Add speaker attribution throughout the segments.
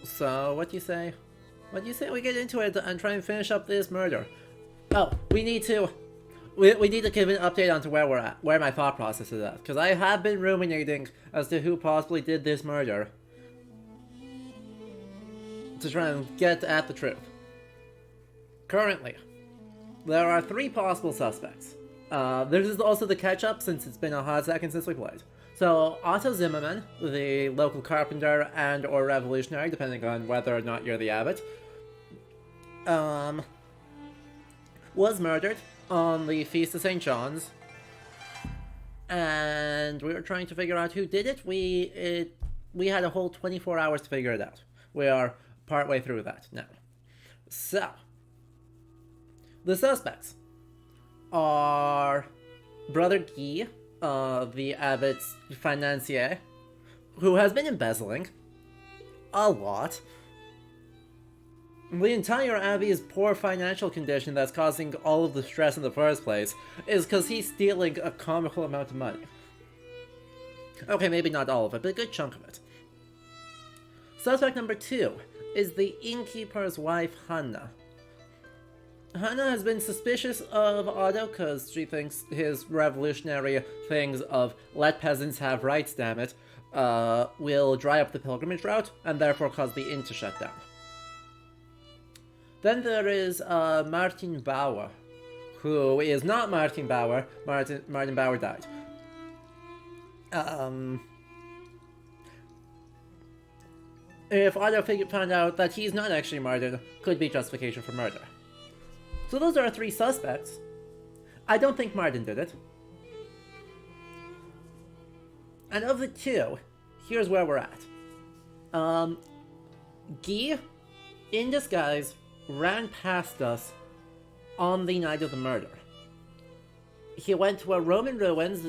Speaker 1: So, what do you say? What do you say we get into it and try and finish up this murder? Oh, we need to give an update onto where we're at, where my thought process is at, because I have been ruminating as to who possibly did this murder to try and get at the truth. Currently, there are 3 possible suspects. This is also the catch-up since it's been a hot second since we played. So, Otto Zimmerman, the local carpenter and or revolutionary, depending on whether or not you're the abbot, was murdered on the Feast of St. John's. And we were trying to figure out who did it. We had a whole 24 hours to figure it out. We are partway through that now. So, the suspects are Brother Guy, the abbot's financier, who has been embezzling a lot. The entire abbey's poor financial condition that's causing all of the stress in the first place is because he's stealing a comical amount of money. Okay, maybe not all of it, but a good chunk of it. Suspect number 2 is the innkeeper's wife, Hannah. Hannah has been suspicious of Otto because she thinks his revolutionary things of let peasants have rights, damn it, will dry up the pilgrimage route and therefore cause the inn to shut down. Then there is Martin Bauer, who is not Martin Bauer. Martin Bauer died. If Otto found out that he's not actually murdered, could be justification for murder. So those are our 3 suspects. I don't think Martin did it. And of the 2, here's where we're at. Guy, in disguise, ran past us on the night of the murder. He went to a Roman ruins,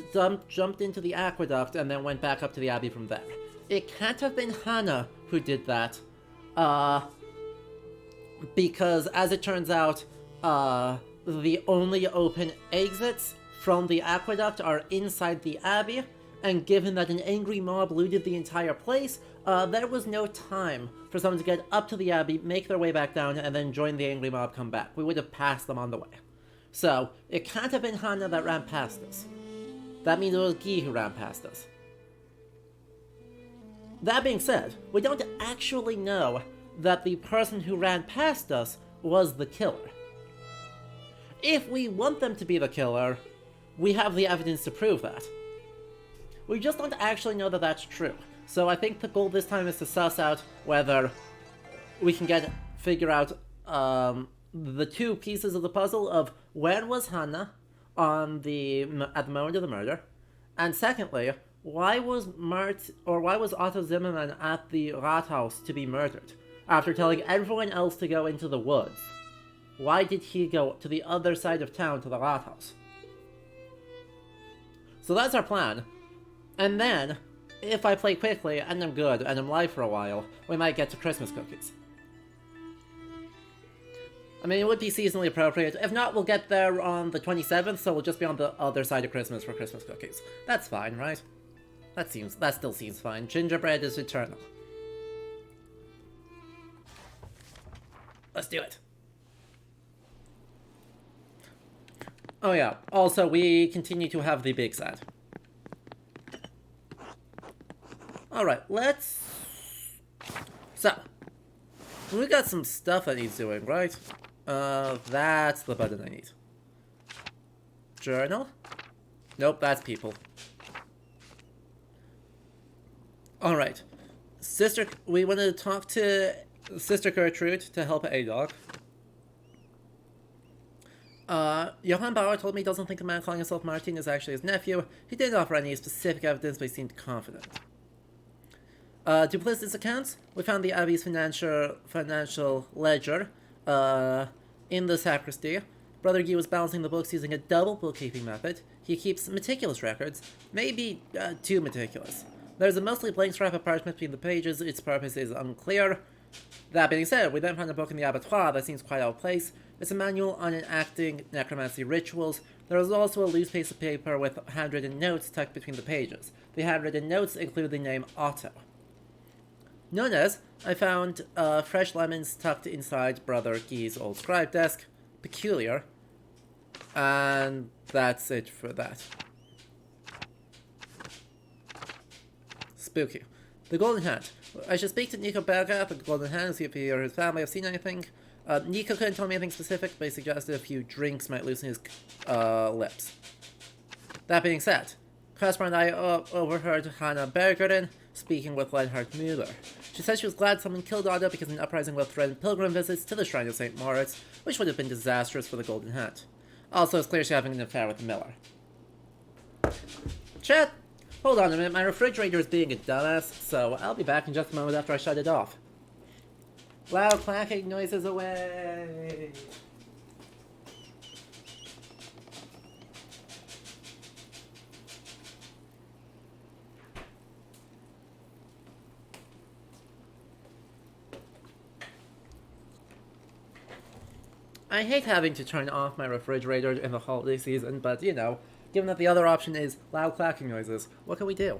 Speaker 1: jumped into the aqueduct, and then went back up to the abbey from there. It can't have been Hannah who did that, because as it turns out, the only open exits from the aqueduct are inside the abbey, and given that an angry mob looted the entire place, there was no time for someone to get up to the abbey, make their way back down, and then join the angry mob, come back. We would have passed them on the way. So, it can't have been Hannah that ran past us. That means it was Guy who ran past us. That being said, we don't actually know that the person who ran past us was the killer. If we want them to be the killer, we have the evidence to prove that. We just don't actually know that that's true. So I think the goal this time is to suss out whether we can figure out the 2 pieces of the puzzle of where was Hannah at the moment of the murder, and secondly, why was Otto Zimmerman at the Rathaus to be murdered after telling everyone else to go into the woods? Why did he go to the other side of town to the Rathaus? So that's our plan. And then, if I play quickly, and I'm good, and I'm live for a while, we might get to Christmas cookies. I mean, it would be seasonally appropriate. If not, we'll get there on the 27th, so we'll just be on the other side of Christmas for Christmas cookies. That's fine, right? That still seems fine. Gingerbread is eternal. Let's do it. Oh yeah, also we continue to have the big sad. Alright, So, we got some stuff that he's doing, right? That's the button I need. Journal? Nope, that's people. Alright. We wanted to talk to Sister Gertrude to help A-Dog. Johann Bauer told me he doesn't think the man calling himself Martin is actually his nephew. He didn't offer any specific evidence, but he seemed confident. Duplicitous accounts. We found the Abbey's financial ledger in the sacristy. Brother Guy was balancing the books using a double bookkeeping method. He keeps meticulous records, maybe too meticulous. There's a mostly blank scrap of parchment between the pages. Its purpose is unclear. That being said, we then found a book in the abattoir that seems quite out of place. It's a manual on enacting necromancy rituals. There is also a loose piece of paper with handwritten notes tucked between the pages. The handwritten notes include the name Otto. Nunez, I found fresh lemons tucked inside Brother Guy's old scribe desk. Peculiar. And that's it for that. Spooky. The Golden Hand. I should speak to Nico Berger at the Golden Hand and see if he or his family have seen anything. Nico couldn't tell me anything specific, but he suggested a few drinks might loosen his lips. That being said, Kasper and I overheard Hannah Bergerin speaking with Leonhard Müller. She said she was glad someone killed Ada because an uprising will threaten pilgrim visits to the Shrine of St. Moritz, which would have been disastrous for the Golden Hand. Also, it's clear she's having an affair with Miller. Chat! Hold on a minute, my refrigerator is being a dumbass, so I'll be back in just a moment after I shut it off. Loud clacking noises away! I hate having to turn off my refrigerator in the holiday season, but you know, given that the other option is loud clacking noises, what can we do?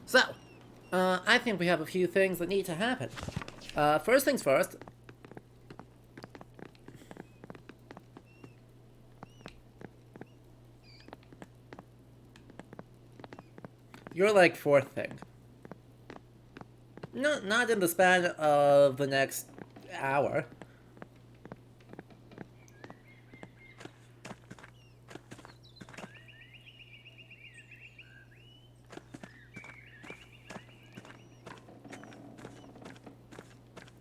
Speaker 1: So, I think we have a few things that need to happen. First things first. You're like fourth thing. No, not in the span of the next hour.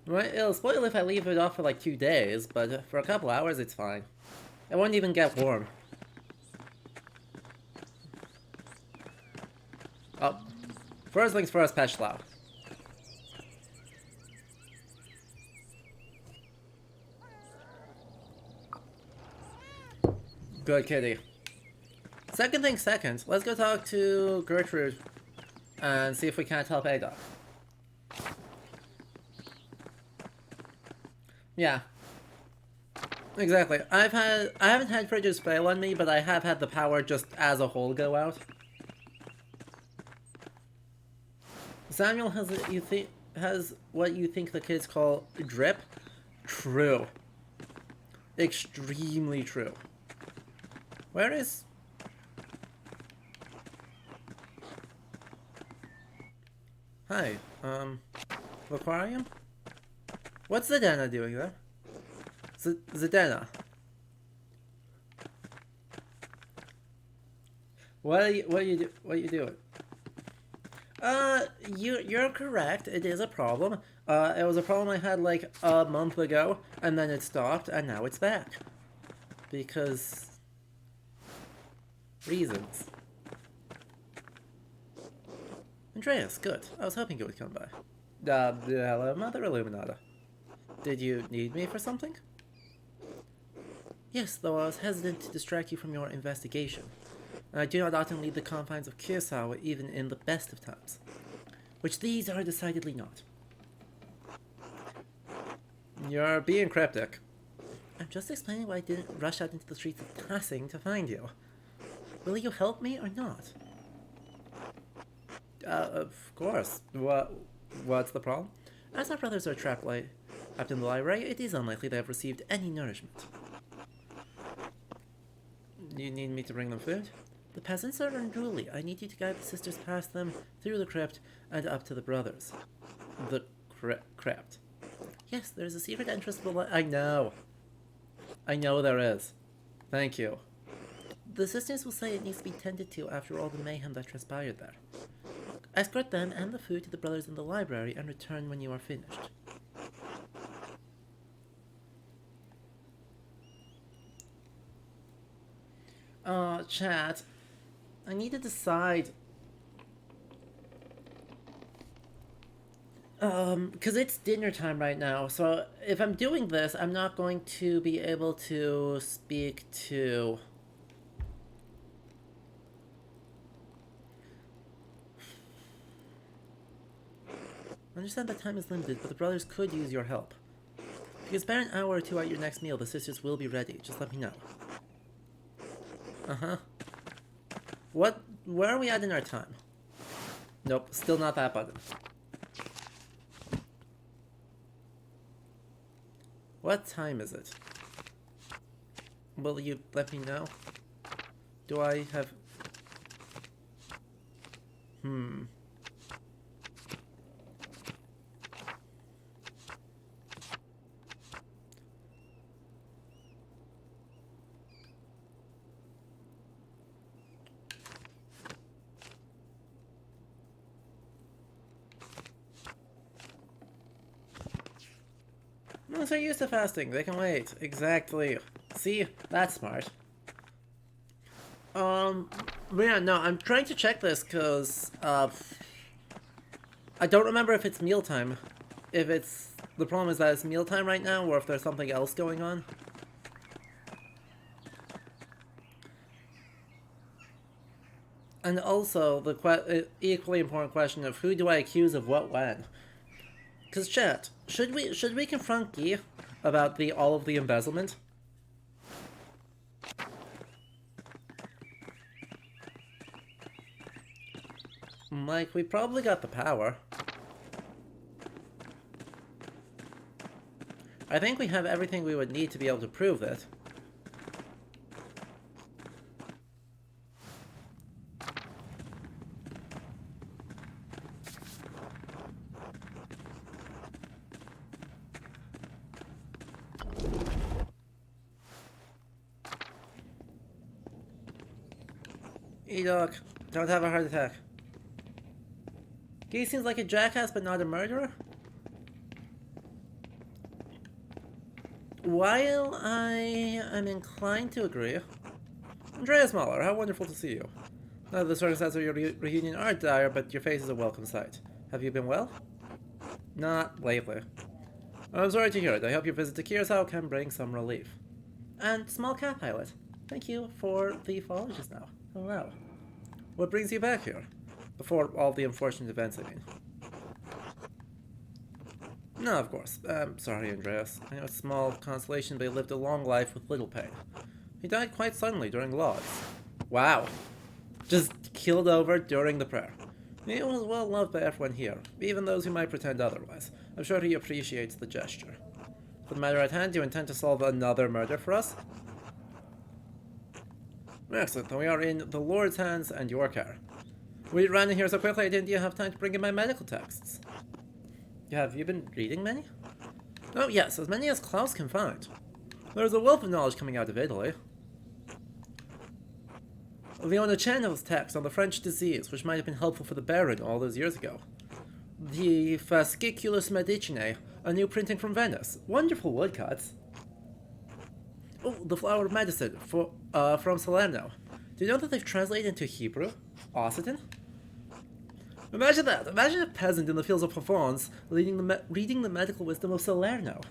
Speaker 1: Well, it'll spoil if I leave it off for like 2 days, but for a couple hours it's fine. It won't even get warm. Oh. First things first, Peshlau. Good kitty. Second thing second, let's go talk to Gertrude and see if we can't help Ada. Yeah. Exactly. I haven't had fridges fail on me, but I have had the power just as a whole go out. Samuel has what you think the kids call drip. True. Extremely true. Where is... Hi, aquarium? What's Zdena doing there? Zdena. What are you doing? You're correct. It is a problem. It was a problem I had like a month ago, and then it stopped, and now it's back. Because... reasons. Andreas, good. I was hoping you would come by. Hello, Mother Illuminata. Did you need me for something? Yes, though I was hesitant to distract you from your investigation. And I do not often leave the confines of Kurosawa even in the best of times. Which these are decidedly not. You're being cryptic. I'm just explaining why I didn't rush out into the streets of Tassing to find you. Will you help me or not? Of course. What's the problem? As our brothers are trapped in the library, it is unlikely they have received any nourishment. You need me to bring them food? The peasants are unruly. I need you to guide the sisters past them, through the crypt, and up to the brothers. The crypt. Yes, there's a secret entrance to the I know. I know there is. Thank you. The sisters will say it needs to be tended to after all the mayhem that transpired there. Escort them and the food to the brothers in the library and return when you are finished. Chat. I need to decide. Because it's dinner time right now, so if I'm doing this, I'm not going to be able to speak to... I understand that time is limited, but the brothers could use your help. If you spare an hour or two at your next meal, the sisters will be ready. Just let me know. Uh-huh. Where are we at in our time? Nope, still not that button. What time is it? Will you let me know? Do I have... Monks are used to fasting. They can wait. Exactly. See? That's smart. Yeah, no, I'm trying to check this because, I don't remember if it's mealtime. If it's... The problem is that it's mealtime right now, or if there's something else going on. And also, the equally important question of who do I accuse of what when? Because, chat, should we confront Guy about all of the embezzlement? Like, we probably got the power. I think we have everything we would need to be able to prove it. E-Dog, don't have a heart attack. Guy seems like a jackass but not a murderer? While I am inclined to agree... Andreas Mahler, how wonderful to see you. None of the circumstances of your reunion are dire, but your face is a welcome sight. Have you been well? Not lately. I'm sorry to hear it. I hope your visit to Curacao can bring some relief. And Small Cat Pilot, thank you for the follow just now. Oh wow. What brings you back here? Before all the unfortunate events, I mean. No, of course. Sorry, Andreas. I know it's a small consolation, but he lived a long life with little pain. He died quite suddenly during logs. Wow. Just killed over during the prayer. He was well loved by everyone here, even those who might pretend otherwise. I'm sure he appreciates the gesture. For the matter at hand, do you intend to solve another murder for us? Excellent, then we are in the Lord's hands and your care. We ran in here so quickly I didn't even have time to bring in my medical texts. Have you been reading many? Oh yes, as many as Klaus can find. There's a wealth of knowledge coming out of Italy. Leona Chenow's text on the French disease, which might have been helpful for the Baron all those years ago. The Fasciculus Medicinae, a new printing from Venice. Wonderful woodcuts. Oh, the Flower of Medicine from Salerno. Do you know that they've translated into Hebrew? Occitan? Imagine that. Imagine a peasant in the fields of Provence reading the medical wisdom of Salerno.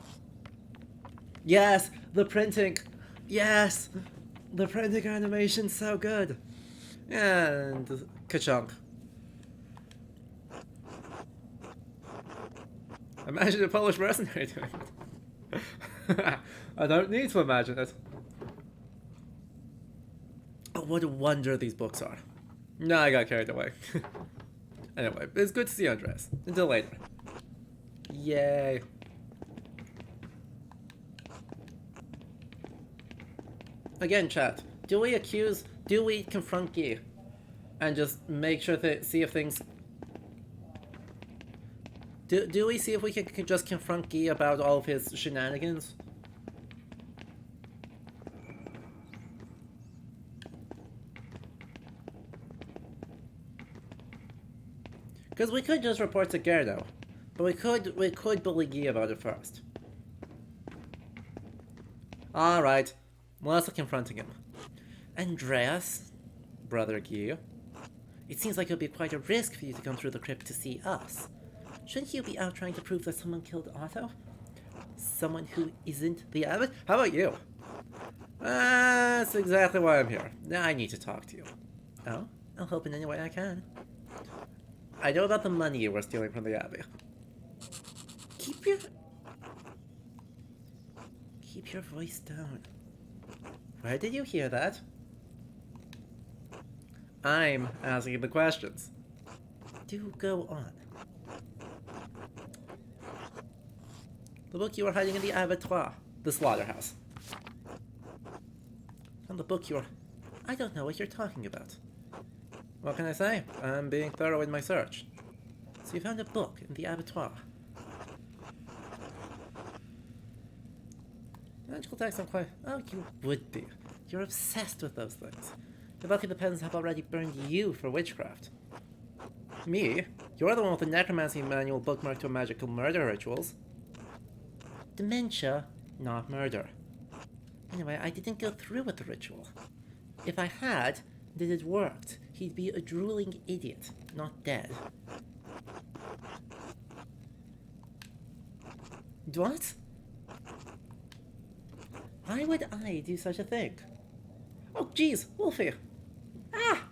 Speaker 1: Yes, the printing. Yes, the printing animation's so good. And ka-chunk. Imagine a Polish mercenary doing it. I don't need to imagine it. Oh, what a wonder these books are. No, I got carried away. Anyway, it's good to see you, Andres. Until later. Yay. Again, chat. Do we confront Guy? And just make sure to see if things... Do we see if we can just confront Guy about all of his shenanigans? Because we could just report to Gerdo, but we could bully Guy about it first. Alright, let's look confronting him. Andreas, brother Guy, it seems like it would be quite a risk for you to come through the crypt to see us. Shouldn't you be out trying to prove that someone killed Otto? Someone who isn't the abbot? How about you? That's exactly why I'm here. Now I need to talk to you. Oh? I'll help in any way I can. I know about the money you were stealing from the Abbey. Keep your voice down. Where did you hear that? I'm asking the questions. Do go on. The book you were hiding in the abattoir. the slaughterhouse. Found the book you're... I don't know what you're talking about. What can I say? I'm being thorough in my search. So you found a book in the abattoir. Magical texts aren't quite... Oh, you would be. You're obsessed with those things. You're lucky the peasants have already burned you for witchcraft. Me? You're the one with the necromancy manual bookmarked to magical murder rituals. Dementia, not murder. Anyway, I didn't go through with the ritual. If I had, and it had worked, he'd be a drooling idiot, not dead. What? Why would I do such a thing? Oh, jeez, Wolfie! Ah!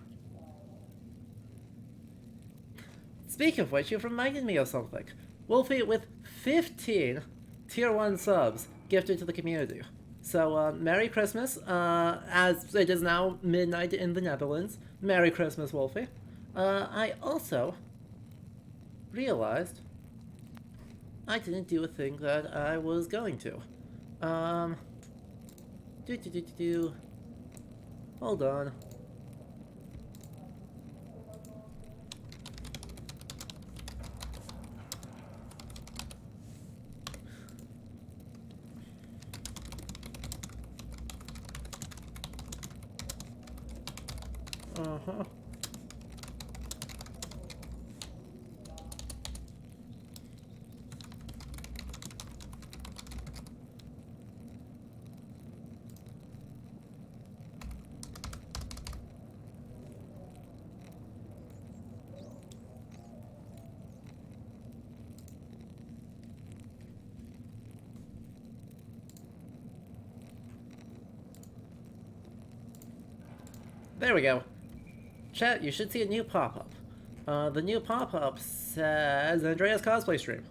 Speaker 1: Speaking of which, you've reminded me of something. Wolfie with 15 Tier 1 subs gifted to the community. So, Merry Christmas, as it is now midnight in the Netherlands. Merry Christmas, Wolfie. I also realized I didn't do a thing that I was going to. Hold on. Uh-huh. There we go. Chat, you should see a new pop-up. The new pop-up says Andrea's cosplay stream.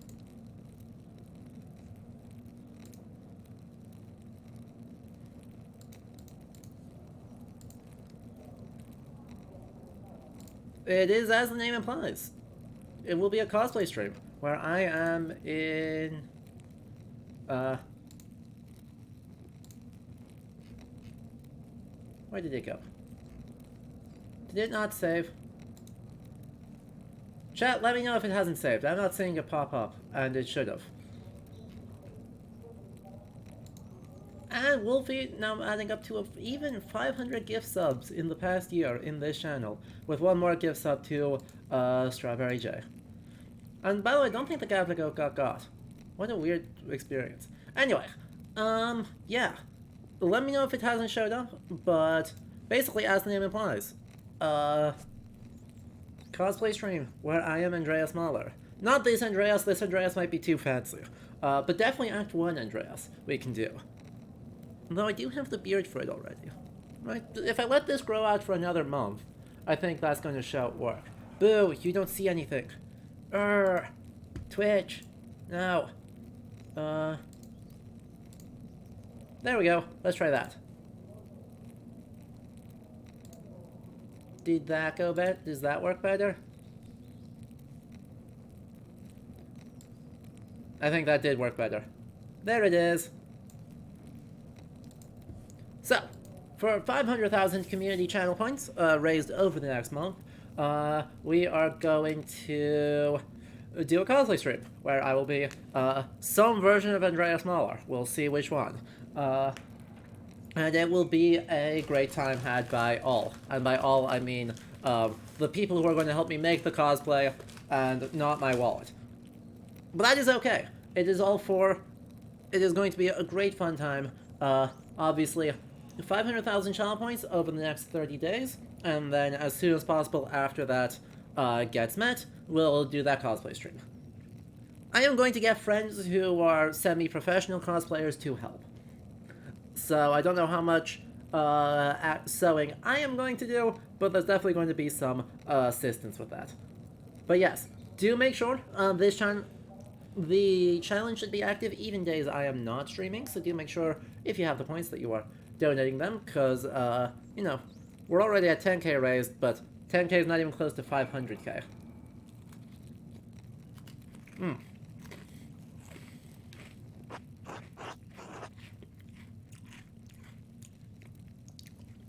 Speaker 1: It is as the name implies. It will be a cosplay stream where I am in... Where did it go? Did it not save? Chat, let me know if it hasn't saved. I'm not seeing it pop up, and it should have. And Wolfie now adding up to even 500 gift subs in the past year in this channel, with one more gift sub to Strawberry J. And by the way, I don't think the Gavna Goat got. What a weird experience. Anyway, yeah. Let me know if it hasn't showed up, but basically, as the name implies, cosplay stream where I am Andreas Mahler. Not this Andreas might be too fancy. But definitely Act 1 Andreas we can do. Though I do have the beard for it already. Right? If I let this grow out for another month, I think that's going to show work. Boo, you don't see anything. Twitch. No. There we go. Let's try that. Did that go better? Does that work better? I think that did work better. There it is. So, for 500,000 community channel points raised over the next month, we are going to do a cosplay stream where I will be some version of Andreas Mahler. We'll see which one. And it will be a great time had by all. And by all, I mean the people who are going to help me make the cosplay and not my wallet. But that is okay. It is all for... It is going to be a great fun time. Obviously, 500,000 channel points over the next 30 days. And then as soon as possible after that gets met, we'll do that cosplay stream. I am going to get friends who are semi-professional cosplayers to help. So I don't know how much sewing I am going to do, but there's definitely going to be some assistance with that. But yes, do make sure the challenge should be active even days I am not streaming, so do make sure if you have the points that you are donating them, because, you know, we're already at 10k raised, but 10k is not even close to 500k.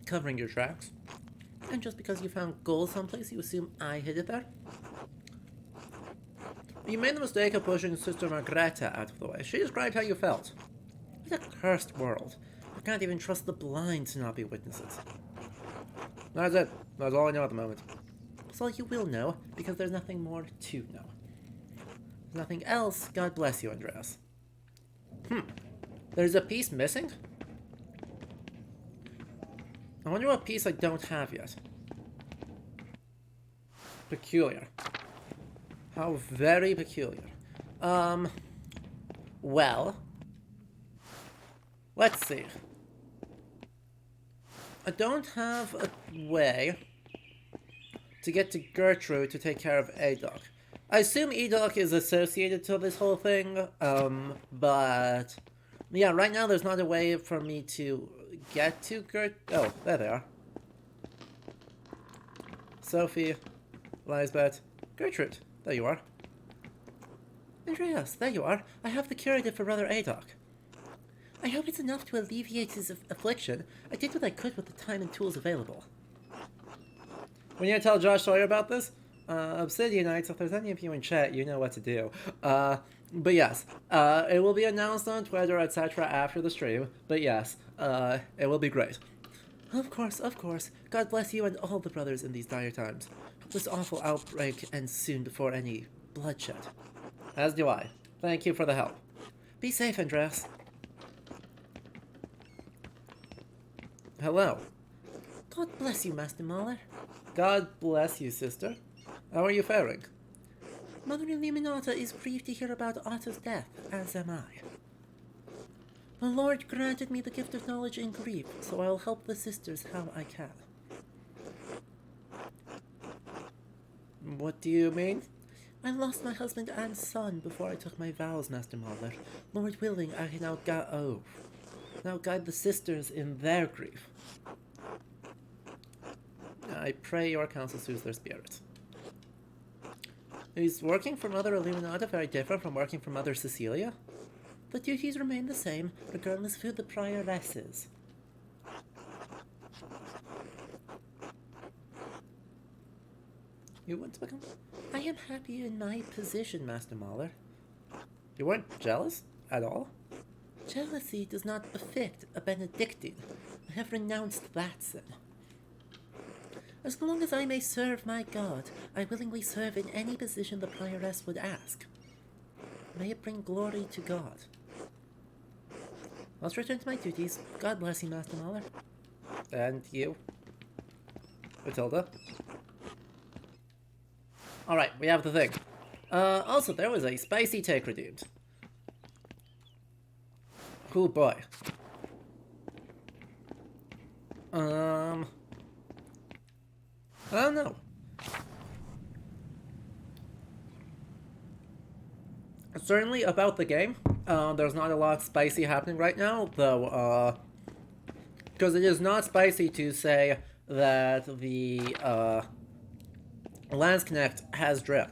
Speaker 1: covering your tracks. And just because you found gold someplace, you assume I hid it there? You made the mistake of pushing Sister Margrethe out of the way. She described how you felt. It's a cursed world. I can't even trust the blind to not be witnesses. That's it. That's all I know at the moment. That's all you will know, because there's nothing more to know. There's nothing else. God bless you, Andreas. There's a piece missing? I wonder what piece I don't have yet. Peculiar. How very peculiar. Well. Let's see. I don't have a way to get to Gertrude to take care of Adok. I assume Adok is associated to this whole thing, but... yeah, right now there's not a way for me to get to oh, there they are. Sophie, Lisbeth, Gertrude, there you are. Andreas, there you are. I have the curative for Brother Adok. I hope it's enough to alleviate his affliction. I did what I could with the time and tools available. When you tell Josh Sawyer about this, Obsidianites, if there's any of you in chat, you know what to do. But yes, it will be announced on Twitter, etc. after the stream. But yes, it will be great. Of course, of course. God bless you and all the brothers in these dire times. Hope this awful outbreak ends soon before any bloodshed. As do I. Thank you for the help. Be safe, Andreas. Hello. God bless you, Master Mahler. God bless you, sister. How are you faring? Mother Illuminata is grieved to hear about Otto's death, as am I. The Lord granted me the gift of knowledge in grief, so I'll help the sisters how I can. What do you mean? I lost my husband and son before I took my vows, Master Mahler. Lord willing, I can now guide the sisters in their grief. I pray your counsel soothes their spirits. Is working for Mother Illuminata very different from working for Mother Cecilia? The duties remain the same, regardless of who the prioress is. You want to become... I am happy in my position, Master Mahler. You weren't jealous at all? Jealousy does not befit a Benedictine. I have renounced that sin. As long as I may serve my God, I willingly serve in any position the prioress would ask. May it bring glory to God. Let's return to my duties. God bless you, Master Mahler. And you, Matilda. Alright, we have the thing. Also, there was a spicy take redeemed. Oh boy. I don't know. Certainly about the game, there's not a lot spicy happening right now, though, because it is not spicy to say that the, Lance Connect has drip.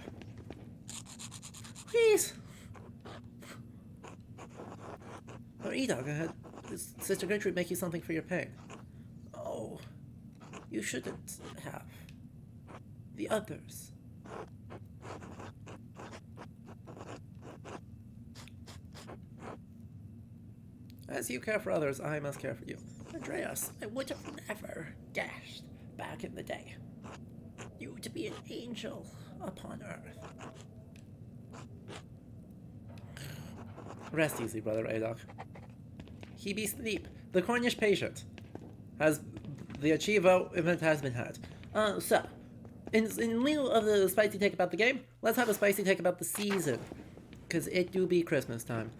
Speaker 1: Please! Oh, Edog, does Sister Gertrude make you something for your pain? Oh, you shouldn't have. The others. As you care for others, I must care for you. Andreas, I would have never guessed back in the day you to be an angel upon earth. Rest easy, Brother Adok. He be sleep. The Cornish patient has the Achievo event has been had. So, in lieu of the spicy take about the game, let's have a spicy take about the season, cause it do be Christmas time.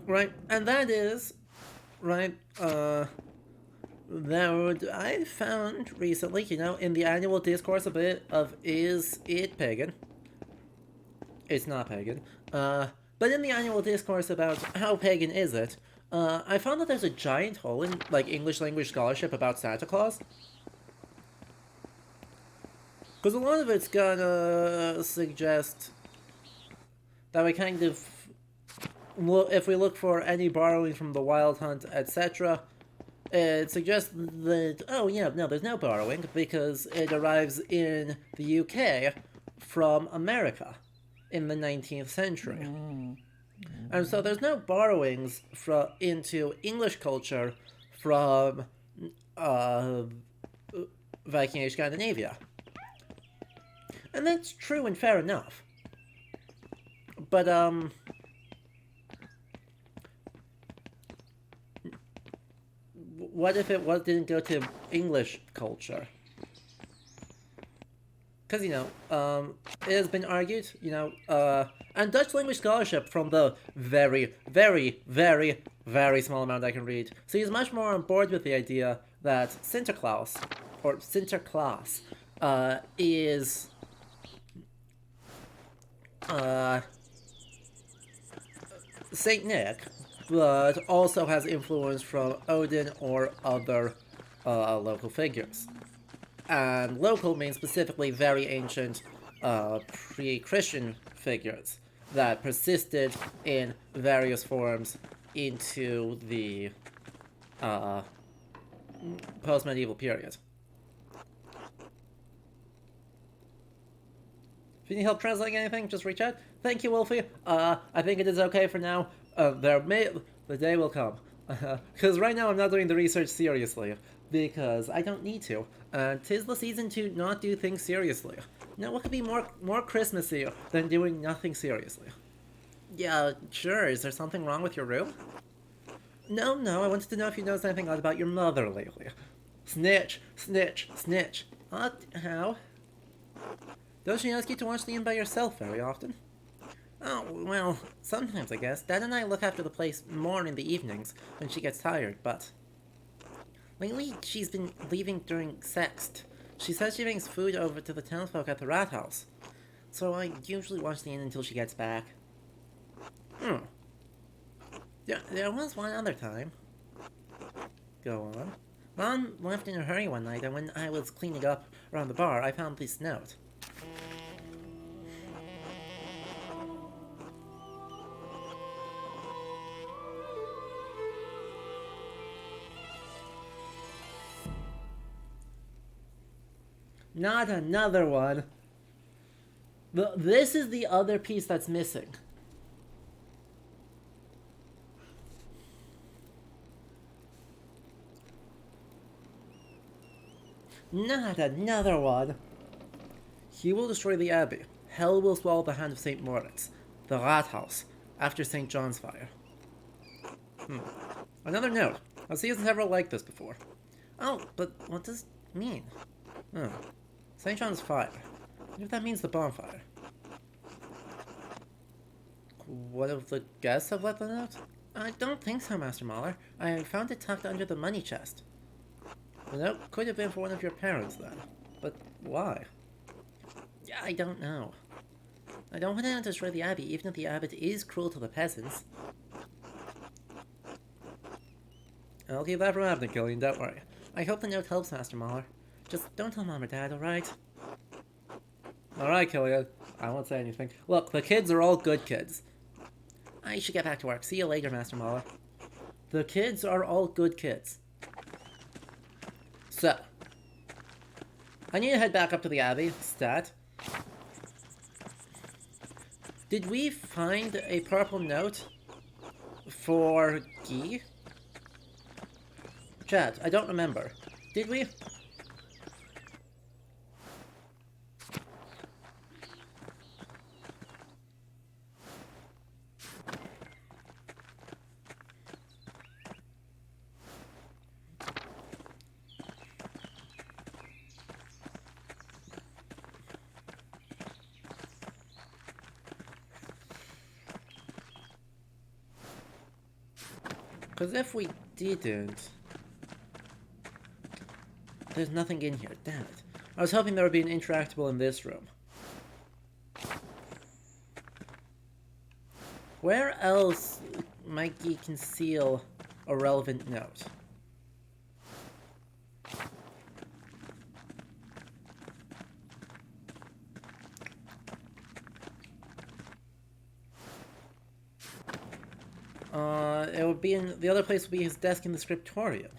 Speaker 1: Right, and that is, right, that I found recently, you know, in the annual discourse a bit of is it pagan? It's not pagan. But in the annual discourse about how pagan is it, I found that there's a giant hole in, like, English language scholarship about Santa Claus. Because a lot of it's gonna suggest that we kind of, if we look for any borrowing from the Wild Hunt, etc., It suggests that, oh yeah, no, there's no borrowing because it arrives in the UK from America in the 19th century. And so there's no borrowings into English culture from uh, Viking Age Scandinavia. And that's true and fair enough. But, what if didn't go to English culture? Because, it has been argued, and Dutch language scholarship from the very, very, very, very small amount I can read, so he's much more on board with the idea that Sinterklaas, or Sinterklaas, is Saint Nick, but also has influence from Odin or other local figures. And local means specifically very ancient pre-Christian figures that persisted in various forms into the post-medieval period. If you need help translating anything, just reach out. Thank you, Wolfie. I think it is okay for now. The day will come. Because right now I'm not doing the research seriously. Because I don't need to. And 'tis the season to not do things seriously. Now, what could be more Christmassy than doing nothing seriously? Yeah, sure. Is there something wrong with your room? No, I wanted to know if you noticed anything odd about your mother lately. Snitch, snitch, snitch. How? Does she ask you to watch the inn by yourself very often? Oh, well, sometimes I guess. Dad and I look after the place more in the evenings when she gets tired, but lately she's been leaving during sext. She says she brings food over to the townsfolk at the rat house. So I usually watch the inn until she gets back. There was one other time. Go on. Mom left in a hurry one night, and when I was cleaning up around the bar, I found this note. Not another one. This is the other piece that's missing. Not another one. He will destroy the abbey. Hell will swallow the hand of St. Moritz. The rat house. After St. John's fire. Another note. I've seen several like this before. Oh, but what does it mean? St. John's fire. What if that means the bonfire? What if the guests have left the note? I don't think so, Master Mahler. I found it tucked under the money chest. The note could have been for one of your parents, then. But why? Yeah, I don't know. I don't want to destroy the abbey, even if the abbot is cruel to the peasants. I'll keep that from happening, Killian, don't worry. I hope the note helps, Master Mahler. Just don't tell Mom or Dad, alright? Alright, Killian. I won't say anything. Look, the kids are all good kids. I should get back to work. See you later, Master Mahler. The kids are all good kids. So, I need to head back up to the Abbey, stat. Did we find a purple note for Guy? Chat, I don't remember. Did we? Because if we didn't... There's nothing in here, damn it. I was hoping there would be an interactable in this room. Where else might he conceal a relevant note? It would be in... The other place would be his desk in the scriptorium.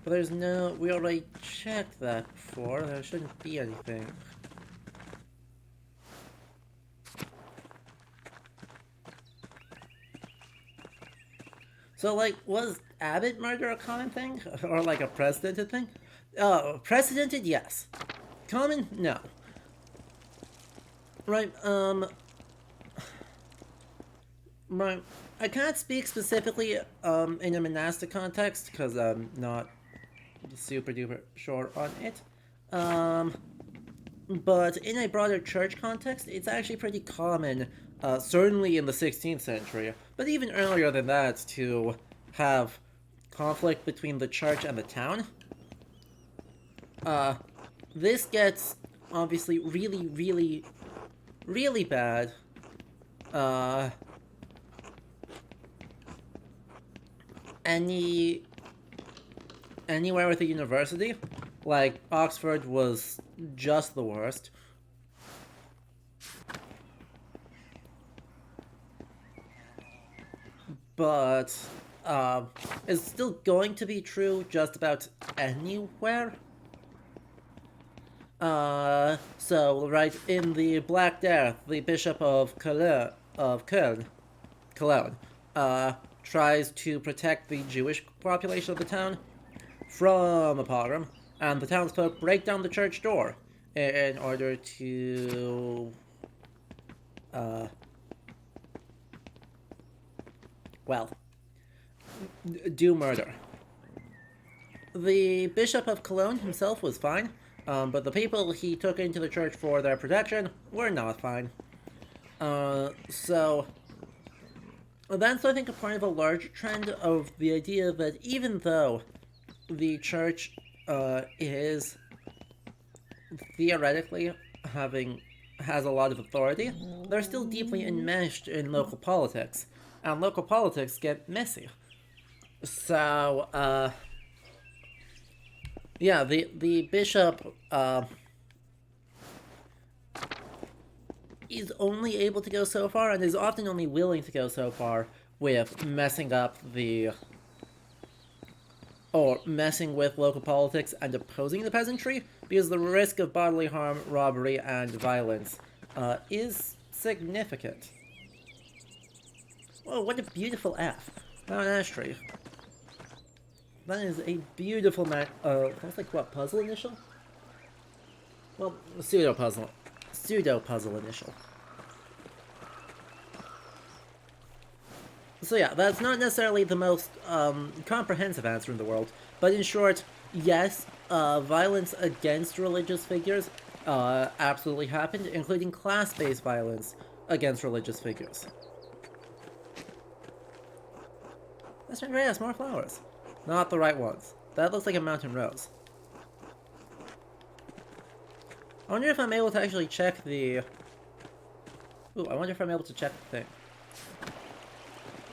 Speaker 1: But there's no... We already checked that before. There shouldn't be anything. So, like, was Abbott murder a common thing? Or, like, a precedented thing? Precedented, yes. Common? No. Right, right. I can't speak specifically, in a monastic context, because I'm not super duper sure on it. But in a broader church context, it's actually pretty common, certainly in the 16th century, but even earlier than that, to have conflict between the church and the town. This gets obviously really, really, really bad. Anywhere with a university, like Oxford was just the worst. But it's still going to be true just about anywhere. So right in the Black Death, the Bishop of Cologne, tries to protect the Jewish population of the town from a pogrom, and the townsfolk break down the church door in order to, well, do murder. The Bishop of Cologne himself was fine, but the people he took into the church for their protection were not fine. So that's, I think, a part of a larger trend of the idea that even though the church is theoretically has a lot of authority, they're still deeply enmeshed in local politics, and local politics get messy. So, yeah, the bishop is only able to go so far, and is often only willing to go so far with messing with local politics and opposing the peasantry, because the risk of bodily harm, robbery, and violence is significant. Whoa, what a beautiful F. Mount Ashtree. That is a beautiful that's like, what, puzzle initial? Well, pseudo-puzzle initial. So yeah, that's not necessarily the most comprehensive answer in the world, but in short, yes, violence against religious figures absolutely happened, including class-based violence against religious figures. That's right, yes, more flowers. Not the right ones. That looks like a mountain rose. I wonder if I'm able to actually check the... Ooh, I wonder if I'm able to check the thing.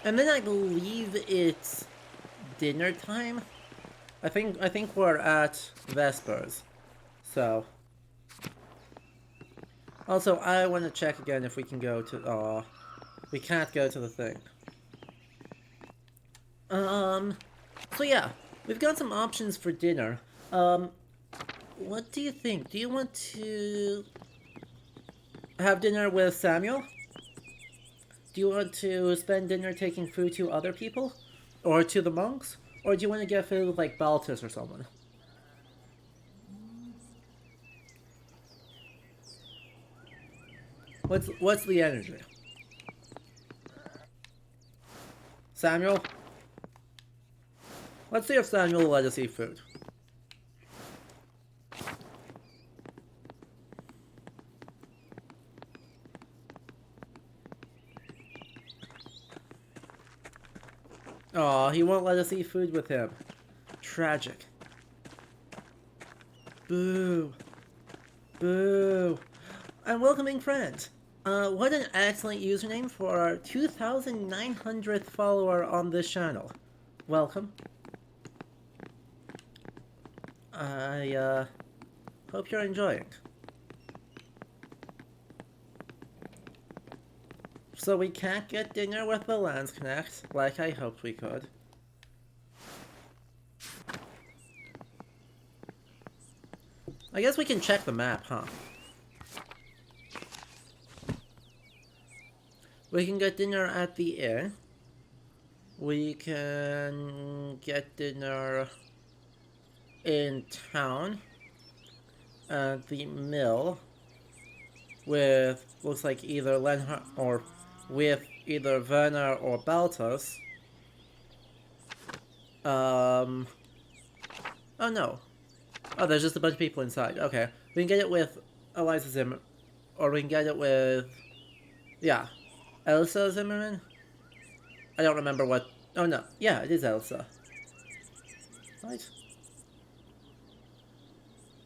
Speaker 1: And then I believe it's dinner time. I think we're at Vespers. So. Also, I want to check again if we can go to... we can't go to the thing. So yeah, we've got some options for dinner. What do you think? Do you want to have dinner with Samuel? Do you want to spend dinner taking food to other people? Or to the monks? Or do you want to get food with, like, Baltus or someone? What's the energy? Samuel? Let's see if Samuel will let us eat food. Aw, he won't let us eat food with him. Tragic. Boo. Boo. Unwelcoming friend. What an excellent username for our 2,900th follower on this channel. Welcome. I, hope you're enjoying. So we can't get dinner with the Landsknecht, like I hoped we could. I guess we can check the map, huh? We can get dinner at the inn. We can get dinner in town at the mill with, looks like either Lenhart or with either Werner or Baltus. Oh no. Oh, there's just a bunch of people inside. Okay. We can get it with Eliza Zimmerman. Or we can get it with... Yeah. Elsa Zimmerman? I don't remember what... Oh no. Yeah, it is Elsa. Right.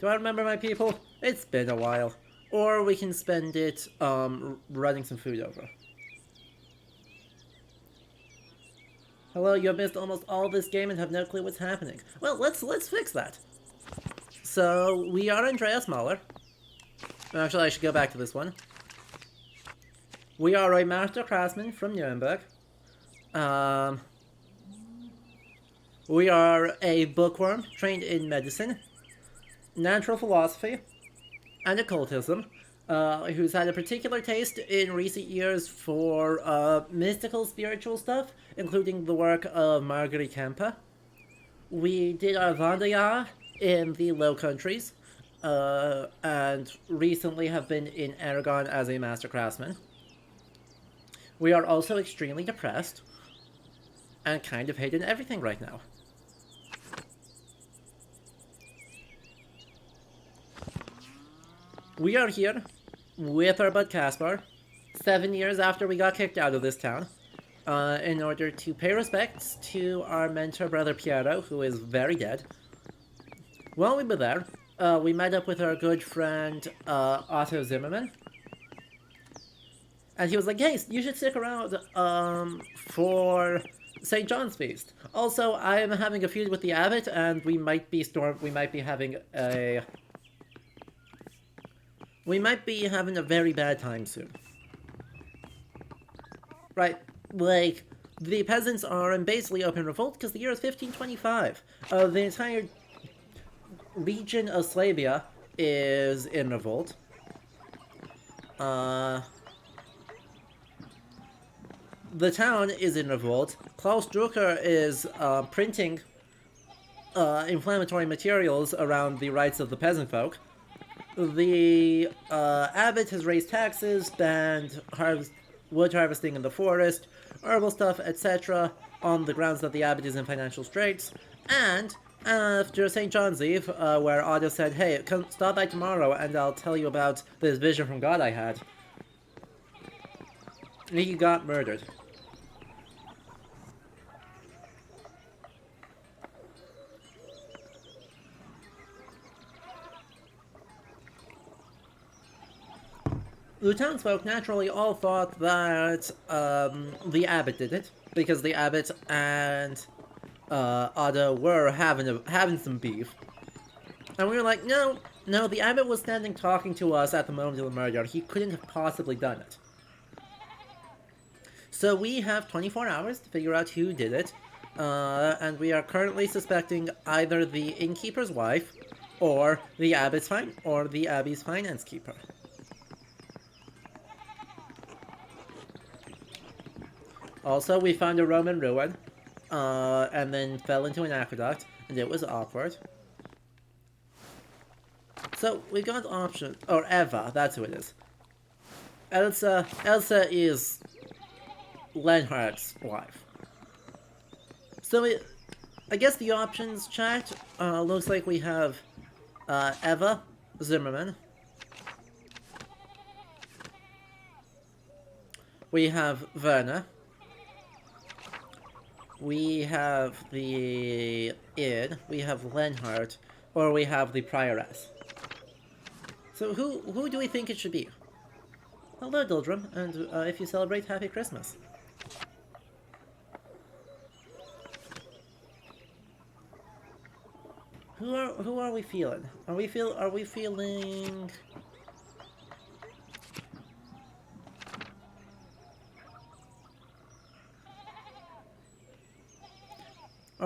Speaker 1: Do I remember my people? It's been a while. Or we can spend it, running some food over. Hello, you have missed almost all this game and have no clue what's happening. Well, let's fix that. So, we are Andreas Mahler. Actually, I should go back to this one. We are a master craftsman from Nuremberg. We are a bookworm trained in medicine, natural philosophy, and occultism, who's had a particular taste in recent years for mystical spiritual stuff, including the work of Marguerite Kempe. We did our Wanderjahr in the Low Countries, and recently have been in Aragon as a master craftsman. We are also extremely depressed, and kind of hating everything right now. We are here with our bud Caspar, 7 years after we got kicked out of this town, in order to pay respects to our mentor brother Piero, who is very dead. While we were there, we met up with our good friend Otto Zimmerman, and he was like, "Hey, you should stick around for St. John's Feast. Also, I am having a feud with the abbot, and we might be having a very bad time soon." Right, like, the peasants are in basically open revolt because the year is 1525. The entire region of Slavia is in revolt. The town is in revolt. Klaus Drucker is printing inflammatory materials around the rights of the peasant folk. The abbot has raised taxes, banned wood harvesting in the forest, herbal stuff, etc., on the grounds that the abbot is in financial straits. And after St. John's Eve, where Otto said, "Hey, come stop by tomorrow and I'll tell you about this vision from God I had," he got murdered. The townsfolk naturally all thought that the abbot did it, because the abbot and Otto were having some beef. And we were like, no, the abbot was standing talking to us at the moment of the murder. He couldn't have possibly done it. So we have 24 hours to figure out who did it, and we are currently suspecting either the innkeeper's wife or the abbey's finance keeper. Also, we found a Roman ruin, and then fell into an aqueduct, and it was awkward. So, we got option, or Eva, that's who it is. Elsa is Lenhart's wife. So, I guess the options chat, looks like we have, Eva Zimmerman. We have Werner. We have the id, we have Lenhart, or we have the prioress. So who do we think it should be? Hello, Dildrum, and if you celebrate, Happy Christmas. Who are we feeling? Are we feeling? Are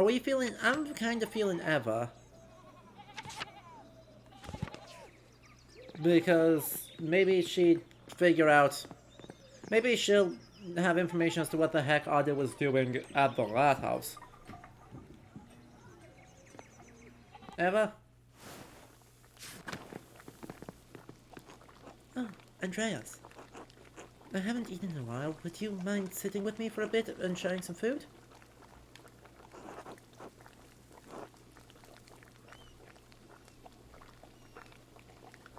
Speaker 1: we feeling? I'm kind of feeling Eva. Because maybe she'd figure out... Maybe she'll have information as to what the heck Otto was doing at the rat house. Eva? Oh, Andreas. I haven't eaten in a while. Would you mind sitting with me for a bit and sharing some food?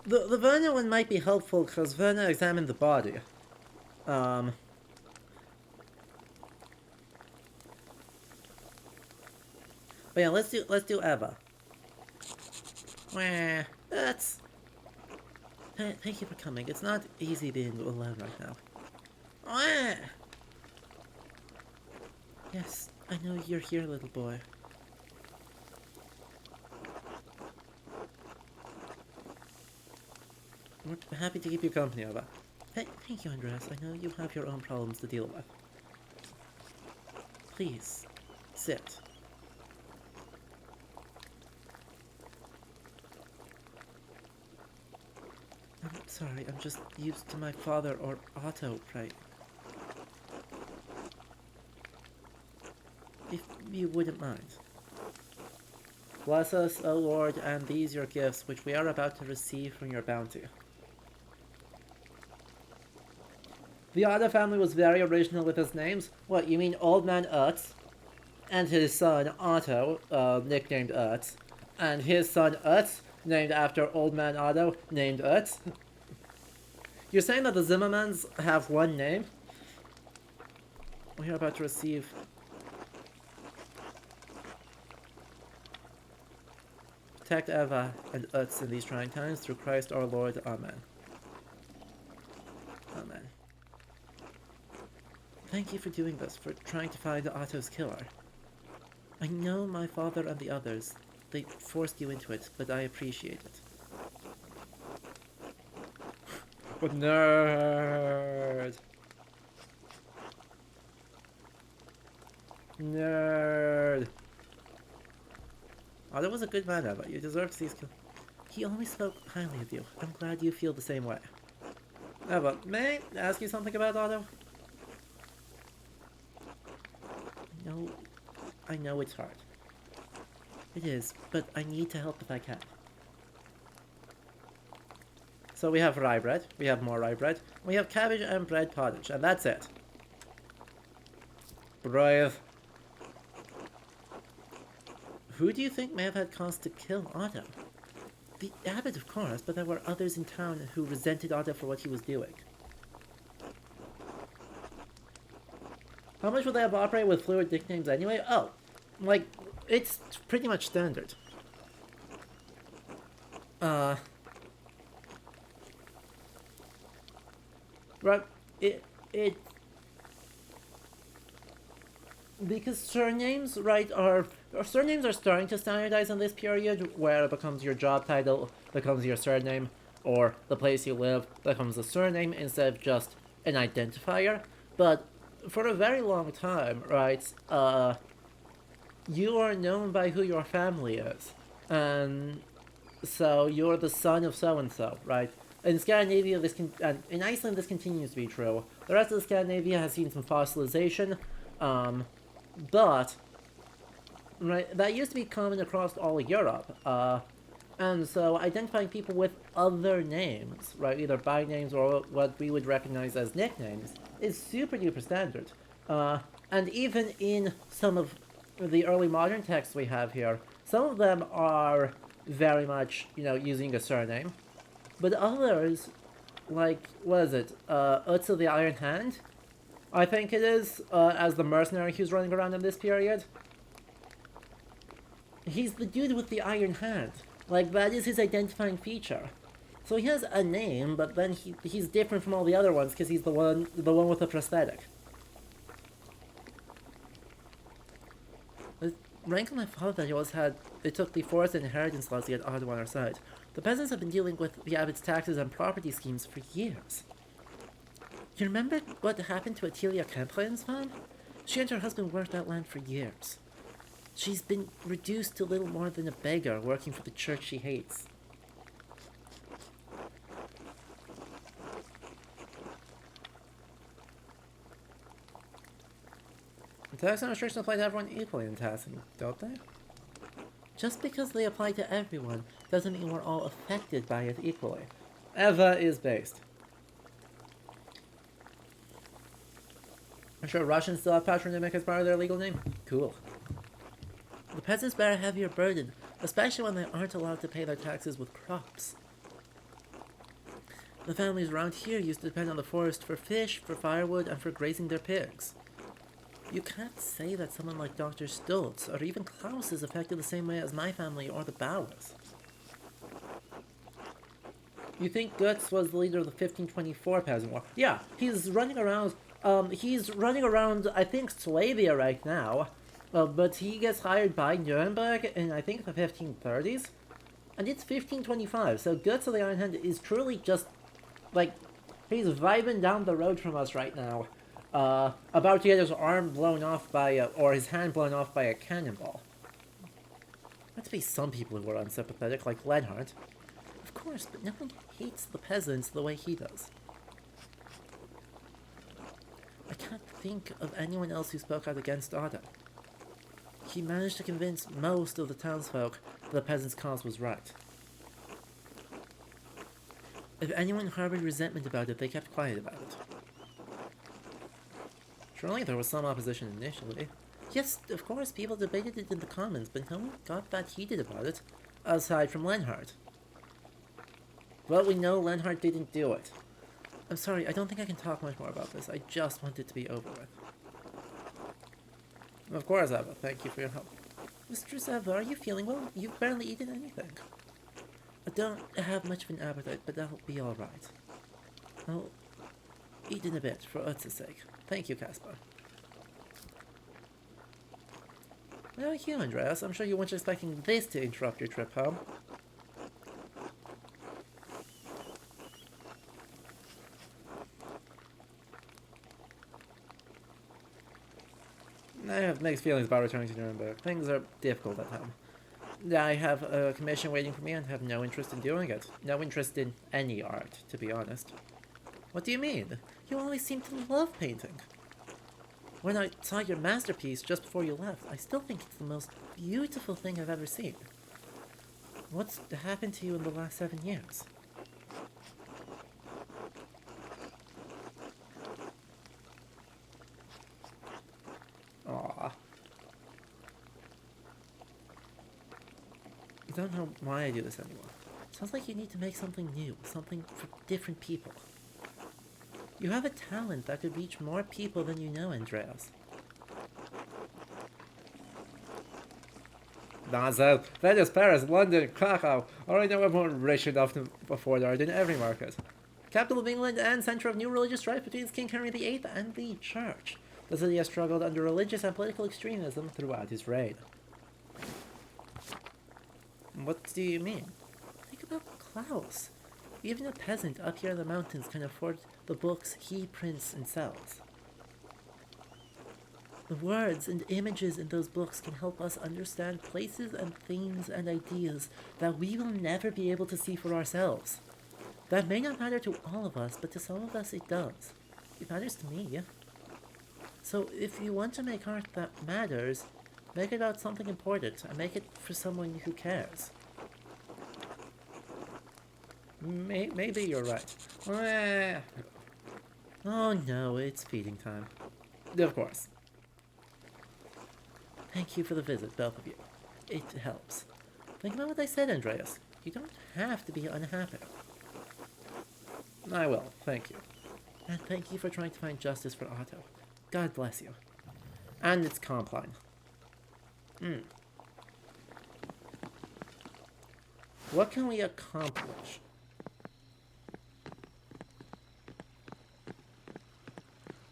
Speaker 1: The Verna one might be helpful because Verna examined the body. But yeah, let's do Eva. Wah, that's... Thank you for coming. It's not easy being alone right now. Wah! Yes, I know you're here, little boy. We're happy to keep you company, Eva. Thank you, Andres. I know you have your own problems to deal with. Please, sit. I'm sorry, I'm just used to my father or Otto, right? If you wouldn't mind. Bless us, O Lord, and these your gifts, which we are about to receive from your bounty. The Otto family was very original with his names. What, you mean Old Man Utz, and his son Otto, nicknamed Utz, and his son Utz, named after Old Man Otto, named Utz? You're saying that the Zimmermans have one name? We're about to receive... Protect Eva and Utz in these trying times, through Christ our Lord. Amen. Amen. Thank you for doing this, for trying to find Otto's killer. I know my father and the others, they forced you into it, but I appreciate it. What nerd! Nerd! Otto was a good man, Eva. You deserve to see his kill. He always spoke highly of you. I'm glad you feel the same way. Eva, may I ask you something about Otto? I know it's hard. It is, but I need to help if I can. So we have rye bread, we have more rye bread, we have cabbage and bread pottage, and that's it. Brave. Who do you think may have had cause to kill Otto? The abbot, of course, but there were others in town who resented Otto for what he was doing. How much would they have operated with fluid nicknames anyway? Oh, like, it's pretty much standard. Right, because surnames, right, surnames are starting to standardize in this period, where it becomes your job title, becomes your surname, or the place you live becomes a surname instead of just an identifier. But for a very long time, right, you are known by who your family is. And so you're the son of so-and-so, right? In Scandinavia, and in Iceland, this continues to be true. The rest of Scandinavia has seen some fossilization, but right, that used to be common across all of Europe. And so identifying people with other names, right, either by names or what we would recognize as nicknames, is super duper standard. And even in some of the early modern texts we have here, some of them are very much, using a surname. But others, like, what is it, Utz of the Iron Hand? I think it is, as the mercenary who's running around in this period. He's the dude with the iron hand. Like, that is his identifying feature. So he has a name, but then he's different from all the other ones because he's the one with a prosthetic. The rank of my father always had, it took the forced inheritance laws to get Otto on our side. The peasants have been dealing with the abbot's taxes and property schemes for years. You remember what happened to Atilia Kempen's farm? She and her husband worked that land for years. She's been reduced to little more than a beggar working for the church she hates. Tax and restrictions apply to everyone equally in taxing, don't they? Just because they apply to everyone doesn't mean we're all affected by it equally. Eva is based. I'm sure Russians still have patronymic as part of their legal name. Cool. The peasants bear a heavier burden, especially when they aren't allowed to pay their taxes with crops. The families around here used to depend on the forest for fish, for firewood, and for grazing their pigs. You can't say that someone like Dr. Stoltz or even Klaus is affected the same way as my family or the Bauers. You think Guts was the leader of the 1524 Peasant War? Yeah, he's running around, I think, Slavia right now. But he gets hired by Nuremberg in, I think, the 1530s. And it's 1525, so Guts of the Iron Hand is truly just, like, he's vibing down the road from us right now. About to get his arm blown off by or his hand blown off by a cannonball. Let's be some people who are unsympathetic, like Lenhart. Of course, but no one hates the peasants the way he does. I can't think of anyone else who spoke out against Otto. He managed to convince most of the townsfolk that the peasants' cause was right. If anyone harbored resentment about it, they kept quiet about it. Surely there was some opposition initially. Yes, of course, people debated it in the Commons, but no one got that heated about it, aside from Lenhart. But we know Lenhart didn't do it. I'm sorry, I don't think I can talk much more about this. I just want it to be over with. Of course, Eva. Thank you for your help. Mistress Eva, are you feeling well? You've barely eaten anything. I don't have much of an appetite, but that'll be alright. I'll eat in a bit, for Utz's sake. Thank you, Caspar. How about you, Andreas? I'm sure you weren't expecting this to interrupt your trip home. I have mixed feelings about returning to Nuremberg. Things are difficult at home. I have a commission waiting for me and have no interest in doing it. No interest in any art, to be honest. What do you mean? You always seem to love painting. When I saw your masterpiece just before you left, I still think it's the most beautiful thing I've ever seen. What's happened to you in the last 7 years? Aww. I don't know why I do this anymore. Sounds like you need to make something new, something for different people. You have a talent that could reach more people than you know, Andreas. Nonsense. Venice, Paris, London, Krakow. Already know everyone rich enough to afford art in every market. Capital of England and center of new religious strife between King Henry VIII and the Church. The city has struggled under religious and political extremism throughout his reign. What do you mean? Think about Klaus. Even a peasant up here in the mountains can afford the books he prints and sells. The words and images in those books can help us understand places and things and ideas that we will never be able to see for ourselves. That may not matter to all of us, but to some of us it does. It matters to me. So if you want to make art that matters, make it about something important and make it for someone who cares. Maybe you're right. Oh no, it's feeding time. Of course. Thank you for the visit, both of you. It helps. Think about what I said, Andreas. You don't have to be unhappy. I will, thank you. And thank you for trying to find justice for Otto. God bless you. And its compline. What can we accomplish?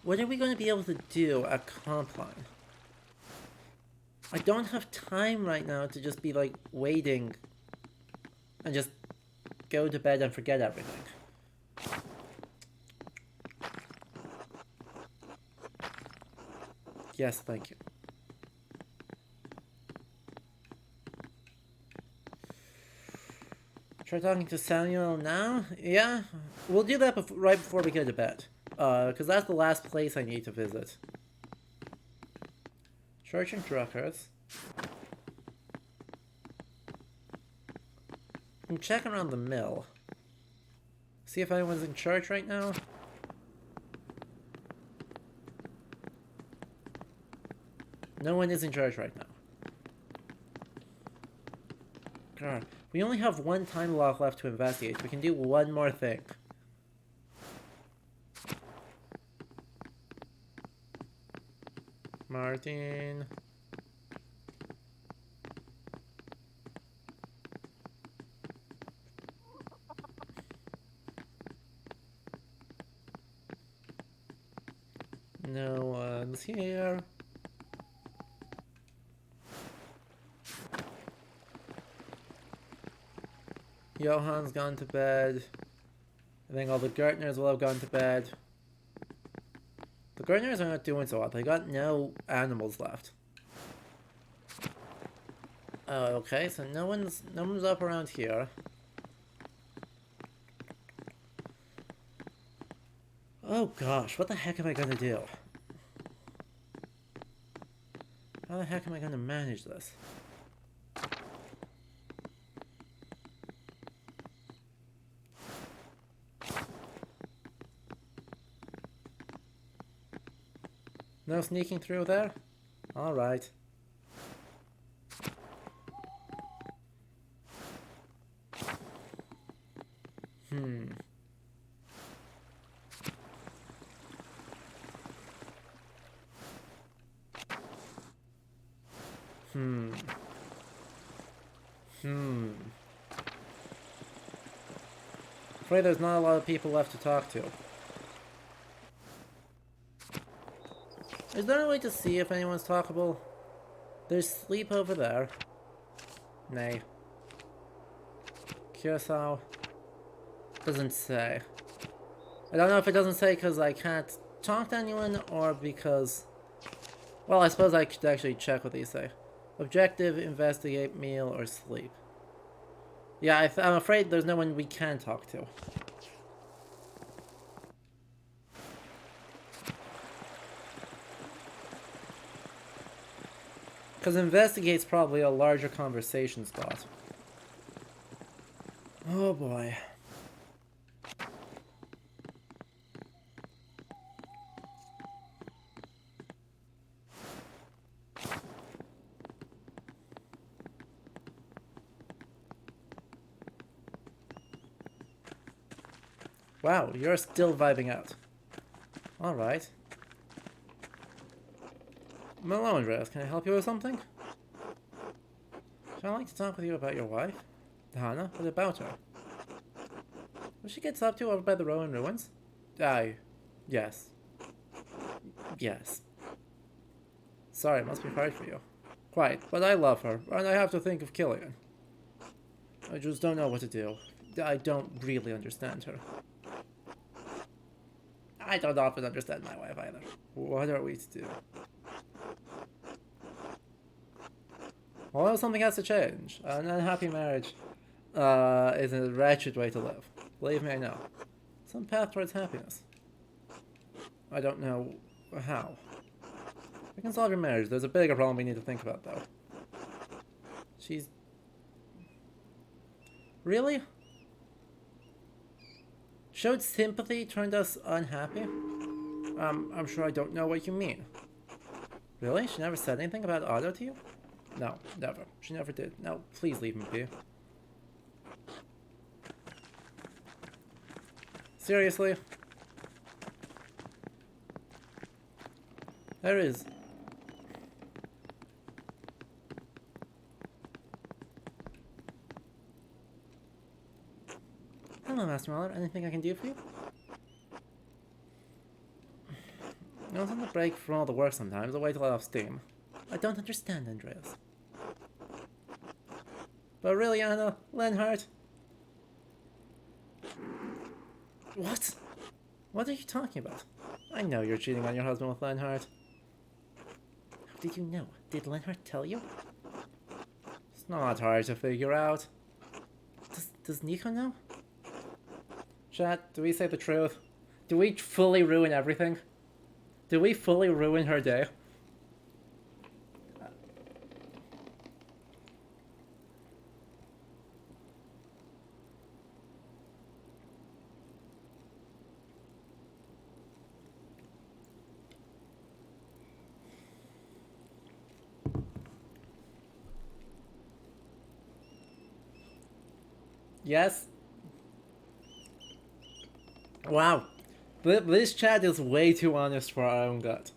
Speaker 1: What are we going to be able to do at compline? I don't have time right now to just be like waiting and just go to bed and forget everything. Yes, thank you. Try talking to Samuel now? Yeah, we'll do that right before we go to bed. Because that's the last place I need to visit. Church and Druckers. I'm checking around the mill. See if anyone's in church right now. No one is in church right now. God, we only have one time lock left to investigate. We can do one more thing. Martin. No one's here. Johan's gone to bed. I think all the Gertners will have gone to bed. The Gertners are not doing so well. They got no animals left. Oh, okay, so no one's up around here. Oh gosh, what the heck am I gonna do? How the heck am I gonna manage this? No sneaking through there? Alright. Afraid there's not a lot of people left to talk to. Is there a way to see if anyone's talkable? There's sleep over there. Nay. Curacao. Doesn't say. I don't know if it doesn't say because I can't talk to anyone or because... Well, I suppose I should actually check what these say. Objective, investigate, meal, or sleep. Yeah, I'm afraid there's no one we can talk to. Because investigate's probably a larger conversation spot. Oh boy. Wow, you're still vibing out. Alright. Hello, Andreas. Can I help you with something? I'd like to talk with you about your wife. Hannah, what about her? What she gets up to over by the Rowan ruins? Yes. Yes. Sorry, it must be hard for you. Quite, but I love her, and I have to think of killing her. I just don't know what to do. I don't really understand her. I don't often understand my wife either. What are we to do? Although something has to change. An unhappy marriage is a wretched way to live. Believe me, I know. Some path towards happiness. I don't know how. We can solve your marriage. There's a bigger problem we need to think about, though. She's... Really? Showed sympathy turned us unhappy? I'm sure I don't know what you mean. Really? She never said anything about Otto to you? No, never. She never did. No, please leave me be. Seriously? There is... Hello, Master Muller. Anything I can do for you? I was on the break from all the work sometimes, a way to let off steam. I don't understand, Andreas. But really, Anna, Lenhart? What? What are you talking about? I know you're cheating on your husband with Lenhart. How did you know? Did Lenhart tell you? It's not hard to figure out. Does Nico know? Chat, do we say the truth? Do we fully ruin everything? Do we fully ruin her day? Yes? Wow. This chat is way too honest for our own gut.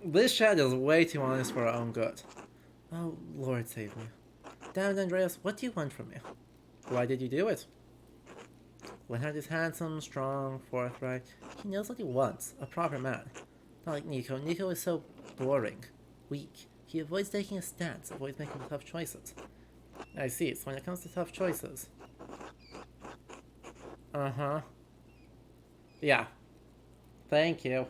Speaker 1: This chat is way too honest for our own good. Oh, Lord save me. Damn it, Andreas, what do you want from me? Why did you do it? Leonhard is handsome, strong, forthright. He knows what he wants. A proper man. Not like Nico. Nico is so boring. Weak. He avoids taking a stance, avoids making tough choices. I see, so when it comes to tough choices... Uh-huh. Yeah. Thank you.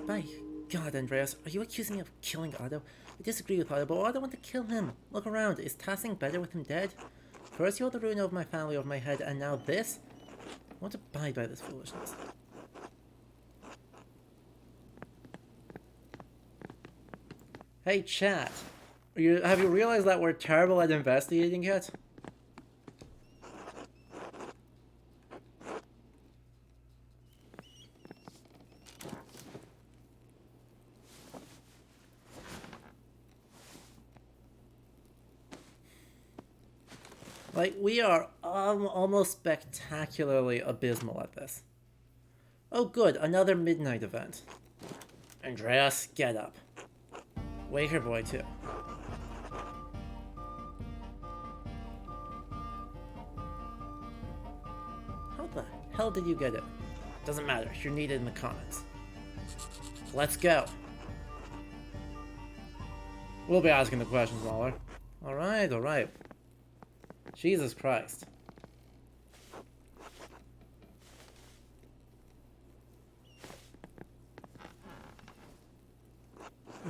Speaker 1: My God, Andreas, are you accusing me of killing Otto? I disagree with Otto, but I don't want to kill him. Look around, is Tassing better with him dead? First you hold the ruin of my family over my head, and now this? I want to abide by this foolishness. Hey, chat. Have you realized that we're terrible at investigating yet? Like, we are almost spectacularly abysmal at this. Oh good, another midnight event. Andreas, get up. Waker boy, too. How the hell did you get it? Doesn't matter, you're needed in the comments. Let's go. We'll be asking the questions, Mahler. Alright, alright. Jesus Christ.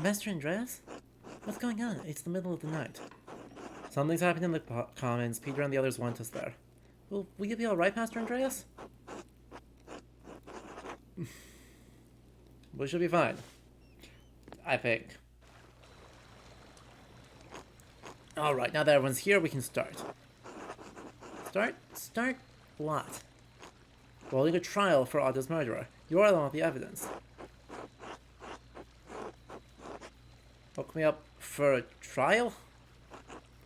Speaker 1: Master Andreas? What's going on? It's the middle of the night. Something's happened in the commons. Peter and the others want us there. Will you be alright, Master Andreas? We should be fine. I think. Alright, now that everyone's here, we can start. Start what? Holding a trial for Otto's murderer. You are the one with the evidence. Hook me up for a trial?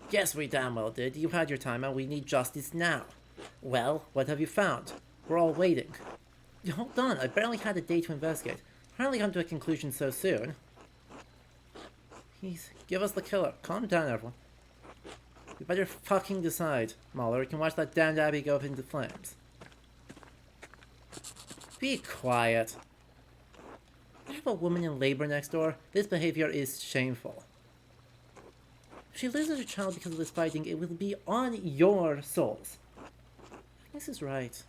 Speaker 1: Yes, we damn well did. You had your time and we need justice now. Well, what have you found? We're all waiting. Hold on, I barely had a day to investigate. Hardly come to a conclusion so soon. Please, give us the killer. Calm down, everyone. You better fucking decide, Mahler. You can watch that damned Abbey go up into flames. Be quiet. I have a woman in labor next door. This behavior is shameful. If she loses her child because of this fighting, it will be on your souls. This is right.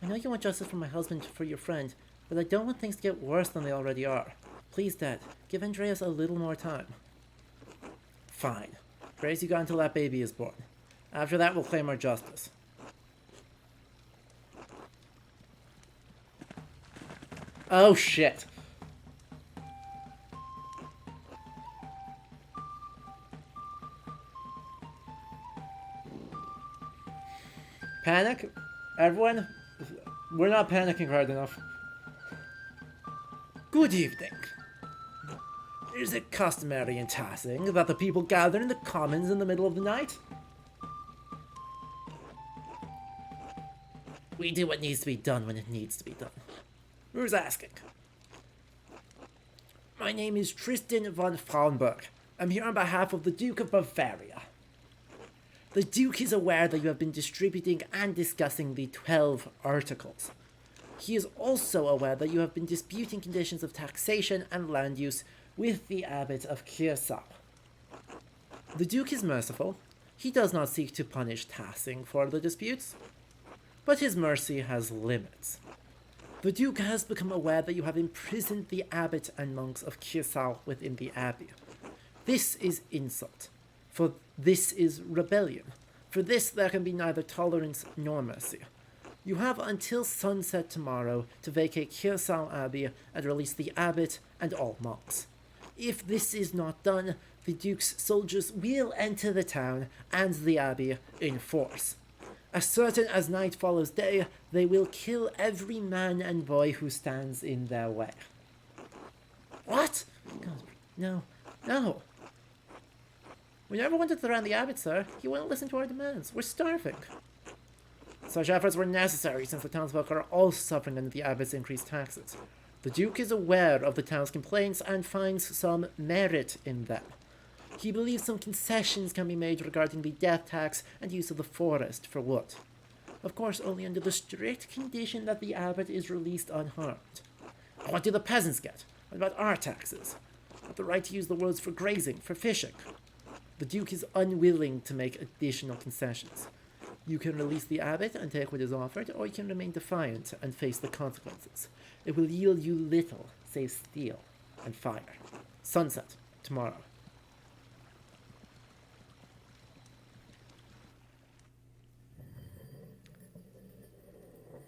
Speaker 1: I know you want justice for my husband, for your friend, but I don't want things to get worse than they already are. Please, Dad, give Andreas a little more time. Fine. Grace you got until that baby is born. After that, we'll claim our justice. Oh, shit. Panic? Everyone? We're not panicking hard enough. Good evening. Is it customary in Tassing that the people gather in the commons in the middle of the night? We do what needs to be done when it needs to be done. Who's asking? My name is Tristan von Frauenberg. I'm here on behalf of the Duke of Bavaria. The Duke is aware that you have been distributing and discussing the 12 articles. He is also aware that you have been disputing conditions of taxation and land use with the Abbot of Kirsau. The Duke is merciful. He does not seek to punish Tassing for the disputes, but his mercy has limits. The Duke has become aware that you have imprisoned the Abbot and monks of Kirsau within the Abbey. This is insult, for this is rebellion. For this there can be neither tolerance nor mercy. You have until sunset tomorrow to vacate Kirsau Abbey and release the Abbot and all monks. If this is not done, the Duke's soldiers will enter the town and the Abbey in force. As certain as night follows day, they will kill every man and boy who stands in their way. What? God, no. No. We never wanted to throw the abbot, sir. He wouldn't listen to our demands. We're starving. Such efforts were necessary since the townsfolk are also suffering under the abbot's increased taxes. The Duke is aware of the town's complaints and finds some merit in them. He believes some concessions can be made regarding the death tax and use of the forest for wood. Of course, only under the strict condition that the abbot is released unharmed. What do the peasants get? What about our taxes? What the right to use the woods for grazing, for fishing? The Duke is unwilling to make additional concessions. You can release the abbot and take what is offered, or you can remain defiant and face the consequences. It will yield you little, save steel and fire. Sunset, tomorrow.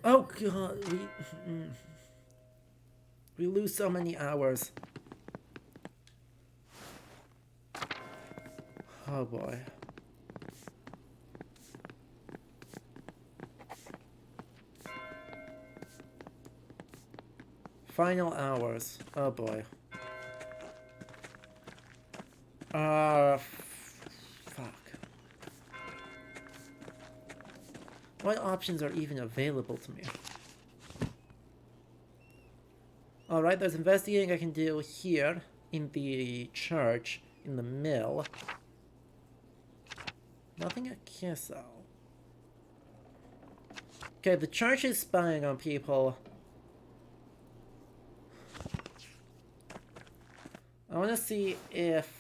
Speaker 1: Oh god, we lose so many hours. Oh boy. Final hours. Oh boy. Fuck. What options are even available to me? Alright, there's investigating I can do here, in the church, in the mill. Nothing at Kiso. Okay, the church is spying on people. I want to see if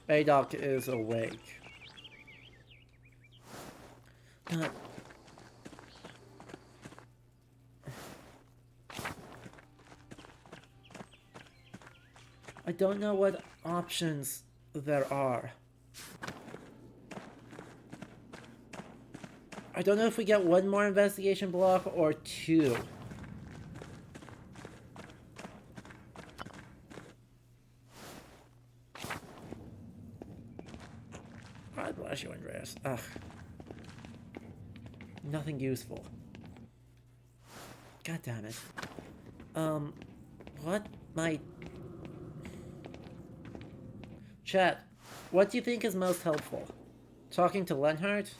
Speaker 1: Adok is awake. I don't know what options there are. I don't know if we get one more investigation block or two. God bless you, Andreas. Ugh. Nothing useful. God damn it. What might... Chat, what do you think is most helpful? Talking to Lenhart?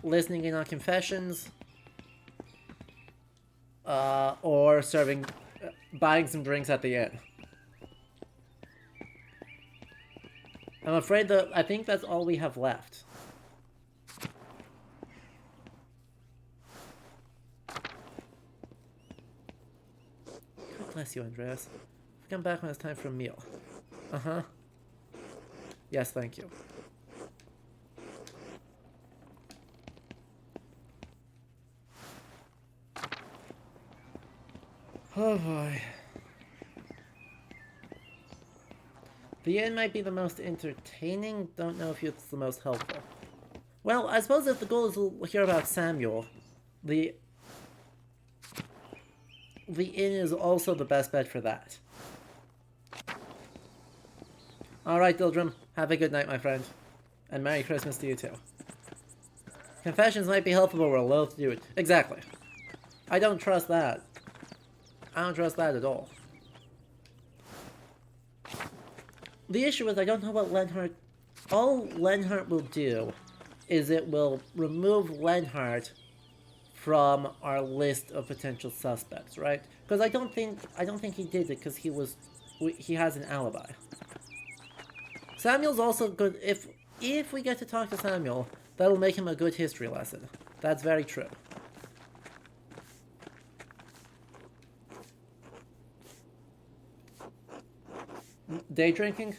Speaker 1: Listening in on confessions? Or buying some drinks at the inn? I'm afraid that I think that's all we have left. God bless you, Andreas. Come back when it's time for a meal. Uh-huh. Yes, thank you. Oh boy. The inn might be the most entertaining, don't know if it's the most helpful. Well, I suppose if the goal is to hear about Samuel, the inn is also the best bet for that. Alright, Dildrum, have a good night, my friend. And Merry Christmas to you too. Confessions might be helpful, but we're loath to do it. Exactly. I don't trust that. I don't trust that at all. The issue is I don't know what Lenhart... All Lenhart will do is it will remove Lenhart from our list of potential suspects, right? Because I don't think he did it because he has an alibi. Samuel's also good. If we get to talk to Samuel, that'll make him a good history lesson. That's very true. Day drinking?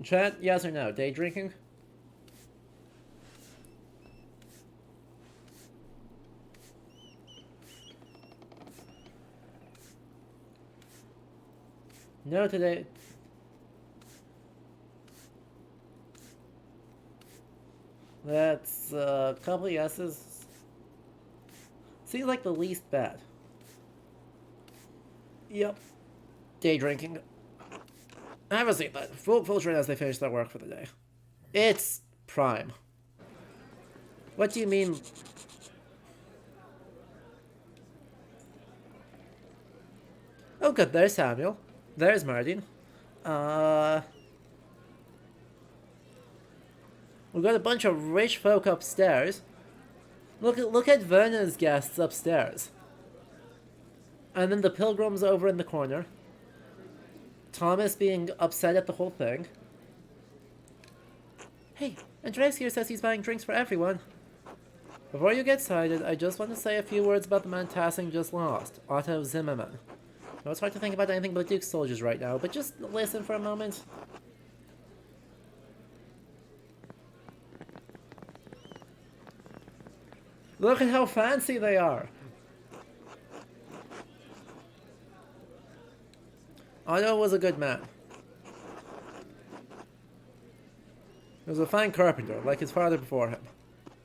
Speaker 1: Chat, yes or no? Day drinking? No today. That's a couple of yeses. Seems like the least bad. Yep. Day drinking. I haven't seen that. Full train as they finish their work for the day. It's prime. What do you mean? Oh good, there's Samuel. There's Martin. Uh... We've got a bunch of rich folk upstairs. Look at Verna's guests upstairs. And then the pilgrims over in the corner. Thomas being upset at the whole thing. Hey, Andreas here says he's buying drinks for everyone. Before you get started, I just want to say a few words about the man Tassing just lost, Otto Zimmerman. I know it's hard to think about anything but Duke's soldiers right now, but just listen for a moment. Look at how fancy they are! Otto was a good man. He was a fine carpenter, like his father before him.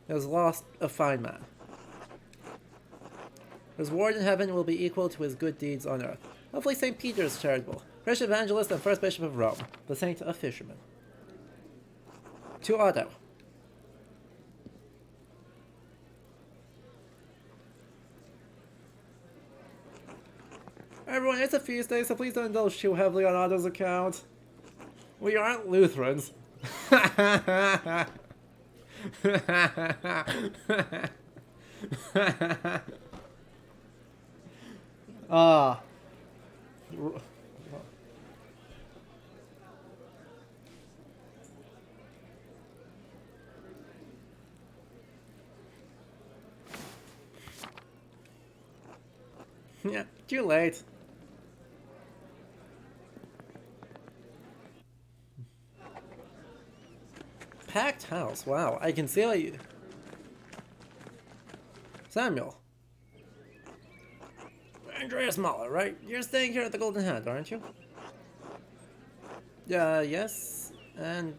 Speaker 1: He has lost a fine man. His reward in heaven will be equal to his good deeds on earth. Hopefully St. Peter is charitable. First evangelist and first bishop of Rome. The saint of fishermen. To Otto. Everyone, it's a feast day, so please don't indulge too heavily on Otto's account. We aren't Lutherans. Ah. Yeah, too late. Packed house, wow, I can see how you... Samuel. Andreas Mahler, right? You're staying here at the Golden Hand, aren't you? Yes, and...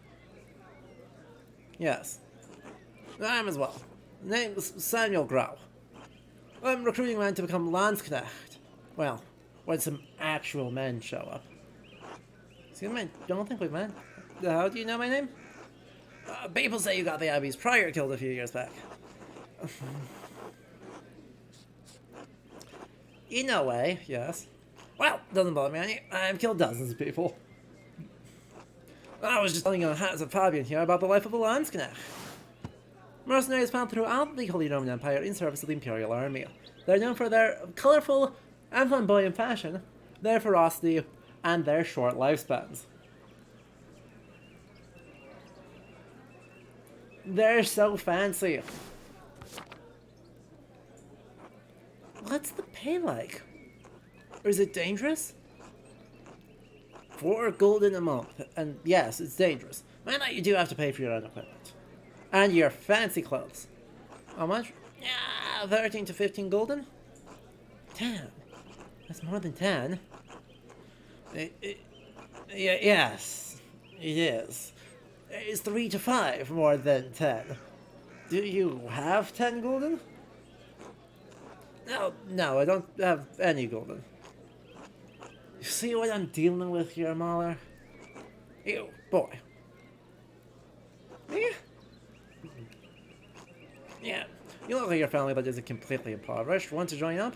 Speaker 1: Yes. I'm as well. Name's Samuel Grau. I'm recruiting men to become Landsknecht. Well, when some actual men show up. Excuse me, I don't think we've met. How do you know my name? People say you got the Abbey's prior killed a few years back. In a way, yes. Well, doesn't bother me any. I've killed dozens of people. I was just telling you Hans and Fabian here about the life of a Landsknecht. Mercenaries found throughout the Holy Roman Empire in service of the Imperial Army. They're known for their colorful and flamboyant fashion, their ferocity, and their short lifespans. They're so fancy. What's the pay like? Or is it dangerous? 4 gulden a month, and yes, it's dangerous. Man, you do have to pay for your own equipment. And your fancy clothes. How much? Yeah, 13 to 15 gulden? Damn, that's more than 10. Yes, it is. It's 3 to 5 more than 10. Do you have 10 gulden? No, I don't have any gulden. You see what I'm dealing with here, Mahler? You, boy. Me? Yeah, you look like your family but isn't completely impoverished. Want to join up?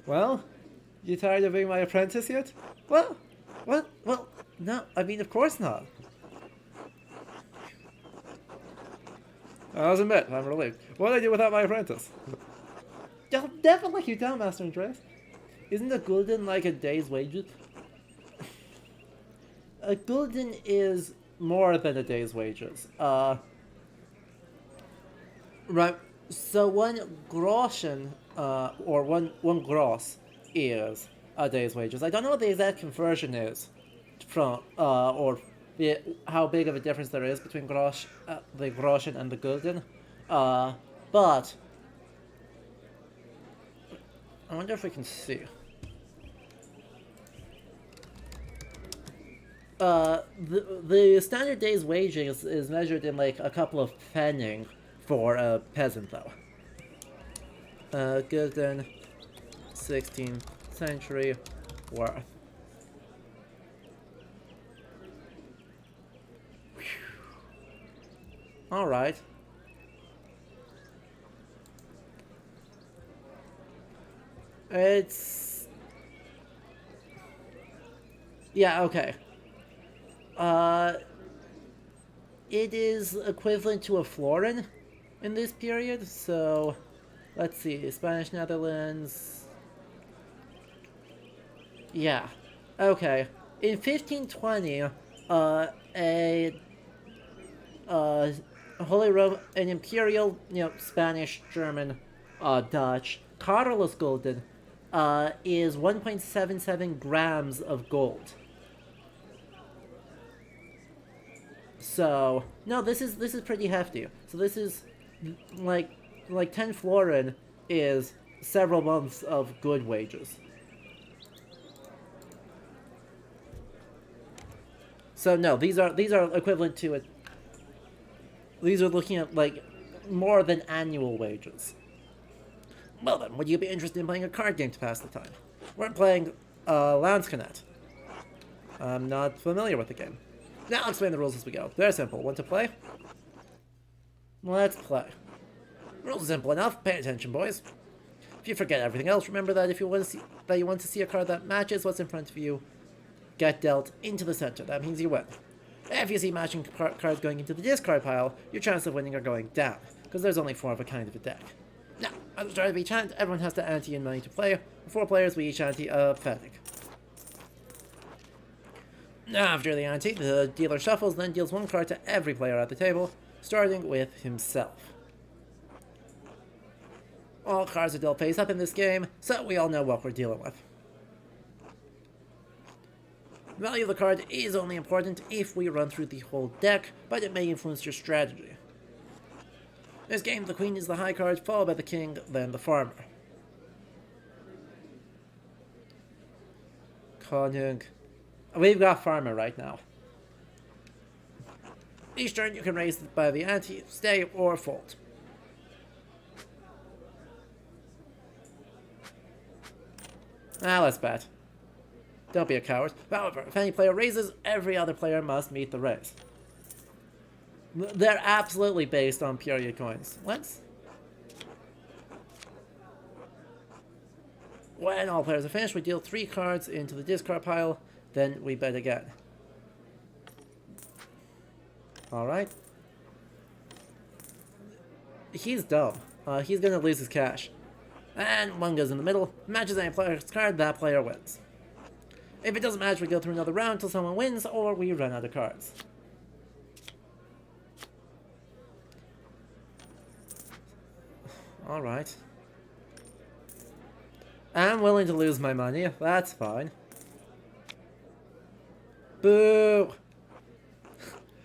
Speaker 1: Well, you tired of being my apprentice yet? Well, no, I mean, of course not. I must admit, I'm relieved. What would I do without my apprentice? I'll never let you down, Master Andreas. Isn't a gulden like a day's wages? A gulden is more than a day's wages. Right. So one groschen, or one gross is a day's wages. I don't know what the exact conversion is from, or how big of a difference there is between the groschen and the gulden. But I wonder if we can see. The standard day's wages is measured in like a couple of pfennig for a peasant, though. Gulden, 16th century worth. Alright. It's... Yeah, okay. Uh... It is equivalent to a florin in this period, so... Let's see, Spanish Netherlands... Yeah. Okay. In 1520, Holy Rome, an imperial, Spanish, German, Dutch, Carlos Gulden, is 1.77 grams of gold. So no, this is pretty hefty. So this is like 10 florin is several months of good wages. So no, these are equivalent to it. These are looking at like more than annual wages. Well then, would you be interested in playing a card game to pass the time? We're playing Landscanet. I'm not familiar with the game. Now I'll explain the rules as we go. They're simple. Want to play? Let's play. Rules are simple enough. Pay attention, boys. If you forget everything else, remember that if you want to see a card that matches what's in front of you, get dealt into the center. That means you win. If you see matching cards going into the discard pile, your chances of winning are going down, because there's only 4 of a kind of a deck. Now, at the start of each hand, everyone has to ante in money to play. For 4 players, we each ante a Fennec. After the ante, the dealer shuffles, then deals 1 card to every player at the table, starting with himself. All cards are dealt face up in this game, so we all know what we're dealing with. The value of the card is only important if we run through the whole deck, but it may influence your strategy. In this game, the Queen is the high card, followed by the King, then the Farmer. Konung. We've got Farmer right now. Each turn you can raise by the ante, stay, or fold. Let's bet. Don't be a coward. However, if any player raises, every other player must meet the raise. They're absolutely based on period coins. Let's... When all players are finished, we deal 3 cards into the discard pile, then we bet again. Alright. He's dumb. He's gonna lose his cash. And 1 goes in the middle, matches any player's card, that player wins. If it doesn't match, we go through another round until someone wins, or we run out of cards. Alright. I'm willing to lose my money, that's fine. Boo!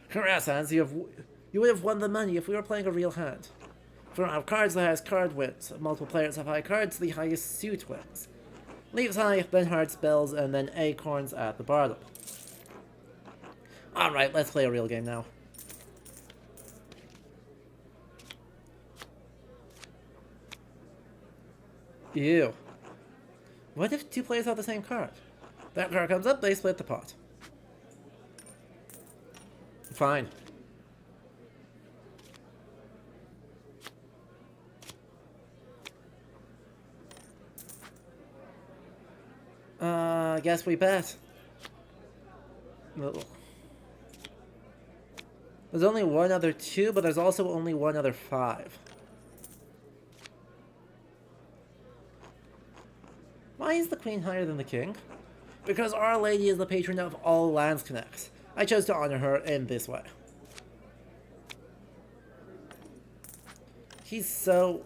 Speaker 1: Congrats, Hans, you would have won the money if we were playing a real hand. If we don't have cards, the highest card wins. If multiple players have high cards, the highest suit wins. Leaves high, then hearts, bells, and then acorns at the bottom. Alright, let's play a real game now. Ew. What if 2 players have the same card? That card comes up, they split the pot. Fine. I guess we bet. Ugh. There's only 1 other 2, but there's also only 1 other 5. Why is the Queen higher than the King? Because Our Lady is the patron of all Landsconnects. I chose to honor her in this way. He's so...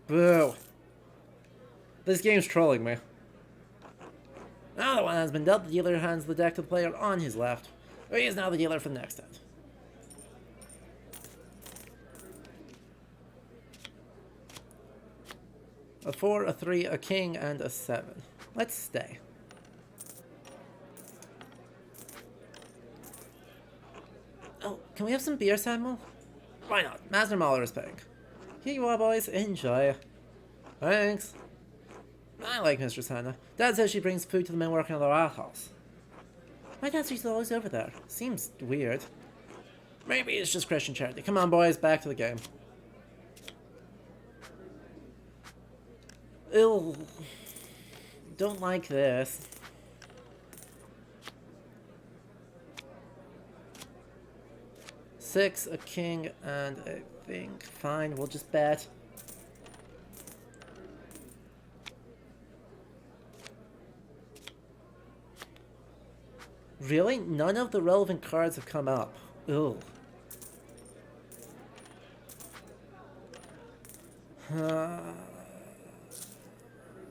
Speaker 1: Boo. This game's trolling me. Now that one has been dealt, the dealer hands the deck to the player on his left. He is now the dealer for the next hand. A 4, a 3, a king, and a 7. Let's stay. Oh, can we have some beer, Samuel? Why not? Master Mahler is paying. Here you are, boys. Enjoy. Thanks. I like Mistress Hannah. Dad says she brings food to the men working on the art house. My dad she's always over there. Seems weird. Maybe it's just Christian charity. Come on, boys, back to the game. Ew. Don't like this. Six, a king, and I think. Fine, we'll just bet. Really? None of the relevant cards have come up. Ugh.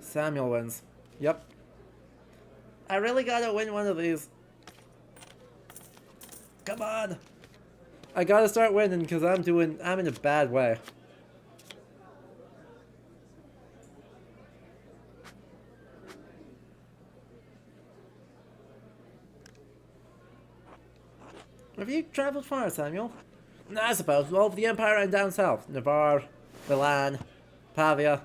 Speaker 1: Samuel wins. Yep. I really gotta win one of these. Come on! I gotta start winning because I'm in a bad way. Have you traveled far, Samuel? I suppose. All of the Empire and down south. Navarre, Milan, Pavia.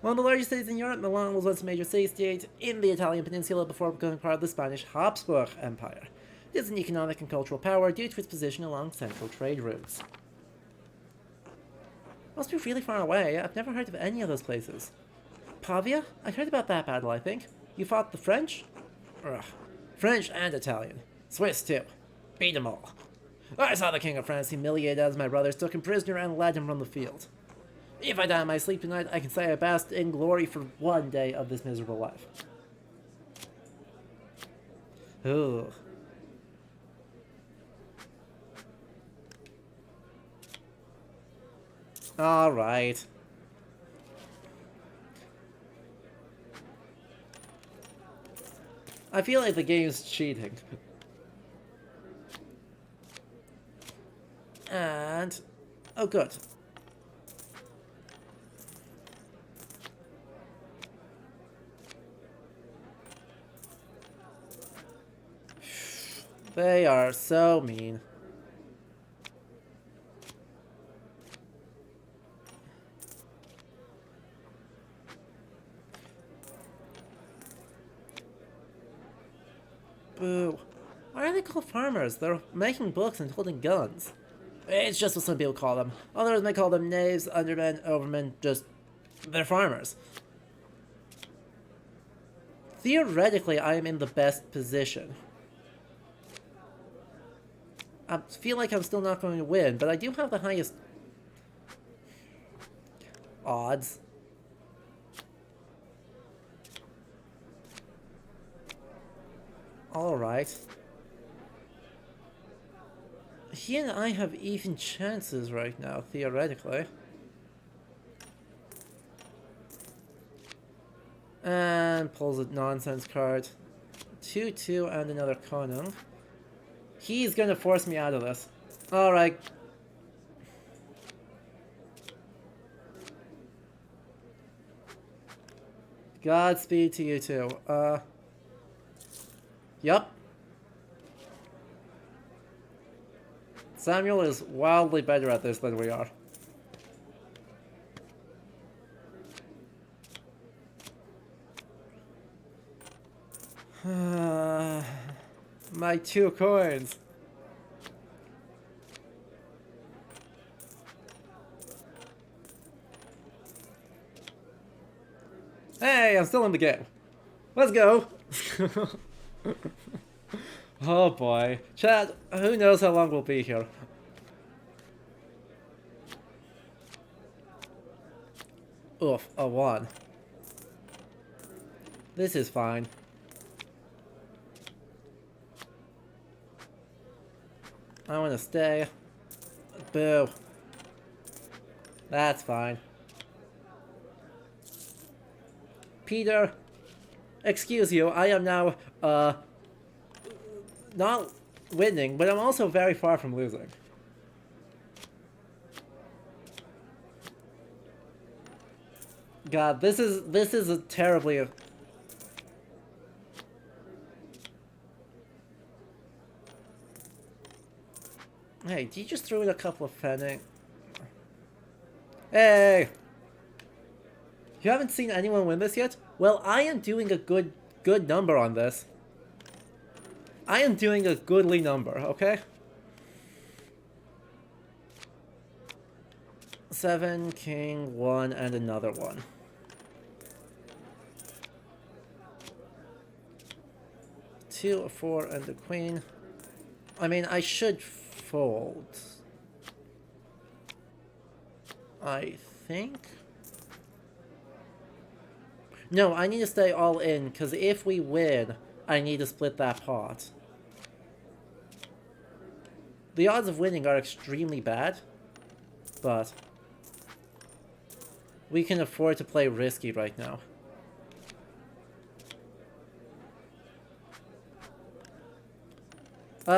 Speaker 1: One of the largest cities in Europe, Milan was once a major city-state in the Italian peninsula before becoming part of the Spanish Habsburg Empire. It is an economic and cultural power due to its position along central trade routes. Must be really far away. I've never heard of any of those places. Pavia? I heard about that battle, I think. You fought the French? Ugh. French and Italian. Swiss, too. Beat them all. I saw the King of France humiliated as my brothers took him prisoner and led him from the field. If I die in my sleep tonight, I can say I basked in glory for one day of this miserable life. Ooh. Alright. I feel like the game's cheating. And... oh, good. They are so mean. Boo. Why are they called farmers? They're making books and holding guns. It's just what some people call them. Others may call them knaves, undermen, overmen, just... they're farmers. Theoretically, I am in the best position. I feel like I'm still not going to win, but I do have the highest odds. Alright. He and I have even chances right now, theoretically. And pulls a nonsense card. 2-2 and another Konung. He's gonna force me out of this. Alright. Godspeed to you too. Yup. Samuel is wildly better at this than we are. My 2 coins. Hey, I'm still in the game. Let's go. Oh boy. Chat, who knows how long we'll be here. Oof, a 1. This is fine. I want to stay. Boo. That's fine. Peter, excuse you, I am now, not winning, but I'm also very far from losing. God, this is a terribly... Hey, did you just throw in a couple of Fennec? Hey! You haven't seen anyone win this yet? Well, I am doing a good number on this. I am doing a goodly number, okay? 7, king, 1, and another 1. Two, a 4, and a queen. I mean, I should fold. I think. No, I need to stay all in, because if we win, I need to split that pot. The odds of winning are extremely bad, but we can afford to play risky right now.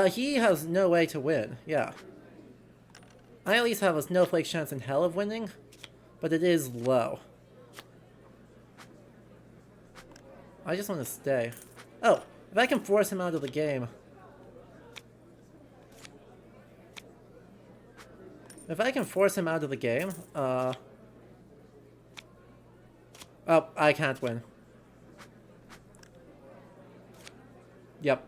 Speaker 1: He has no way to win, yeah. I at least have a snowflake chance in hell of winning, but it is low. I just want to stay. Oh, if I can force him out of the game. If I can force him out of the game, oh, I can't win. Yep.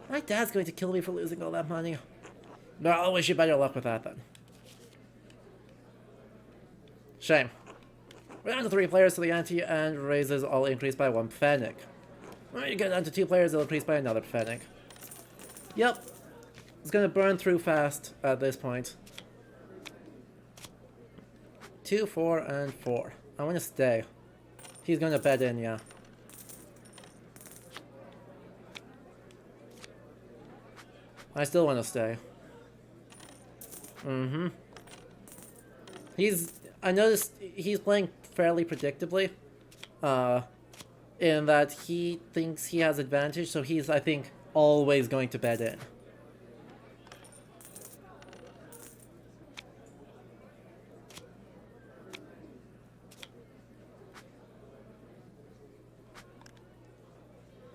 Speaker 1: My dad's going to kill me for losing all that money. No, I'll wish you better luck with that then. Shame. We're down to 3 players to the ante and raises all increase by 1 pfennig. When you get down to 2 players, it'll increase by another pfennig. Yep. It's gonna burn through fast at this point. 2, 4, and 4. I want to stay. He's gonna bet in, yeah. I still want to stay. Mm-hmm. I noticed he's playing fairly predictably. In that he thinks he has advantage, so he's, I think, always going to bet in.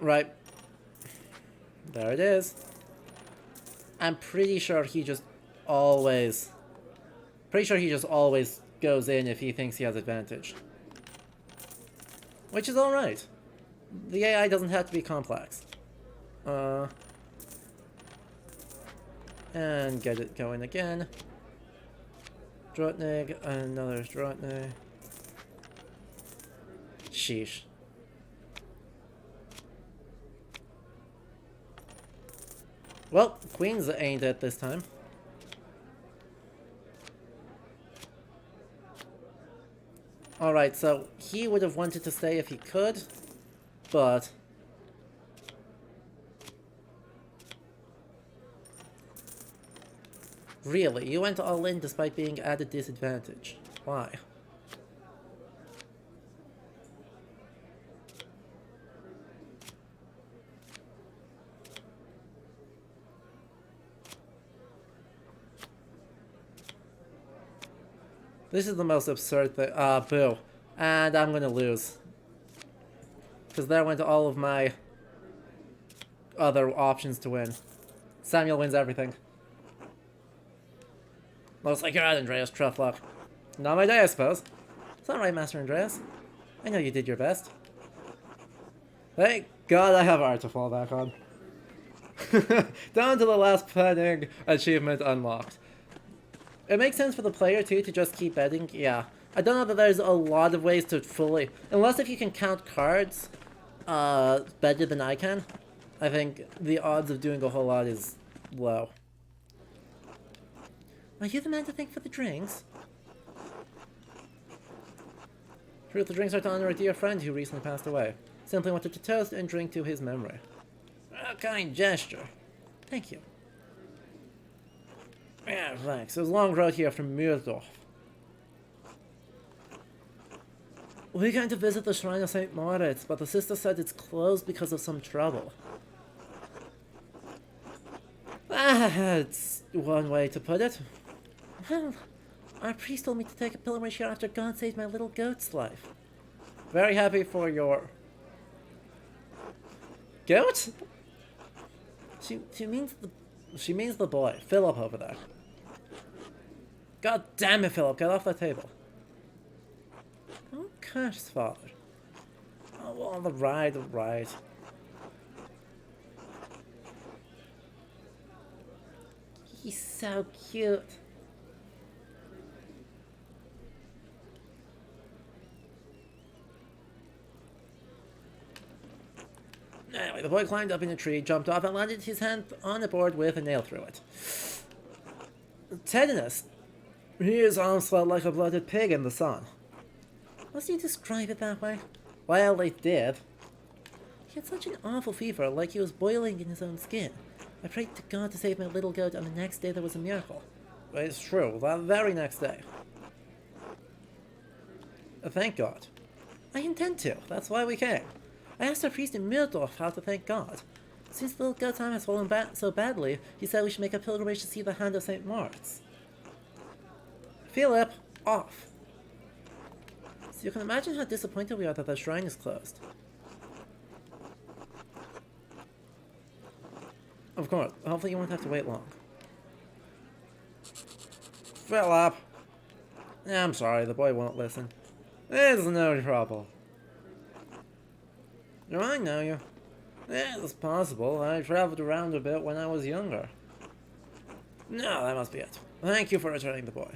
Speaker 1: Right. There it is. I'm pretty sure he just always... Pretty sure he just always goes in if he thinks he has advantage. Which is alright. The AI doesn't have to be complex. And get it going again. Drotnig, another Drotnig. Sheesh. Well, Queens ain't it this time. Alright, so he would have wanted to stay if he could, but... Really? You went all in despite being at a disadvantage. Why? This is the most absurd thing. Boo. And I'm gonna lose. Because there went all of my other options to win. Samuel wins everything. Looks like you're out, Andreas. Tough luck. Not my day, I suppose. It's alright, Master Andreas. I know you did your best. Thank God I have art to fall back on. Down to the last pfennig, achievement unlocked. It makes sense for the player, too, to just keep betting. Yeah. I don't know that there's a lot of ways to fully... Unless if you can count cards better than I can. I think the odds of doing a whole lot is low. Are you the man to thank for the drinks? Truth, the drinks are to honor a dear friend who recently passed away. Simply wanted to toast and drink to his memory. A kind gesture. Thank you. Yeah, thanks. It was a long road here from Mühldorf. We're going to visit the shrine of St. Moritz, but the sister said it's closed because of some trouble. That's one way to put it. Well, our priest told me to take a pilgrimage here after God saved my little goat's life. Very happy for your... Goat? She means the boy, Philip over there. God damn it, Philip, get off that table. Oh, curse, father. Oh, all right, all right. He's so cute. Anyway, the boy climbed up in a tree, jumped off, and landed his hand on a board with a nail through it. Tetanus. His arms felt like a bloated pig in the sun. Must you describe it that way? Well, they did. He had such an awful fever, like he was boiling in his own skin. I prayed to God to save my little goat, and the next day there was a miracle. It's true, that very next day. Thank God. I intend to, that's why we came. I asked our priest in Mirdorf how to thank God. Since the little goat's arm has fallen so badly, he said we should make a pilgrimage to see the hand of St. Moritz. Philip, off! So you can imagine how disappointed we are that the shrine is closed. Of course, hopefully you won't have to wait long. Philip! I'm sorry, the boy won't listen. It's no trouble. Do I know you? It's possible. I traveled around a bit when I was younger. No, that must be it. Thank you for returning the boy.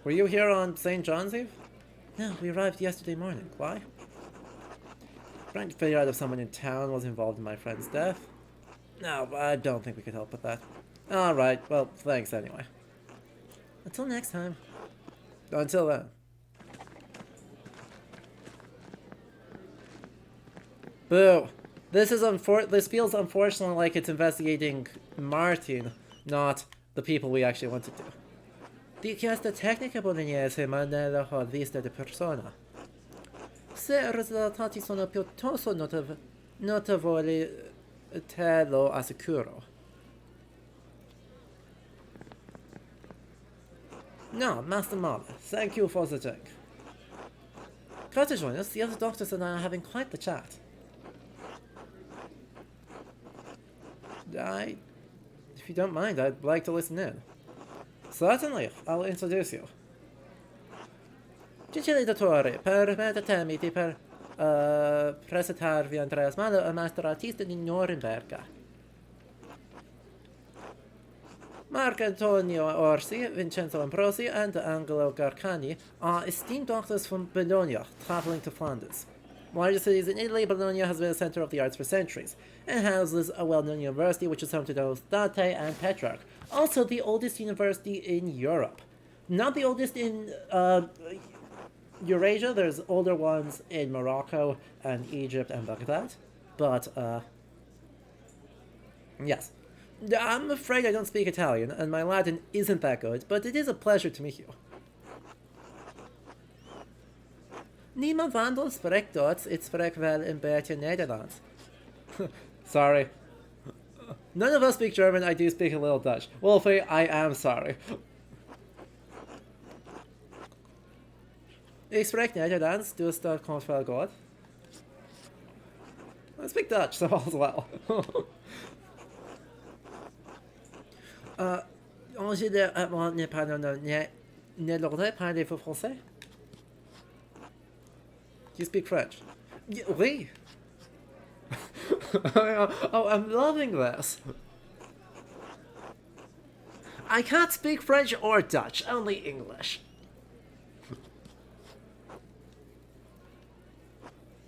Speaker 1: Were you here on St. John's Eve? No, we arrived yesterday morning. Why? Trying to figure out if someone in town was involved in my friend's death. No, I don't think we could help with that. Alright, well, thanks anyway. Until next time. Until then. Boo! This feels unfortunately like it's investigating Martin, not the people we actually wanted to. Questa tecnica bolognese manera vista di persona. Se I risultati sono piuttosto notevoli, te lo assicuro. No, Master Marley, thank you for the drink. Glad to join us. The other doctors and I are having quite the chat. If you don't mind, I'd like to listen in. Certainly, I'll introduce you. Gentile dottore, permettetemi di presentarvi Andreas Malo, un master artista di Norimberga. Marco Antonio Orsi, Vincenzo Ambrosi, and Angelo Garcani are esteemed doctors from Bologna, traveling to Flanders. Larger cities in Italy, Bologna has been a center of the arts for centuries, and houses a well-known university which is home to both Dante and Petrarch, also the oldest university in Europe. Not the oldest in Eurasia, there's older ones in Morocco and Egypt and Baghdad, but yes. I'm afraid I don't speak Italian, and my Latin isn't that good, but it is a pleasure to meet you. Niemand wandelt spreekt Duits, ik spreek wel een beetje Nederlands. Sorry. None of us speak German, I do speak a little Dutch. Wolfie, I am sorry. Ik spreek Nederlands, dus dat komt wel goed. I speak Dutch, so all's well. Ne parlons néerlandais, parlez-vous français? You speak French? Oui. Oh, I'm loving this. I can't speak French or Dutch, only English.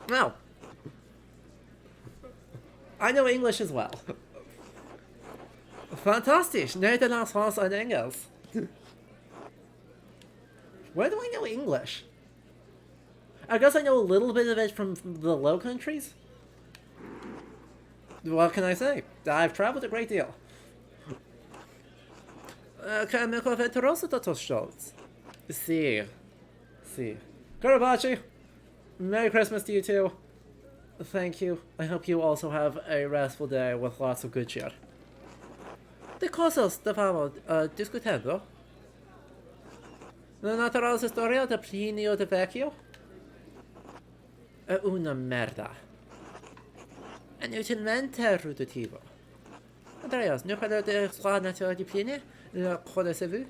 Speaker 1: No. I know English as well. Fantastisch. Nederlands, Frans, and Engels. Where do I know English? I guess I know a little bit of it from the Low Countries. What can I say? I've traveled a great deal. Kan ik of interesse tot stolz? See. Karabachi, Merry Christmas to you too. Thank you. I hope you also have a restful day with lots of good cheer. De cosas stavamo discutendo? La naturale storia de Plinio de Vecchio? È una merda. È inutilmente ruditivo. Andreas, ne parlo de la natura di Pliny? Le connaissez-vous?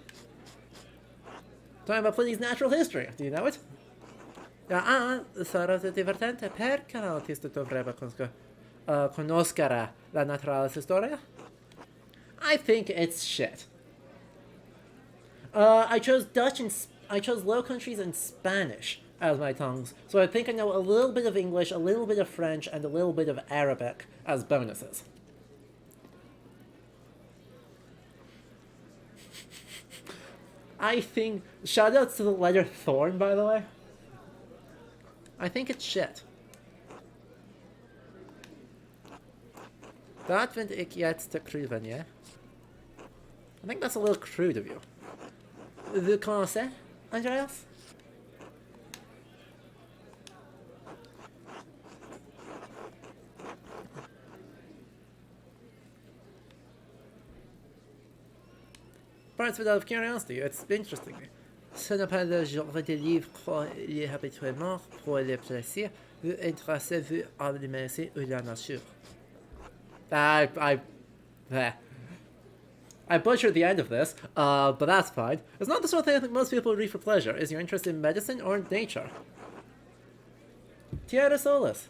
Speaker 1: Talking about Pliny's natural history. Do you know it? Sarà divertente perché l'artista dovrebbe conoscere la naturale storia? I think it's shit. I chose Dutch and I chose Low Countries and Spanish. as my tongues, so I think I know a little bit of English, a little bit of French, and a little bit of Arabic as bonuses. I think, shoutouts to the letter Thorn, by the way. I think it's shit. Dat vind ik jetzt te cru van je. I think that's a little crude of you. Vous connaissez, Andreas? Parts out of curiosity, it's interesting. Ce n'est pas le genre de livre qu'il y habituellement pour le plaisir. Vous intéressez-vous à l'humanité ou la nature? I butchered the end of this, but that's fine. It's not the sort of thing I think most people read for pleasure. Is your interest in medicine or nature? Tierra Solis.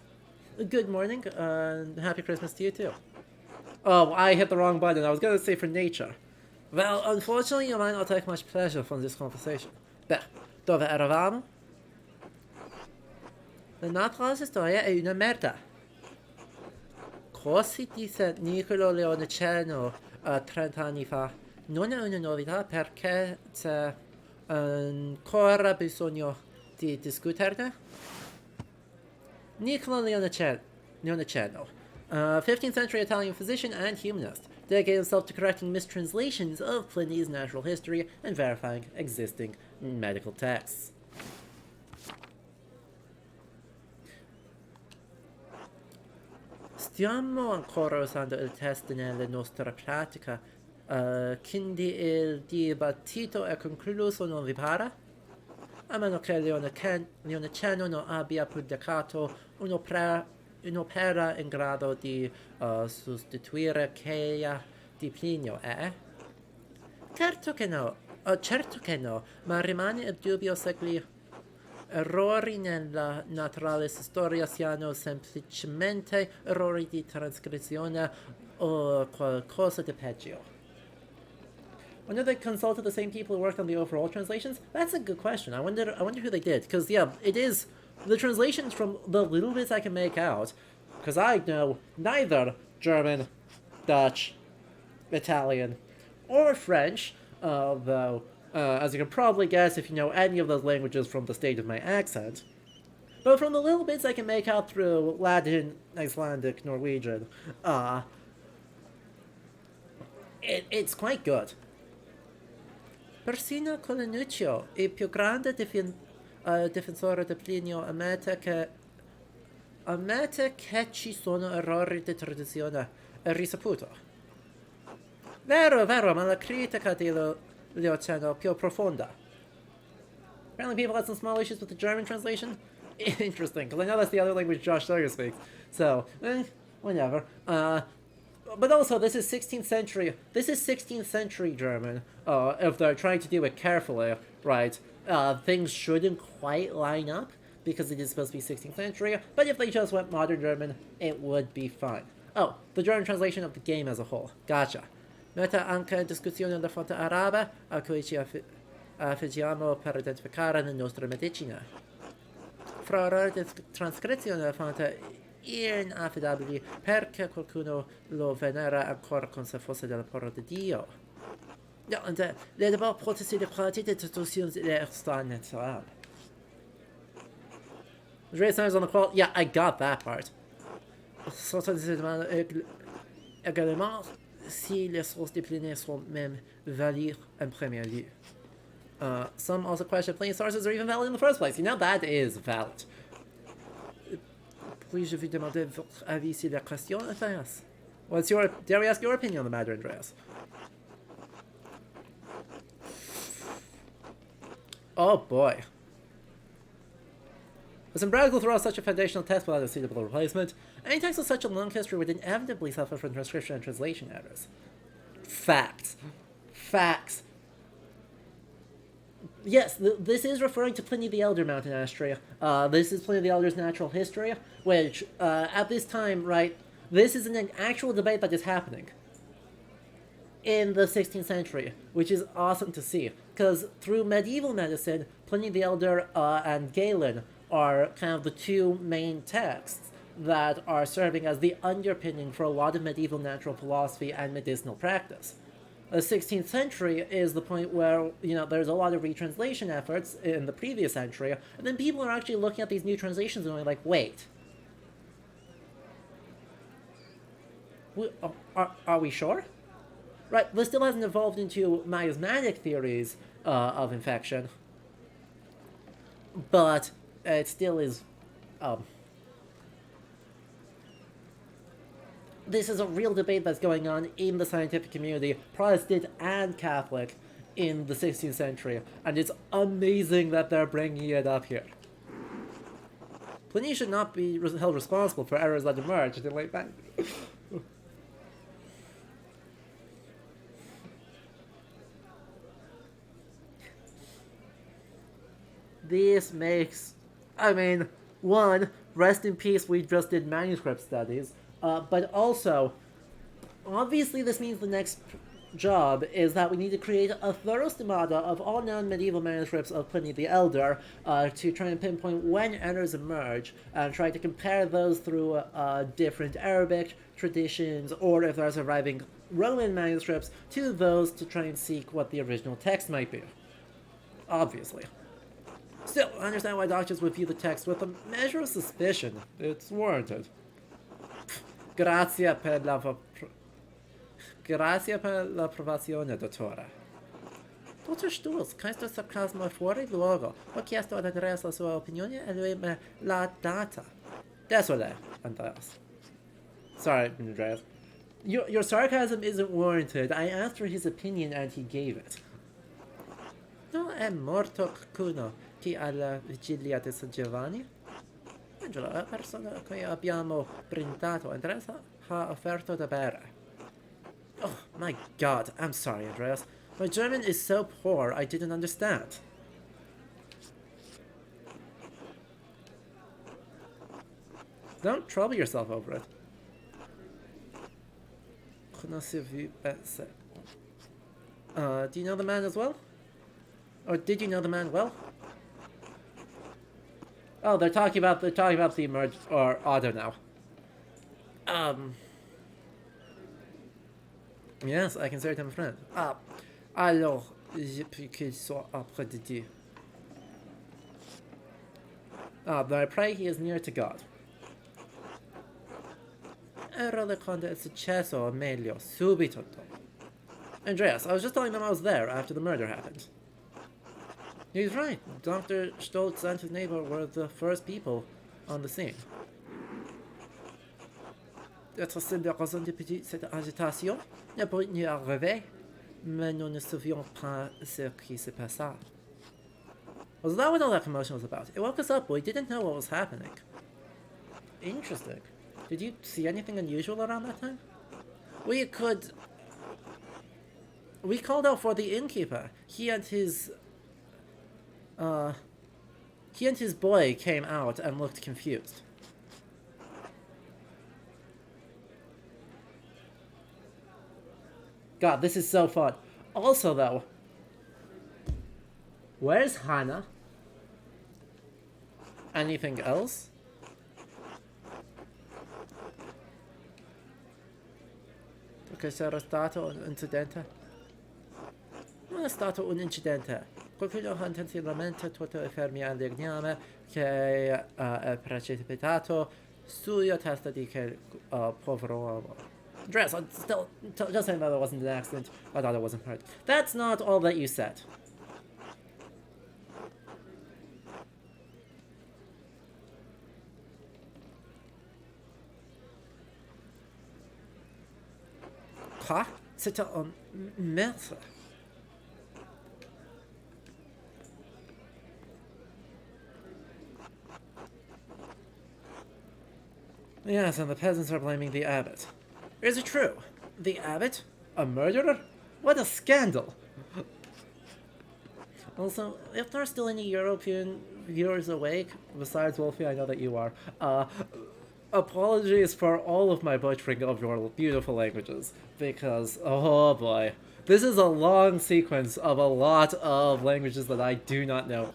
Speaker 1: Good morning, and happy Christmas to you too. Oh, I hit the wrong button. I was gonna say for nature. Well, unfortunately, you might not take much pleasure from this conversation. Beh, dove eravamo? La nostra storia è una merda. Così disse Niccolo Leoniceno 30 anni fa. Non è una novità perché c'è ancora bisogno di discuterne. Niccolo Leoniceno, 15th century Italian physician and humanist, dedicated himself to correcting mistranslations of Pliny's natural history and verifying existing medical texts. Stiamo ancora usando il test nella nostra pratica, quindi il dibattito è concluso, non vi pare? A meno che Leoniceno non abbia pubblicato un'opera in grado di sostituire quella di Plinio, eh? Certo che no, ma rimane il dubbio se gli errori nella naturale storia siano semplicemente errori di trascrizione o qualcosa di peggio. Wonder if they consulted the same people who worked on the overall translations? That's a good question. I wonder who they did. Because, yeah, it is... The translations from the little bits I can make out, because I know neither German, Dutch, Italian, or French, though, as you can probably guess if you know any of those languages from the state of my accent. But from the little bits I can make out through Latin, Icelandic, Norwegian, it's quite good. Persino Colanuccio, il più grande difensore di Plinio, ammette che ci sono errori di traduzione, è risaputo. Vero, ma la critica di Leoniceno è più profonda. Apparently people had some small issues with the German translation. Interesting, because I know that's the other language Josh Sawyer speaks. So, whatever. But also, this is 16th century. This is 16th century German. If they're trying to do it carefully, right? Things shouldn't quite line up because it is supposed to be 16th century. But if they just went modern German, it would be fine. Oh, the German translation of the game as a whole. Gotcha. Mette anche discussione da fonte araba a cui ci affiggiamo per identificare la nostra medicina. Fra errori di trascrizione da fonte inaffidabili perché qualcuno lo venera ancora come se fosse della parola di Dio. Ja, und le debat protester de qualité de traduction extraordinaire. Raise signs on the quote. Yeah, I got that part. Certains se demandent également si les sources de Pline sont même valides en premier lieu. Some also question if Pliny's sources are even valid in the first place. You know, that is valid. Puis-je vous demander votre avis sur la question, Andreas? Dare we ask your opinion on the matter, Andreas? Oh boy. As Bragg will throw out such a foundational test without a suitable replacement, any text with such a long history would inevitably suffer from transcription and translation errors. Facts. Yes, this is referring to Pliny the Elder Mountain Astrea. This is Pliny the Elder's natural history, which, at this time, right, this is an actual debate that is happening in the 16th century, which is awesome to see, because through medieval medicine, Pliny the Elder and Galen are kind of the two main texts that are serving as the underpinning for a lot of medieval natural philosophy and medicinal practice. The 16th century is the point where, there's a lot of retranslation efforts in the previous century, and then people are actually looking at these new translations and going like, wait, are we sure? Right, this still hasn't evolved into miasmatic theories of infection, but it still is. This is a real debate that's going on in the scientific community, Protestant and Catholic, in the 16th century, and it's amazing that they're bringing it up here. Pliny should not be held responsible for errors that emerged in the late 90s. This makes, one, rest in peace, we just did manuscript studies, but also, obviously this means the next job is that we need to create a thorough stomata of all known medieval manuscripts of Pliny the Elder to try and pinpoint when errors emerge and try to compare those through different Arabic traditions, or if there are surviving Roman manuscripts, to those to try and seek what the original text might be. Obviously. Still, I understand why doctors would view the text with a measure of suspicion. It's warranted. Grazie per l'approvazione, dottore. Dottor Sturz, questo sarcasmo fuori luogo. Ho chiesto ad Andreas la sua opinione e lui me l'ha data. Désolé, Andreas. Sorry, Andreas. Your sarcasm isn't warranted. I asked for his opinion and he gave it. Non è morto qualcuno qui alla vigilia di San Giovanni? Angelo, la persona che abbiamo printato, Andreas ha offerto da bere. Oh my god, I'm sorry, Andreas. My German is so poor I didn't understand. Don't trouble yourself over it. Do you know the man as well? Or did you know the man well? Oh, they're talking about the emerge or Otto now. Yes, I consider him a friend. Alors, je prie qu'il soit auprès de Dieu. But I pray he is near to God. Era quando è successo meglio subito. Andreas, I was just telling them I was there after the murder happened. He's right. Dr. Stoltz and his neighbor were the first people on the scene. Être seule la raison de cette agitation n'est pas venu arriver, mais nous ne savions pas ce qui se passa. Was that what all that commotion was about? It woke us up, but we didn't know what was happening. Interesting. Did you see anything unusual around that time? We called out for the innkeeper. He and his boy came out and looked confused. God, this is so fun. Also, though, where's Hannah? Anything else? Perché c'era stato un incidente? Non è stato un incidente. Qualcuno ha intenzionalmente tolto i fermi al legname che è precipitato sulla testa di quel povero uomo. Andreas, I'm still just saying that it wasn't an accident. I thought it wasn't hurt. That's not all that you said. Quoi? C'était un meurtre. Yes, and the peasants are blaming the abbot. Is it true? The abbot? A murderer? What a scandal! Also, if there are still any European viewers awake, besides Wolfie, I know that you are, apologies for all of my butchering of your beautiful languages, because, oh boy, this is a long sequence of a lot of languages that I do not know.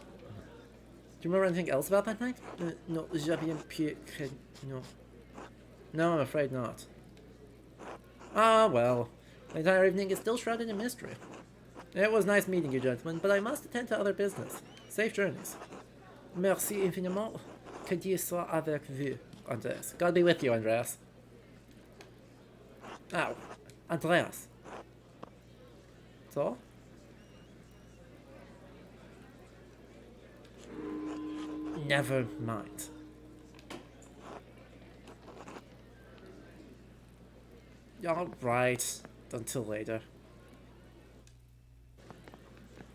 Speaker 1: you remember anything else about that night? No, no. No, I'm afraid not. Ah, well. The entire evening is still shrouded in mystery. It was nice meeting you, gentlemen, but I must attend to other business. Safe journeys. Merci infiniment. Que Dieu soit avec vous, Andreas. God be with you, Andreas. Ow. Andreas. So? Never mind. Alright. Until later.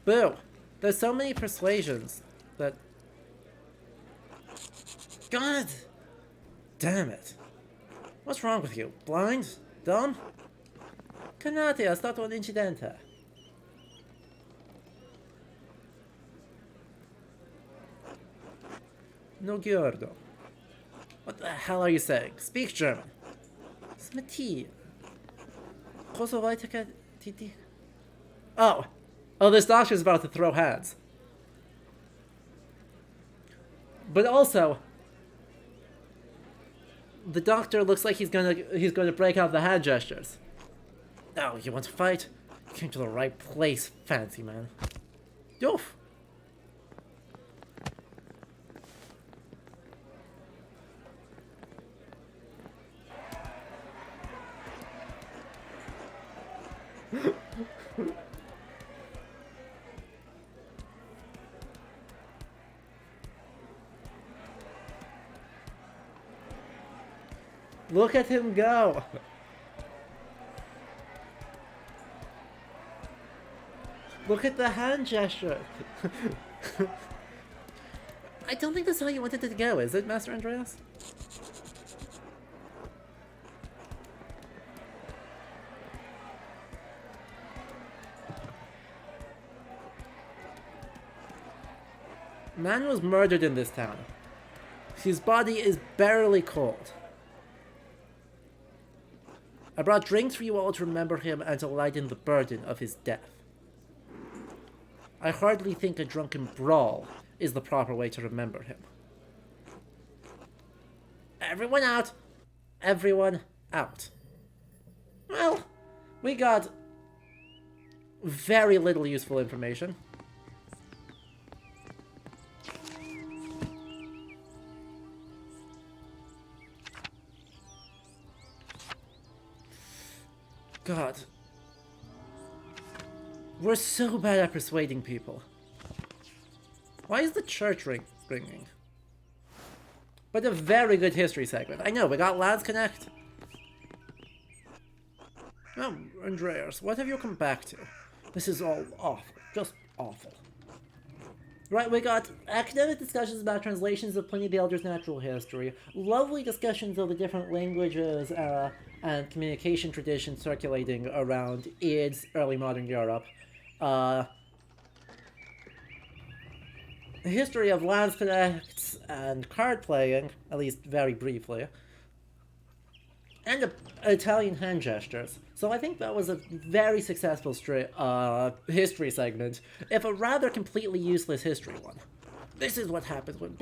Speaker 1: Boo! There's so many persuasions that... God! Damn it. What's wrong with you? Blind? Dumb? Che non è stato un incidente. No giordo. What the hell are you saying? Speak German. Smetì. Cosa vuoi che ti dica? Oh. Oh, this doctor's about to throw hands. But also, the doctor looks like he's gonna break out the hand gestures. Oh, you want to fight? You came to the right place, fancy man. Yoof. Look at him go! Look at the hand gesture! I don't think that's how you wanted it to go, is it, Master Andreas? Man was murdered in this town. His body is barely cold. I brought drinks for you all to remember him and to lighten the burden of his death. I hardly think a drunken brawl is the proper way to remember him. Everyone out! Everyone out. Well, we got very little useful information. God. We're so bad at persuading people. Why is the church ringing? But a very good history segment. I know, we got Lads Connect. Oh, Andreas, what have you come back to? This is all awful. Just awful. Right, we got academic discussions about translations of Pliny the Elder's natural history, lovely discussions of the different languages and communication traditions circulating around ID's early modern Europe, history of Lands Connects and card playing, at least very briefly, and Italian hand gestures. So I think that was a very successful history segment, if a rather completely useless history one. This is what happens when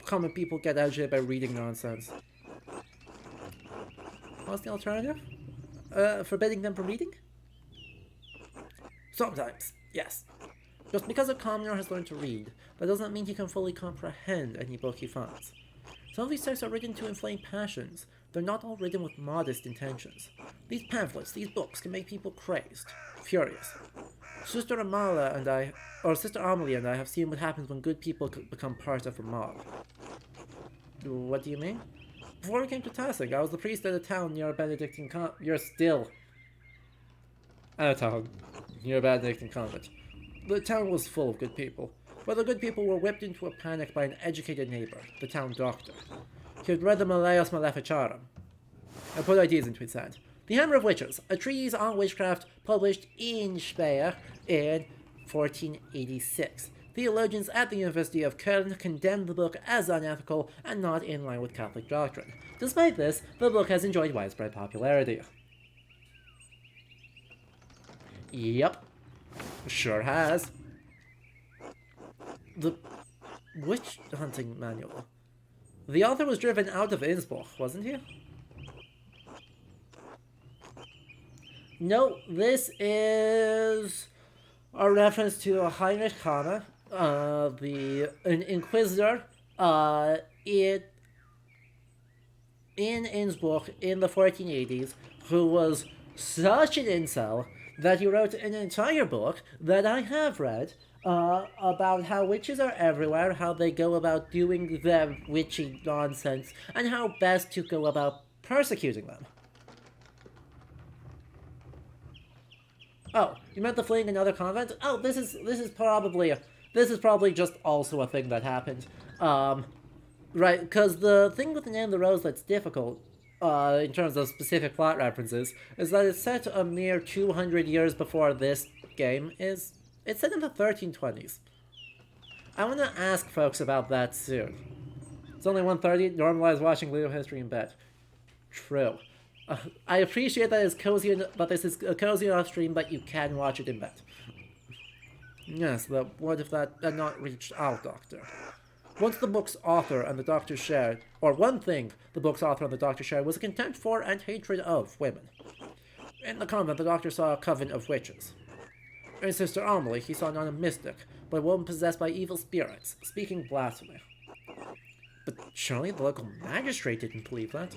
Speaker 1: common people get agitated by reading nonsense. What's the alternative? Forbidding them from reading? Sometimes, yes. Just because a commoner has learned to read, that doesn't mean he can fully comprehend any book he finds. Some of these texts are written to inflame passions. They're not all written with modest intentions. These pamphlets, these books, can make people crazed, furious. Sister Amelie and I have seen what happens when good people become part of a mob. What do you mean? Before we came to Tassing, I was the priest at a town near a Benedictine convent. You're still at a town near a Benedictine convent. The town was full of good people, but the good people were whipped into a panic by an educated neighbor, the town doctor. He had read the Malleus Maleficarum and put ideas into his head. The Hammer of Witches, a treatise on witchcraft published in Speyer in 1486. Theologians at the University of Köln condemned the book as unethical and not in line with Catholic doctrine. Despite this, the book has enjoyed widespread popularity. Yep. Sure has. Witch hunting manual. The author was driven out of Innsbruck, wasn't he? No, this is a reference to Heinrich Kahn, an inquisitor, in Innsbruck in the 1480s, who was such an incel that he wrote an entire book that I have read about how witches are everywhere, how they go about doing their witchy nonsense, and how best to go about persecuting them. Oh, you meant the fleeing another convent? Oh, this is probably just also a thing that happened. Right, because the thing with the Name of the Rose that's difficult, in terms of specific plot references, is that it's set a mere 200 years before this game is. It's set in the 1320s. I want to ask folks about that soon. It's only 1:30. Normalize watching Leo history in bed. True. I appreciate that it's cozy, but this is a cozy enough stream, but you can watch it in bed. Yes, but what if that had not reached our doctor? Once the book's author and the doctor shared, or one thing the book's author and the doctor shared was a contempt for and hatred of women. In the convent, the doctor saw a coven of witches. In Sister Amelie, he saw not a mystic, but a woman possessed by evil spirits, speaking blasphemy. But surely the local magistrate didn't believe that.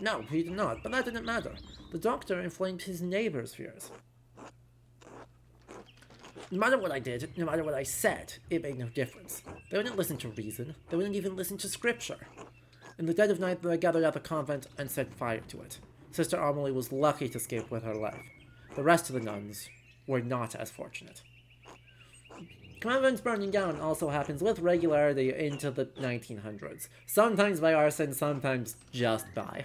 Speaker 1: No, he did not, but that didn't matter. The doctor inflamed his neighbor's fears. No matter what I did, no matter what I said, it made no difference. They wouldn't listen to reason. They wouldn't even listen to scripture. In the dead of night, they gathered at the convent and set fire to it. Sister Amelie was lucky to escape with her life. The rest of the nuns were not as fortunate. Convents burning down also happens with regularity into the 1900s. Sometimes by arson, sometimes just by.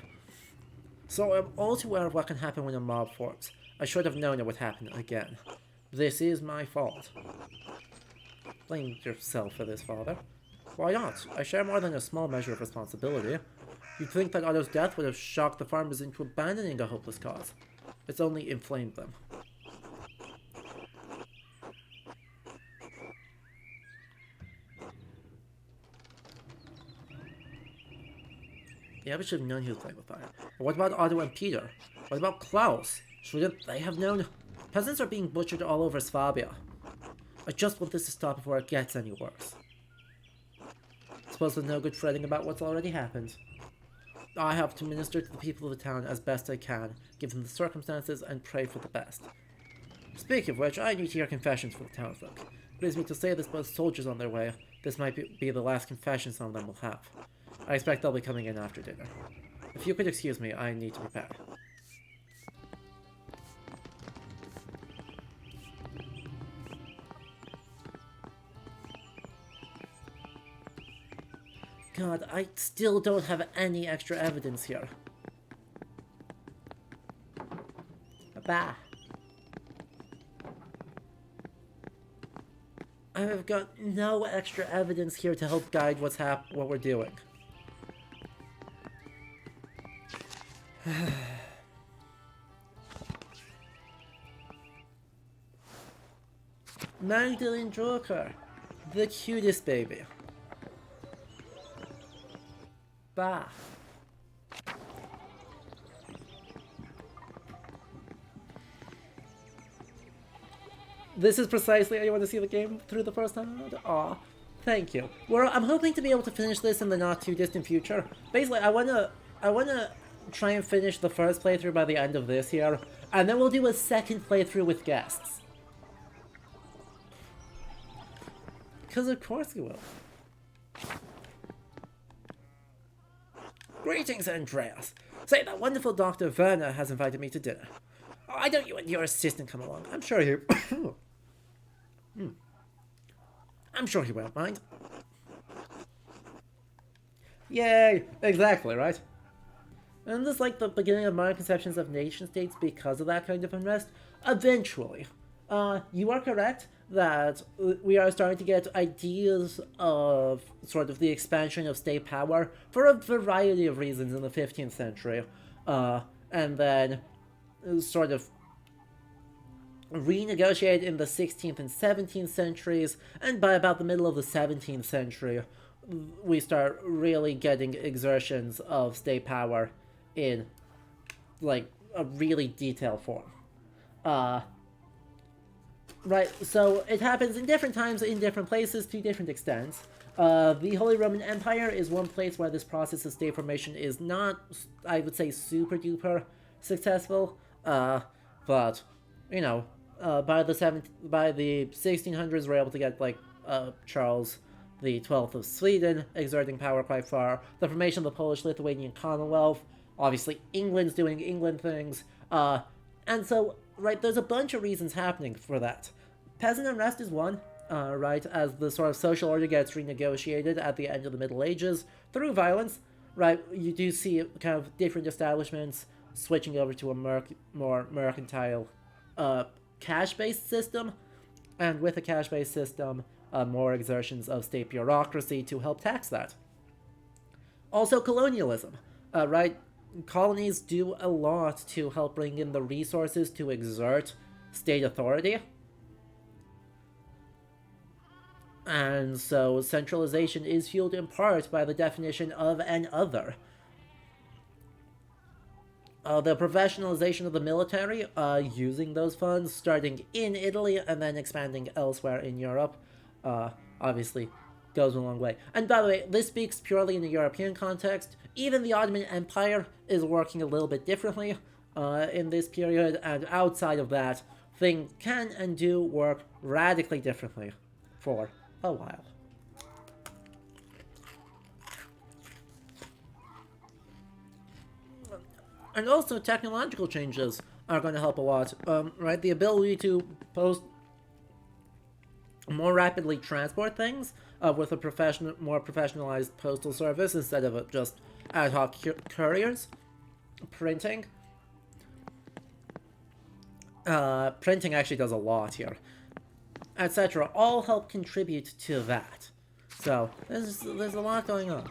Speaker 1: So I'm all too aware of what can happen when a mob forms. I should have known it would happen again. This is my fault. Blame yourself for this, Father. Why not? I share more than a small measure of responsibility. You'd think that Otto's death would have shocked the farmers into abandoning a hopeless cause. It's only inflamed them. Yeah, we should have known he was playing with fire. But what about Otto and Peter? What about Klaus? Shouldn't they have known? Peasants are being butchered all over Swabia. I just want this to stop before it gets any worse. Suppose there's no good fretting about what's already happened. I have to minister to the people of the town as best I can, given the circumstances, and pray for the best. Speaking of which, I need to hear confessions from the townsfolk. It leads me to say this, but soldiers on their way. This might be the last confession some of them will have. I expect they'll be coming in after dinner. If you could excuse me, I need to prepare. God, I still don't have any extra evidence here. Bah. I have got no extra evidence here to help guide what we're doing. Magdalene Joker, the cutest baby. Bah. This is precisely how you want to see the game through the first time around? Aw, thank you. Well, I'm hoping to be able to finish this in the not too distant future. Basically, I wanna try and finish the first playthrough by the end of this year, and then we'll do a second playthrough with guests. Because of course we will. Greetings, Andreas. Say, that wonderful Dr. Werner has invited me to dinner. Why don't you and your assistant come along? I'm sure he... I'm sure he won't mind. Yay! Exactly, right? And this is like the beginning of my conceptions of nation-states because of that kind of unrest. Eventually. You are correct that we are starting to get ideas of sort of the expansion of state power for a variety of reasons in the 15th century. And then sort of renegotiated in the 16th and 17th centuries, and by about the middle of the 17th century, we start really getting exertions of state power in like a really detailed form. Uh, right, so it happens in different times, in different places, to different extents. The Holy Roman Empire is one place where this process of state formation is not, I would say, super duper successful. But you know, by the 1600s, we're able to get like Charles the 12th of Sweden exerting power quite far. The formation of the Polish-Lithuanian Commonwealth. Obviously, England's doing England things. And so, right, there's a bunch of reasons happening for that. Peasant unrest is one, right, as the sort of social order gets renegotiated at the end of the Middle Ages through violence, right, you do see kind of different establishments switching over to a more mercantile, cash-based system, and with a cash-based system, more exertions of state bureaucracy to help tax that. Also, colonialism, right? Colonies do a lot to help bring in the resources to exert state authority. And so centralization is fueled in part by the definition of an other. The professionalization of the military, using those funds, starting in Italy and then expanding elsewhere in Europe, obviously goes a long way. And by the way, this speaks purely in the European context. Even the Ottoman Empire is working a little bit differently in this period, and outside of that, things can and do work radically differently for a while. And also, technological changes are going to help a lot, right? The ability to more rapidly transport things with a more professionalized postal service instead of just ad hoc couriers. Printing. Printing actually does a lot here, etc. All help contribute to that. So there's a lot going on.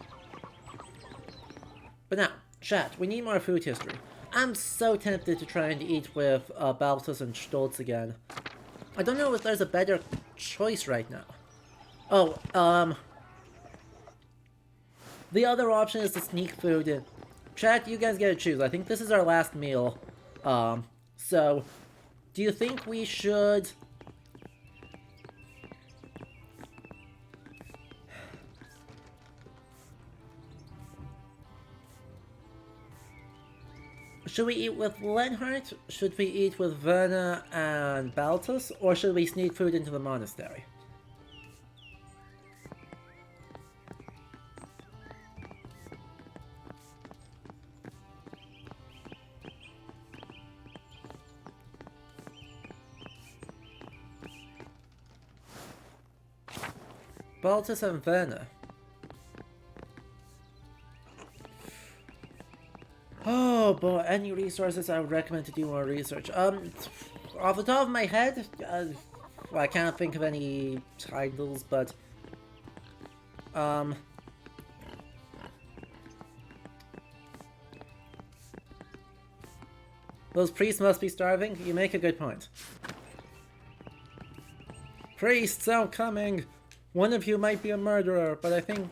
Speaker 1: But now, chat, we need more food history. I'm so tempted to try and eat with Baltus and Stoltz again. I don't know if there's a better choice right now. Oh, the other option is to sneak food in. Chat, you guys get to choose. I think this is our last meal. So, do you think we should... Should we eat with Lenhart? Should we eat with Verna and Baltus? Or should we sneak food into the monastery? Baltus and Verna. Oh boy, any resources I would recommend to do more research. Off the top of my head, well, I can't think of any titles, but those priests must be starving. You make a good point. Priests outcoming! One of you might be a murderer, but I think...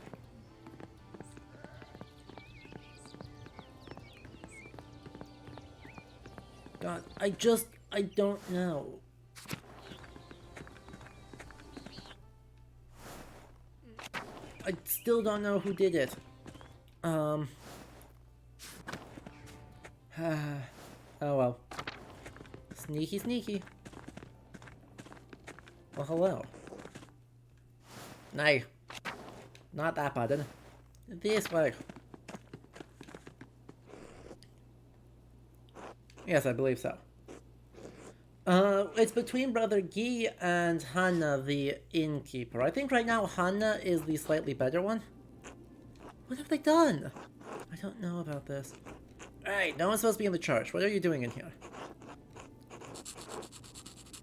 Speaker 1: God, I don't know. I still don't know who did it. Oh well. Sneaky, sneaky. Well, hello. No. Not that button. This way. Yes, I believe so. It's between Brother Guy and Hanna, the innkeeper. I think right now Hanna is the slightly better one. What have they done? I don't know about this. Alright, no one's supposed to be in the church. What are you doing in here?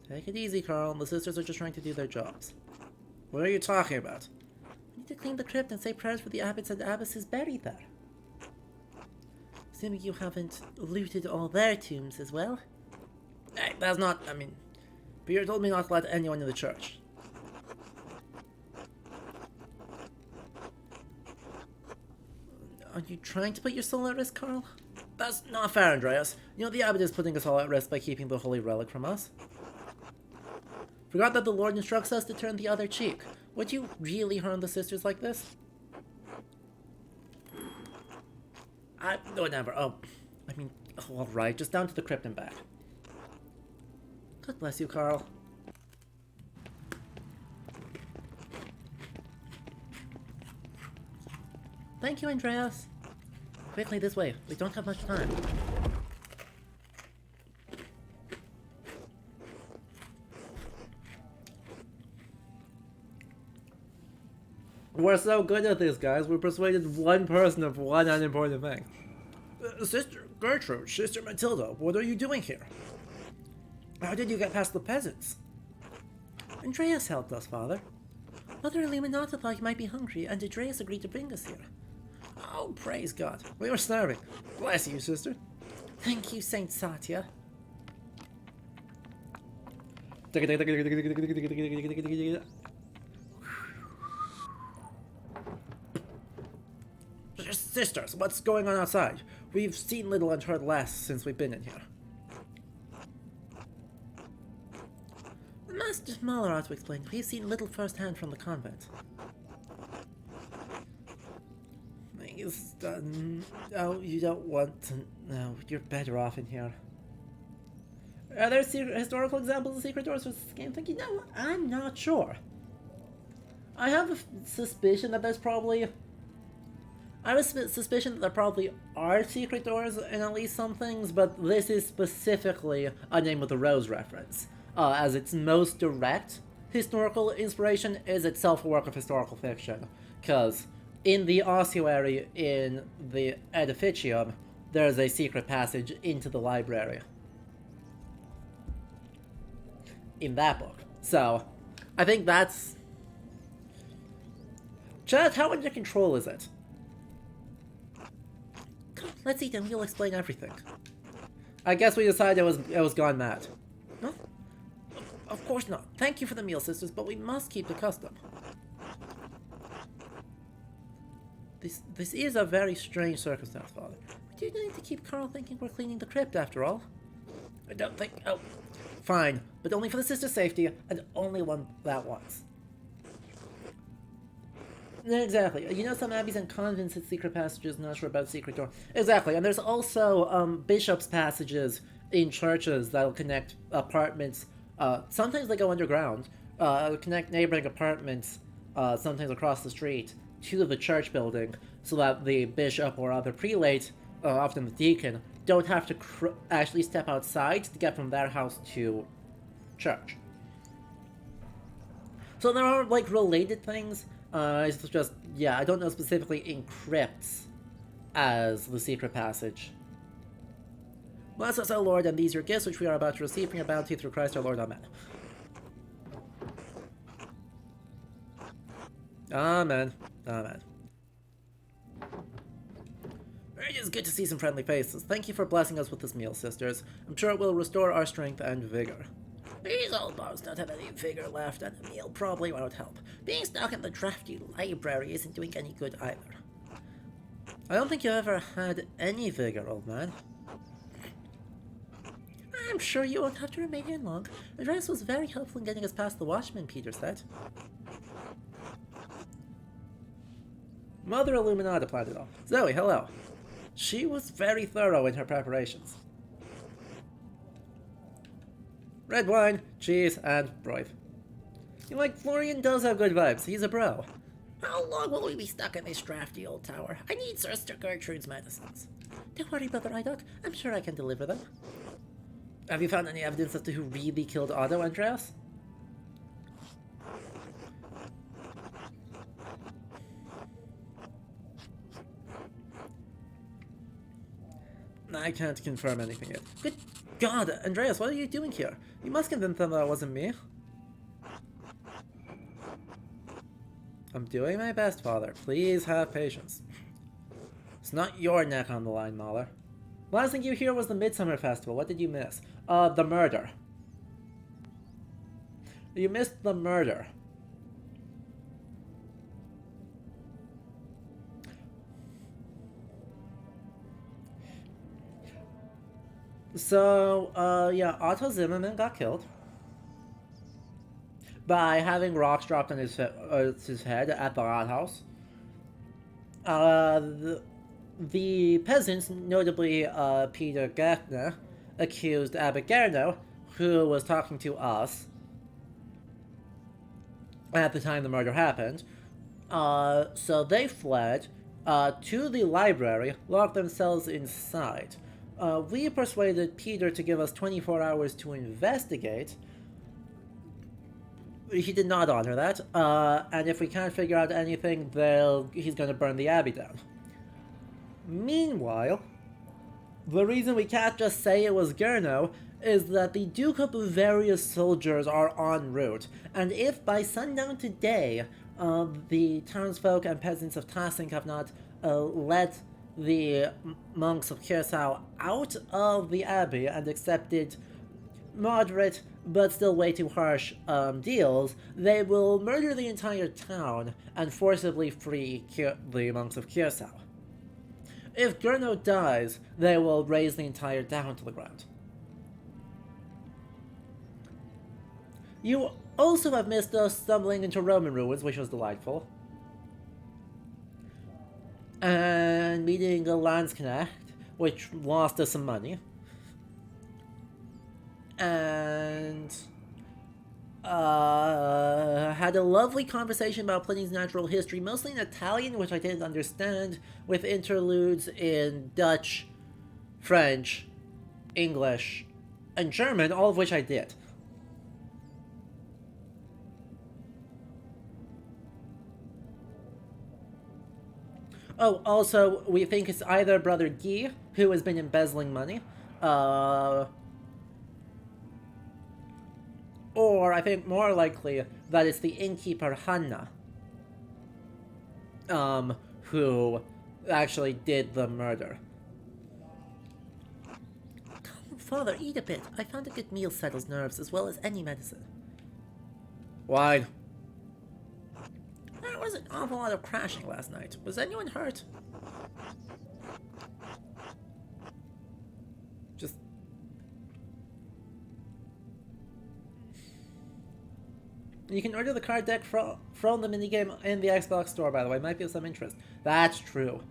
Speaker 1: Take it easy, Carl. The sisters are just trying to do their jobs. What are you talking about? We need to clean the crypt and say prayers for the abbots and abbesses buried there. Assuming you haven't looted all their tombs as well. Hey, that's not, I mean... Peter told me not to let anyone in the church. Are you trying to put your soul at risk, Carl? That's not fair, Andreas. You know the abbot is putting us all at risk by keeping the holy relic from us. Forgot that the Lord instructs us to turn the other cheek. Would you really harm the sisters like this? I would never. Oh, I mean, alright, just down to the crypt and back. God bless you, Carl. Thank you, Andreas. Quickly, this way. We don't have much time. We're so good at this, guys. We persuaded one person of one unimportant thing. Sister Gertrude, Sister Matilda, what are you doing here? How did you get past the peasants? Andreas helped us, Father. Mother Illuminata thought you might be hungry, and Andreas agreed to bring us here. Oh, praise God. We were starving. Bless you, sister. Thank you, Saint Satya. Sisters, what's going on outside? We've seen little and heard less since we've been in here. Master Mahler ought to explain. We've seen little firsthand from the convent. Oh, you don't want to know. You're better off in here. Are there historical examples of secret doors for this game? You know, I'm not sure. I have a suspicion that there's probably... I have a suspicion that there probably are secret doors in at least some things, but this is specifically a Name of the Rose reference, as its most direct historical inspiration is itself a work of historical fiction, because in the ossuary in the edificium, there's a secret passage into the library. In that book. So, I think that's... Chad, how under control is it? Let's eat and we'll explain everything. I guess we decided it was gone mad. No? Of course not. Thank you for the meal, sisters, but we must keep the custom. This is a very strange circumstance, Father. We do need to keep Carl thinking we're cleaning the crypt, after all. I don't think... Oh, fine. But only for the sister's safety, and only one that once. Exactly. You know some abbeys and convents had secret passages, not sure about secret door. Exactly. And there's also bishops' passages in churches that'll connect apartments. Sometimes they go underground. Connect neighboring apartments, sometimes across the street, to the church building, so that the bishop or other prelate, often the deacon, don't have to actually step outside to get from their house to church. So there are, like, related things. It's just, yeah, I don't know specifically in crypts as the secret passage. Bless us, O Lord, and these your gifts which we are about to receive from your bounty through Christ our Lord. Amen. Amen. Amen. It is good to see some friendly faces. Thank you for blessing us with this meal, sisters. I'm sure it will restore our strength and vigor. These old bones don't have any vigor left, and a meal probably won't help. Being stuck in the drafty library isn't doing any good either. I don't think you ever had any vigor, old man. I'm sure you won't have to remain here long. Andreas was very helpful in getting us past the watchman, Peter said. Mother Illuminata planned it all. Zoe, hello. She was very thorough in her preparations. Red wine, cheese, and broth. You like, Florian does have good vibes. He's a bro. How long will we be stuck in this drafty old tower? I need Sister Gertrude's medicines. Don't worry, Brother Idoc. I'm sure I can deliver them. Have you found any evidence as to who really killed Otto, Andreas? I can't confirm anything yet. Good God, Andreas, what are you doing here? You must convince them that it wasn't me. I'm doing my best, Father. Please have patience. It's not your neck on the line, Mahler. Last thing you hear was the Midsummer Festival. What did you miss? The murder. You missed the murder. So, yeah, Otto Zimmerman got killed by having rocks dropped on his head at the outhouse. The peasants, notably Peter Gärtner, accused Abbot Gerno, who was talking to us at the time the murder happened. So they fled to the library, locked themselves inside. We persuaded Peter to give us 24 hours to investigate. He did not honor that, and if we can't figure out anything, he's going to burn the abbey down. Meanwhile, the reason we can't just say it was Gurno is that the Duke of Bavaria's soldiers are en route, and if by sundown today the townsfolk and peasants of Tassink have not let the monks of Kirsau out of the abbey and accepted moderate but still way too harsh deals, they will murder the entire town and forcibly free the monks of Kirsau. If Gurno dies, they will raze the entire town to the ground. You also have missed us stumbling into Roman ruins, which was delightful. And meeting a Landsknecht, which lost us some money. And had a lovely conversation about Pliny's natural history, mostly in Italian, which I didn't understand, with interludes in Dutch, French, English, and German, all of which I did. Oh, also, we think it's either Brother Guy, who has been embezzling money, or I think more likely that it's the innkeeper Hanna, who actually did the murder. Come, Father, eat a bit. I found a good meal settles nerves as well as any medicine. Why? There was an awful lot of crashing last night. Was anyone hurt? Just... You can order the card deck from the minigame in the Xbox store, by the way. Might be of some interest. That's true.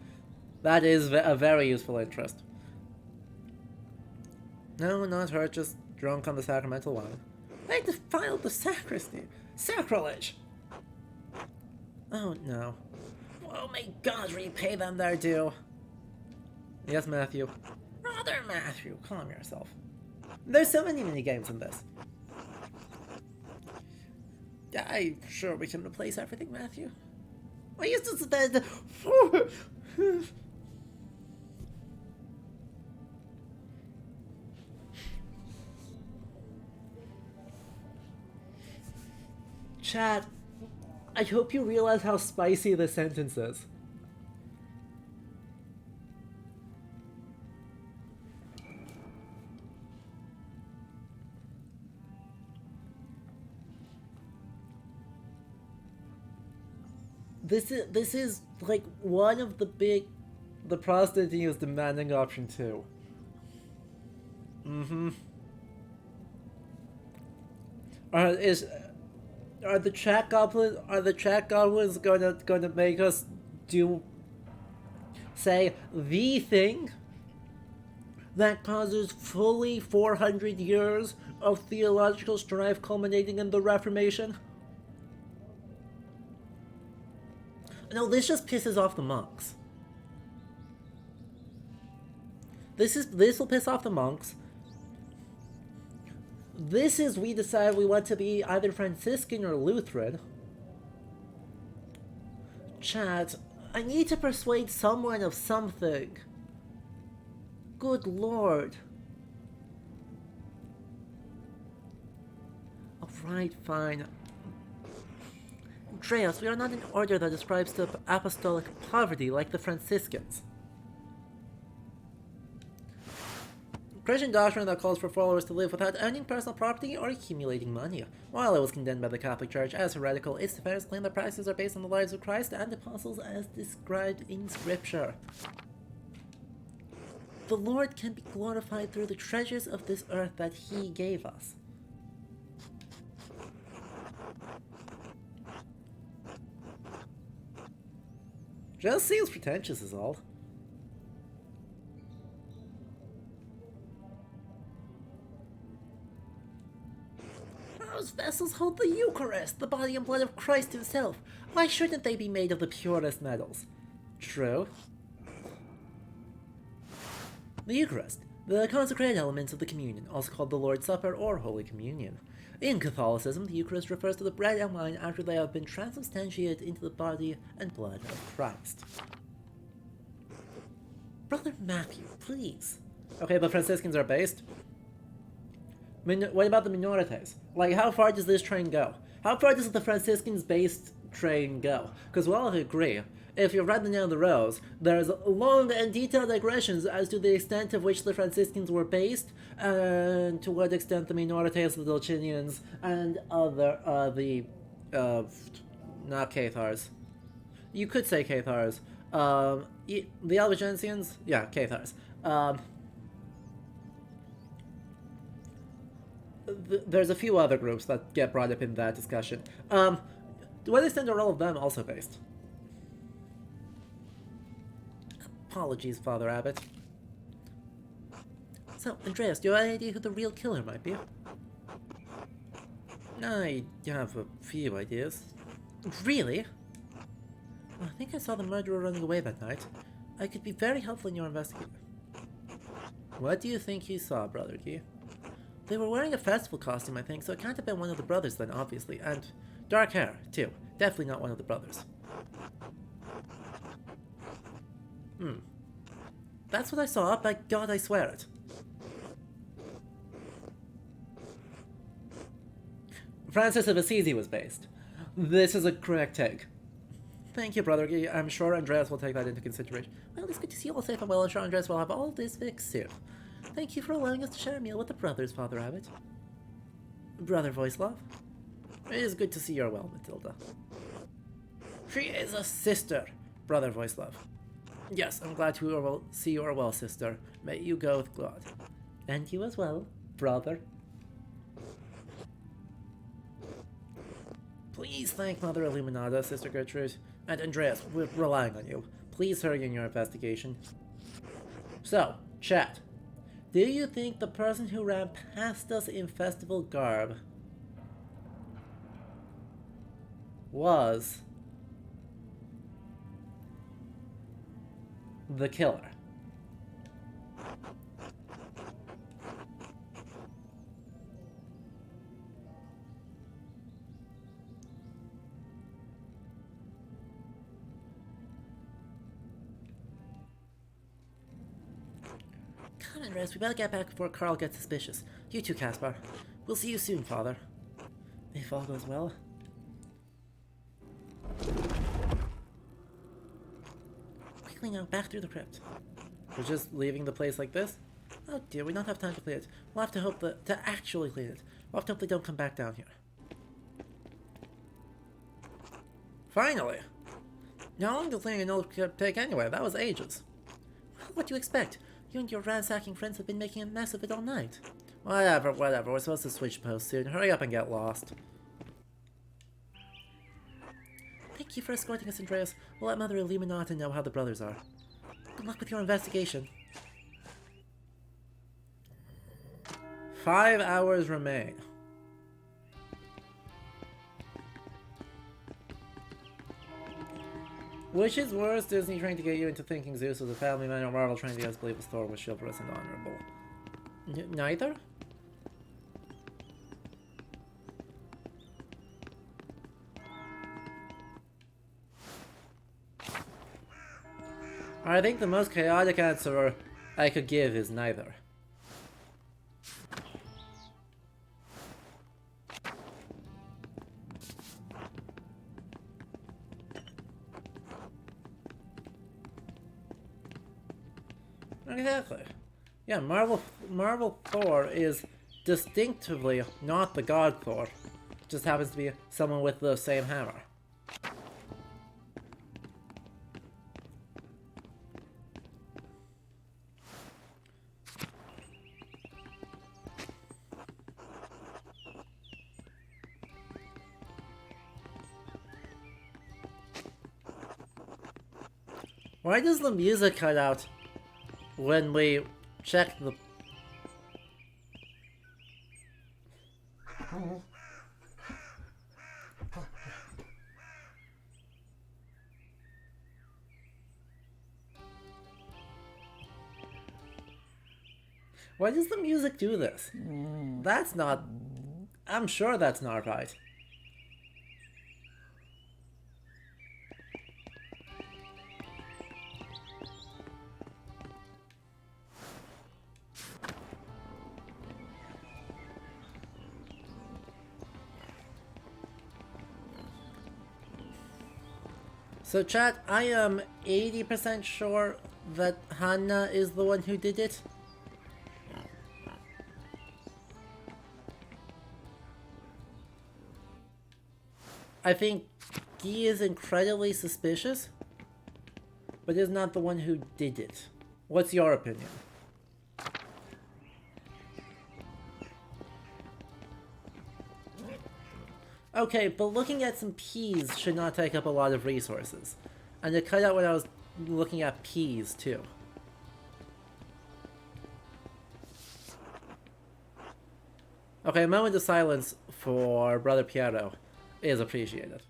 Speaker 1: That is a very useful interest. No, not hurt, just drunk on the sacramental wine. They defiled the sacristy! Sacrilege! Oh no. Oh, may God repay them their due. Yes, Matthew. Brother Matthew, calm yourself. There's so many minigames in this. I'm sure we can replace everything, Matthew. I used to spend... Chat, I hope you realize how spicy this sentence is. This is like one of the Protestant is demanding option 2. Are the chat goblins gonna make us say the thing that causes fully 400 years of theological strife culminating in the Reformation? No, this just pisses off the monks. This will piss off the monks. This is we decide we want to be either Franciscan or Lutheran. Chat, I need to persuade someone of something. Good lord. Alright, fine. Andreas, we are not an order that ascribes to apostolic poverty like the Franciscans. Christian doctrine that calls for followers to live without owning personal property or accumulating money. While it was condemned by the Catholic Church as heretical, its defenders claim that practices are based on the lives of Christ and apostles as described in Scripture. the Lord can be glorified through the treasures of this earth that he gave us. Just seems pretentious is all. Those vessels hold the Eucharist, the body and blood of Christ himself. Why shouldn't they be made of the purest metals? True. The Eucharist, the consecrated elements of the communion, also called the Lord's Supper or Holy Communion. In Catholicism, the Eucharist refers to the bread and wine after they have been transubstantiated into the body and blood of Christ. Brother Matthew, please. Okay, but Franciscans are based? What about the minorites? Like, how far does this train go? How far does the Franciscans-based train go? Because we all agree, if you've read the Name of the Rose, there's long and detailed digressions as to the extent of which the Franciscans were based, and to what extent the minorites, the Dulcinians, and other, not Cathars. You could say Cathars. The Albigensians? Yeah, Cathars. There's a few other groups that get brought up in that discussion. To what extent are all of them also based? Apologies, Father Abbot. So, Andreas, do you have any idea who the real killer might be? I have a few ideas. Really? I think I saw the murderer running away that night. I could be very helpful in your investigation. What do you think you saw, Brother Guy? They were wearing a festival costume, I think, so it can't have been one of the brothers then, obviously. And dark hair, too. Definitely not one of the brothers. That's what I saw. By God, I swear it. Francis of Assisi was based. This is a correct take. Thank you, Brother Guy. I'm sure Andreas will take that into consideration. Well, it's good to see you all safe and well. I'm sure Andreas will have all this fixed soon. Thank you for allowing us to share a meal with the brothers, Father Abbot. Brother Voislav. It is good to see you're well, Matilda. She is a sister, Brother Voislav. Yes, I'm glad to see you are well, sister. May you go with God. And you as well, brother. Please thank Mother Illuminata, Sister Gertrude. And Andreas, we're relying on you. Please hurry in your investigation. So, chat. Do you think the person who ran past us in festival garb was the killer? Come on, Rez, we better get back before Carl gets suspicious. You too, Caspar. We'll see you soon, Father. If all goes well. Quickly now, back through the crypt. We're just leaving the place like this? Oh dear, we don't have time to clean it. We'll have to hope to actually clean it. We'll have to hope they don't come back down here. Finally! How long did cleaning an old crypt take anyway? That was ages. What do you expect? You and your ransacking friends have been making a mess of it all night. Whatever. We're supposed to switch posts soon. Hurry up and get lost. Thank you for escorting us, Andreas. We'll let Mother Illuminata know how the brothers are. Good luck with your investigation. 5 hours remain. Which is worse, Disney trying to get you into thinking Zeus was a family man, or Marvel trying to get us to believe Thor was chivalrous and honorable? Neither? I think the most chaotic answer I could give is neither. Exactly. Yeah, Marvel Thor is distinctively not the god Thor. Just happens to be someone with the same hammer. Why does the music cut out when we check the... Why does the music do this? That's not... I'm sure that's not right. So chat, I am 80% sure that Hannah is the one who did it. I think he is incredibly suspicious, but is not the one who did it. What's your opinion? Okay, but looking at some peas should not take up a lot of resources. And it cut out when I was looking at peas, too. Okay, a moment of silence for Brother Piero is appreciated.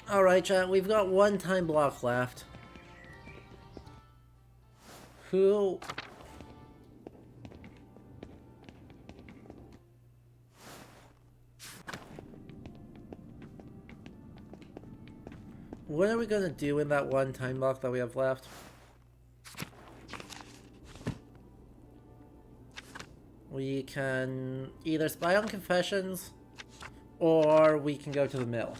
Speaker 1: Alright, chat, we've got one time block left. Who... What are we gonna do in that one time block that we have left? We can either spy on confessions, or we can go to the mill.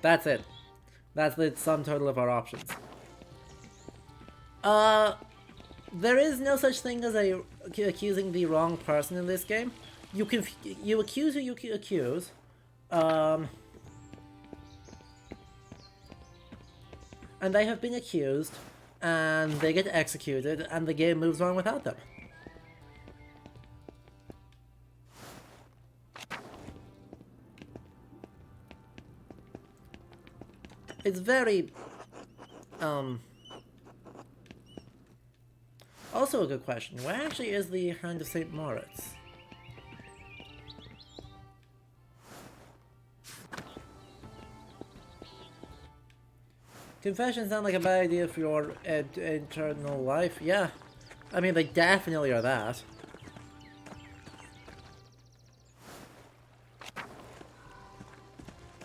Speaker 1: That's it. That's the sum total of our options. There is no such thing as accusing the wrong person in this game. You accuse who you accuse. And they have been accused, and they get executed, and the game moves on without them. It's very, also a good question. Where actually is the Hand of St. Moritz? Confessions sound like a bad idea for your internal life. Yeah. I mean, they definitely are that.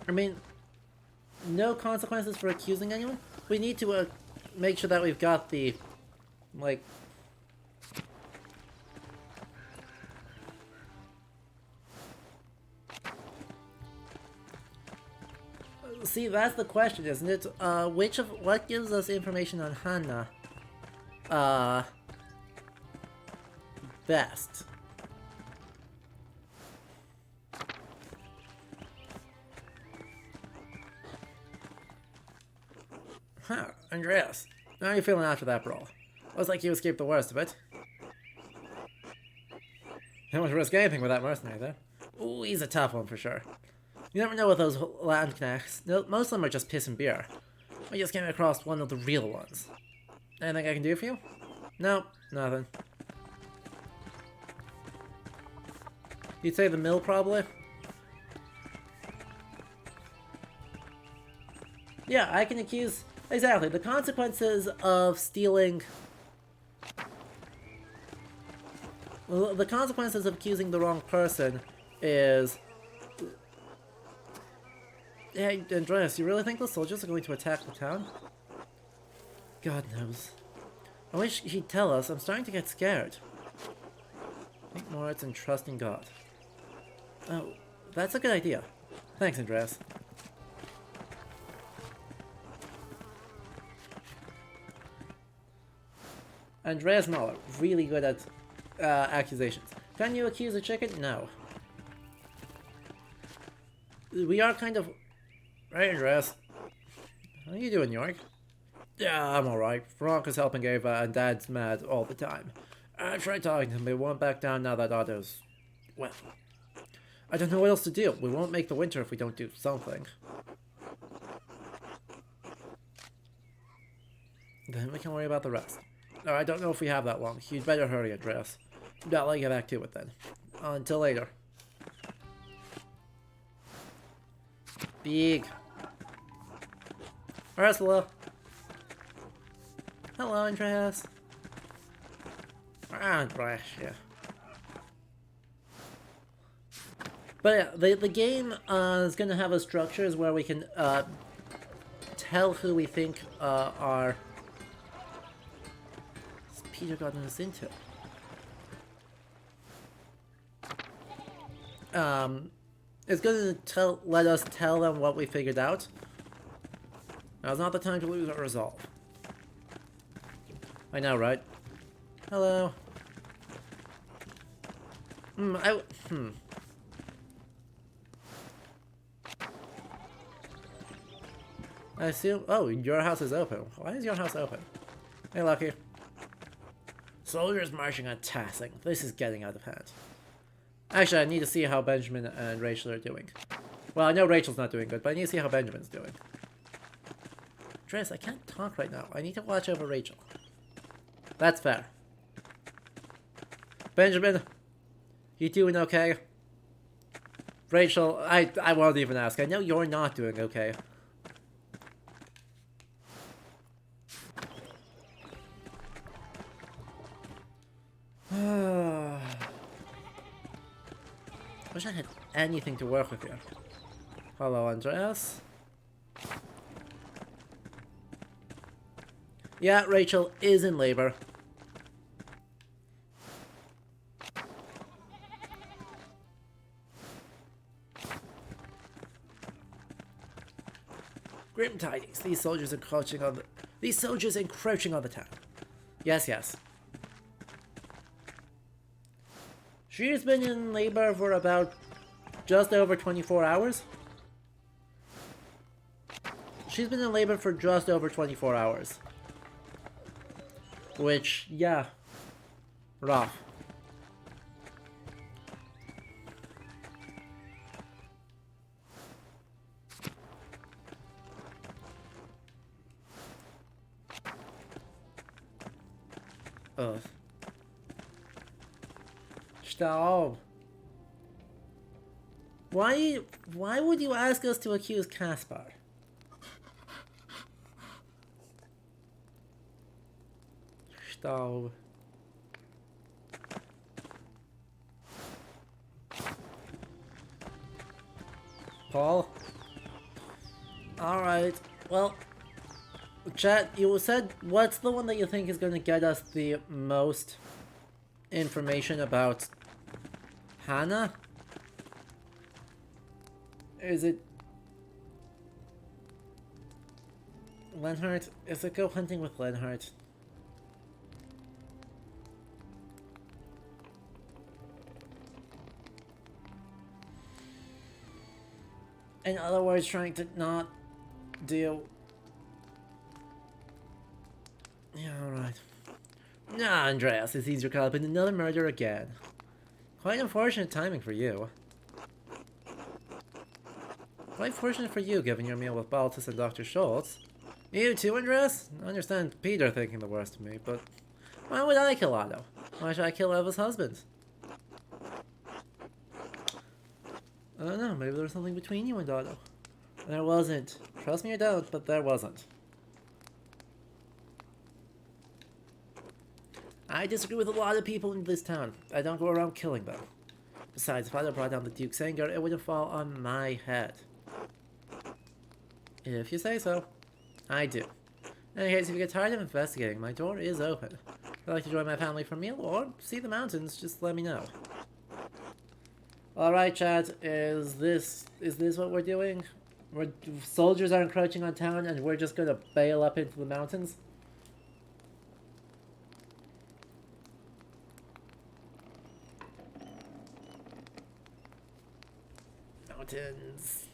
Speaker 1: I mean, no consequences for accusing anyone. We need to make sure that we've got the, like... See, that's the question, isn't it? What gives us information on Hannah? Best. Huh, Andreas. How are you feeling after that brawl? Looks like you escaped the worst of it. Don't want to risk anything with that mercenary, though. Ooh, he's a tough one for sure. You never know with those landknechts. Most of them are just piss and beer. I just came across one of the real ones. Anything I can do for you? Nope, nothing. You'd say the mill, probably? Yeah, I can accuse... Exactly, the consequences of stealing... Well, the consequences of accusing the wrong person is... Hey, Andreas, you really think the soldiers are going to attack the town? God knows. I wish he'd tell us. I'm starting to get scared. Think more and trust in God. Oh, that's a good idea. Thanks, Andreas. Andreas Mahler, really good at accusations. Can you accuse a chicken? No. We are kind of... Hey, Andreas. How you doing, York? Yeah, I'm alright. Veronica's helping Ava and Dad's mad all the time. I tried talking to him, but he won't back down now that Otto's... Well... I don't know what else to do. We won't make the winter if we don't do something. Then we can worry about the rest. No, I don't know if we have that long. You'd better hurry, Andreas. I'll let you get back to it then. Until later. Big. Ursula. Hello, Andreas. Andreas, yeah. But yeah, the game is going to have a structures where we can tell who we think are... What's Peter gotten us into? It's going to let us tell them what we figured out. Now's not the time to lose our resolve. I know, right? Hello. I assume... Oh, your house is open. Why is your house open? Hey, Lucky. Soldiers marching on Tassing. This is getting out of hand. Actually, I need to see how Benjamin and Rachel are doing. Well, I know Rachel's not doing good, but I need to see how Benjamin's doing. Andreas, I can't talk right now. I need to watch over Rachel. That's fair. Benjamin, you doing okay? Rachel, I won't even ask. I know you're not doing okay. Wish I had anything to work with here. Hello, Andreas. Yeah, Rachel is in labor. Grim tidings. These soldiers encroaching on the town. Yes, yes. She's been in labor for about just over 24 hours. She's been in labor for just over 24 hours. Which, yeah, rough. Ugh. Stop. Why would you ask us to accuse Caspar? Stop. Paul? Alright, well, chat, you said, what's the one that you think is going to get us the most information about Hannah? Is it Lenhart? Is it go hunting with Lenhart? In other words, trying to not deal... Yeah, alright. Nah, Andreas, it's easier caught up in another murder again. Quite unfortunate timing for you. Quite fortunate for you, given your meal with Baltus and Dr. Schultz. You too, Andreas? I understand Peter thinking the worst of me, but... Why would I kill Otto? Why should I kill Eva's husband? I don't know, maybe there was something between you and Otto. There wasn't. Trust me or don't, but there wasn't. I disagree with a lot of people in this town. I don't go around killing them. Besides, if Otto brought down the Duke's anger, it would have fallen on my head. If you say so. I do. In any case, if you get tired of investigating, my door is open. If you'd like to join my family for a meal or see the mountains, just let me know. Alright, chat, is this what we're doing? Soldiers are encroaching on town and we're just gonna bail up into the mountains? Mountains.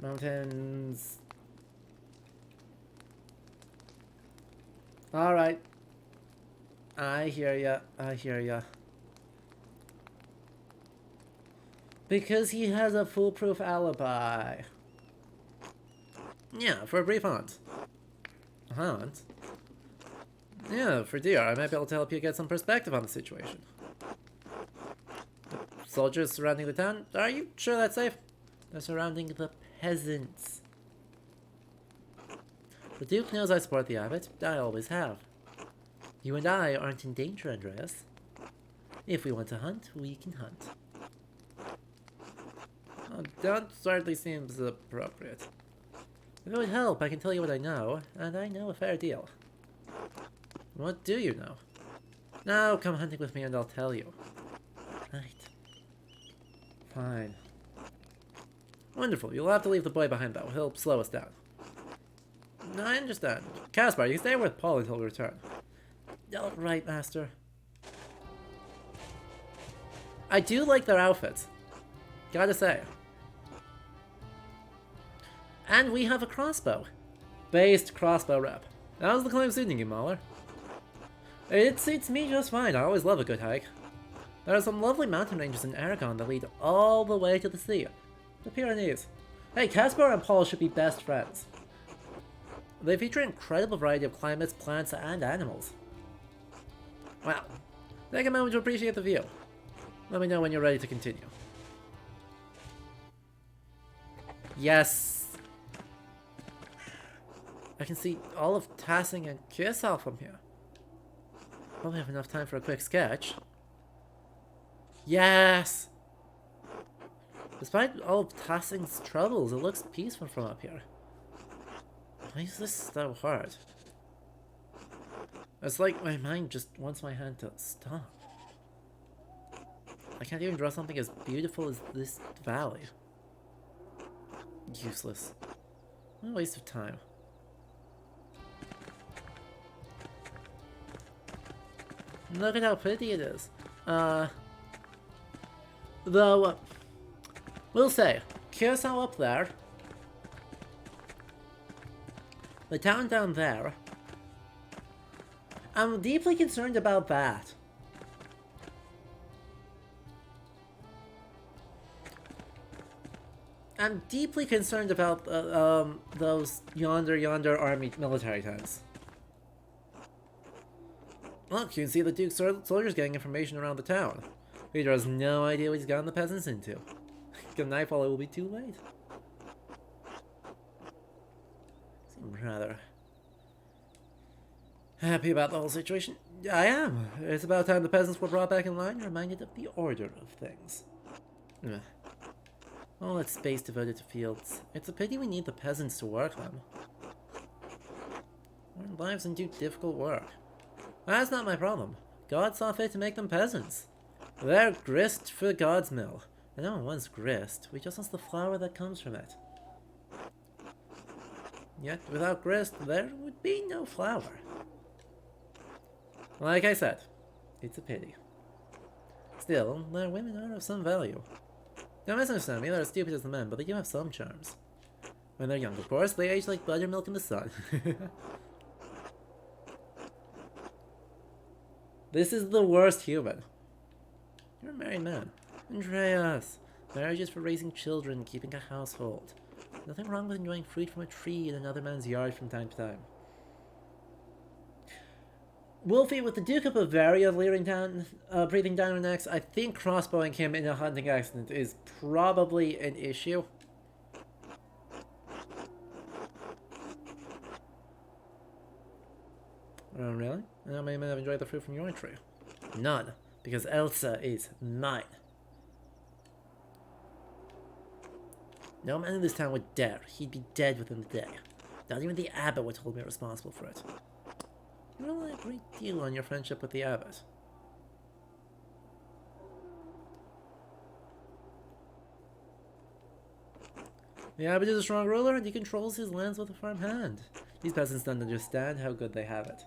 Speaker 1: Mountains. Alright. I hear ya. I hear ya. Because he has a foolproof alibi. Yeah, for a brief hunt. A hunt? Yeah, for deer. I might be able to help you get some perspective on the situation. Soldiers surrounding the town? Are you sure that's safe? They're surrounding the peasants. The Duke knows I support the abbot. I always have. You and I aren't in danger, Andreas. If we want to hunt, we can hunt. Oh, that certainly seems appropriate. If it would help, I can tell you what I know, and I know a fair deal. What do you know? Now come hunting with me and I'll tell you. Right. Fine. Wonderful. You'll have to leave the boy behind, though. He'll slow us down. I understand. Caspar, you stay with Paul until we return. All right, Master. I do like their outfits. Gotta say. And we have a crossbow. Based crossbow rep. How's the climb suiting you, Mahler? It suits me just fine. I always love a good hike. There are some lovely mountain ranges in Aragon that lead all the way to the sea. The Pyrenees. Hey, Caspar and Paul should be best friends. They feature an incredible variety of climates, plants, and animals. Wow. Take a moment to appreciate the view. Let me know when you're ready to continue. Yes. I can see all of Tassing and Kirsal from here. Probably have enough time for a quick sketch. Yes! Despite all of Tassing's troubles, it looks peaceful from up here. Why is this so hard? It's like my mind just wants my hand to stop. I can't even draw something as beautiful as this valley. Useless. What a waste of time. Look at how pretty it is. Though, we'll say, Curacao up there. The town down there. I'm deeply concerned about that. I'm deeply concerned about those yonder army military tents. Look, you can see the Duke's soldiers getting information around the town. Peter has no idea what he's gotten the peasants into. Come nightfall, it will be too late. Seem rather happy about the whole situation. I am. It's about time the peasants were brought back in line and reminded of the order of things. All that space devoted to fields. It's a pity we need the peasants to work them. Learn lives and do difficult work. That's not my problem. God saw fit to make them peasants. They're grist for God's mill. And no one wants grist. We just want the flour that comes from it. Yet, without grist, there would be no flour. Like I said, it's a pity. Still, their women are of some value. Don't misunderstand me, they're as stupid as the men, but they do have some charms. When they're young, of course, they age like buttermilk in the sun. This is the worst human. You're a married man. Andreas, marriage is for raising children, keeping a household. Nothing wrong with enjoying fruit from a tree in another man's yard from time to time. Wolfie, with the Duke of Bavaria breathing down our necks, I think crossbowing him in a hunting accident is probably an issue. Oh, really? How many men have enjoyed the fruit from your tree? None, because Elsa is mine. No man in this town would dare. He'd be dead within the day. Not even the abbot would hold me responsible for it. You rely a great deal on your friendship with the abbot. The abbot is a strong ruler and he controls his lands with a firm hand. These peasants don't understand how good they have it.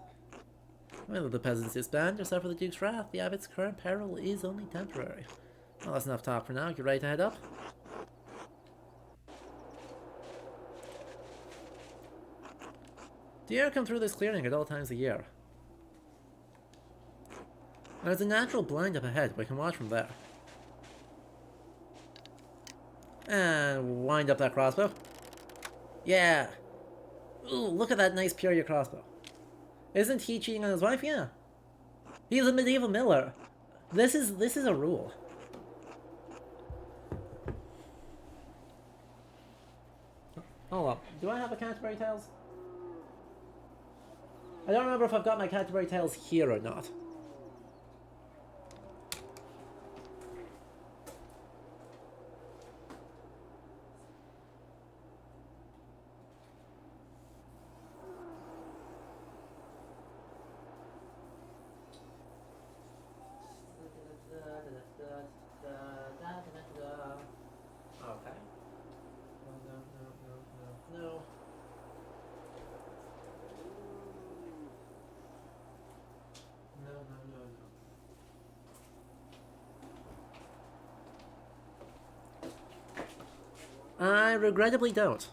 Speaker 1: Whether the peasants disband or suffer the Duke's wrath, the abbot's current peril is only temporary. Well, that's enough talk for now. You ready to head up? Deer come through this clearing at all times of year. There's a natural blind up ahead. We can watch from there. And wind up that crossbow. Yeah. Ooh, look at that nice period crossbow. Isn't he cheating on his wife? Yeah. He's a medieval miller. This is a rule. Hold up. Do I have a Canterbury Tales? I don't remember if I've got my Canterbury Tales here or not. Okay. No. I regrettably don't.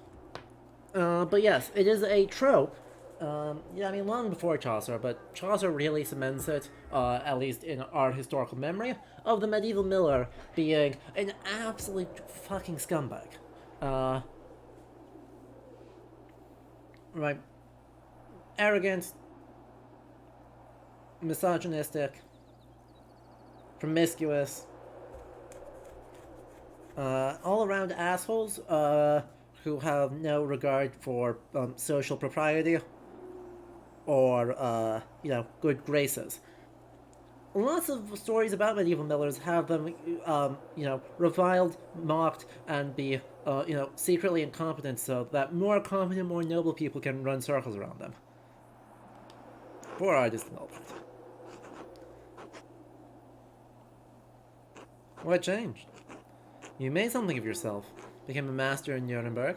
Speaker 1: But yes, it is a trope. Yeah, I mean, long before Chaucer, but Chaucer really cements it, at least in our historical memory, of the medieval miller being an absolute fucking scumbag. Right. Arrogant, misogynistic, promiscuous, all around assholes, who have no regard for social propriety or, good graces. Lots of stories about medieval millers have them, reviled, mocked, and be, secretly incompetent so that more competent, more noble people can run circles around them. Poor artists and all that. What changed? You made something of yourself. Became a master in Nuremberg.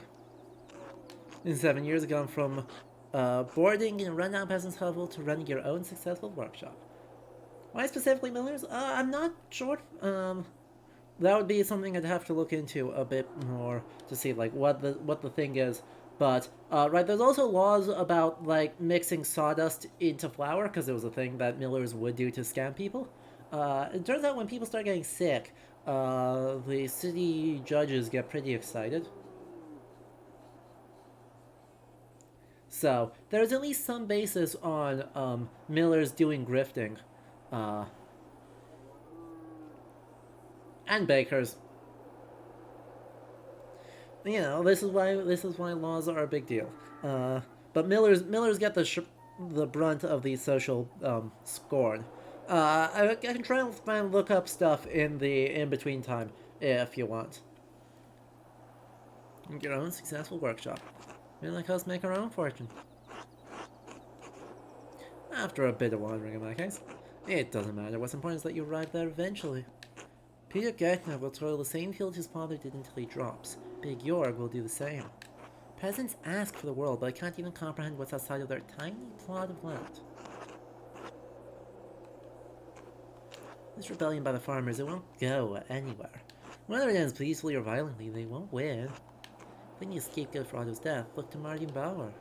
Speaker 1: And 7 years ago, from boarding in a rundown peasant's hovel to running your own successful workshop. Why specifically millers? I'm not sure. That would be something I'd have to look into a bit more to see like what the thing is. But right, there's also laws about like mixing sawdust into flour because it was a thing that millers would do to scam people. It turns out when people start getting sick, the city judges get pretty excited. So there's at least some basis on millers doing grifting, and bakers. This is why laws are a big deal. But millers get the brunt of the social scorn. I can try and look up stuff in the in-between time if you want. Your own successful workshop. We like us make our own fortune. After a bit of wandering in my case. It doesn't matter, what's important is that you arrive there eventually. Peter Gertner will toil the same field his father did until he drops. Big Jorg will do the same. Peasants ask for the world, but I can't even comprehend what's outside of their tiny plot of land. This rebellion by the farmers, it won't go anywhere. Whether it ends peacefully or violently, they won't win. If they need a scapegoat for Otto's death, look to Martin Bauer.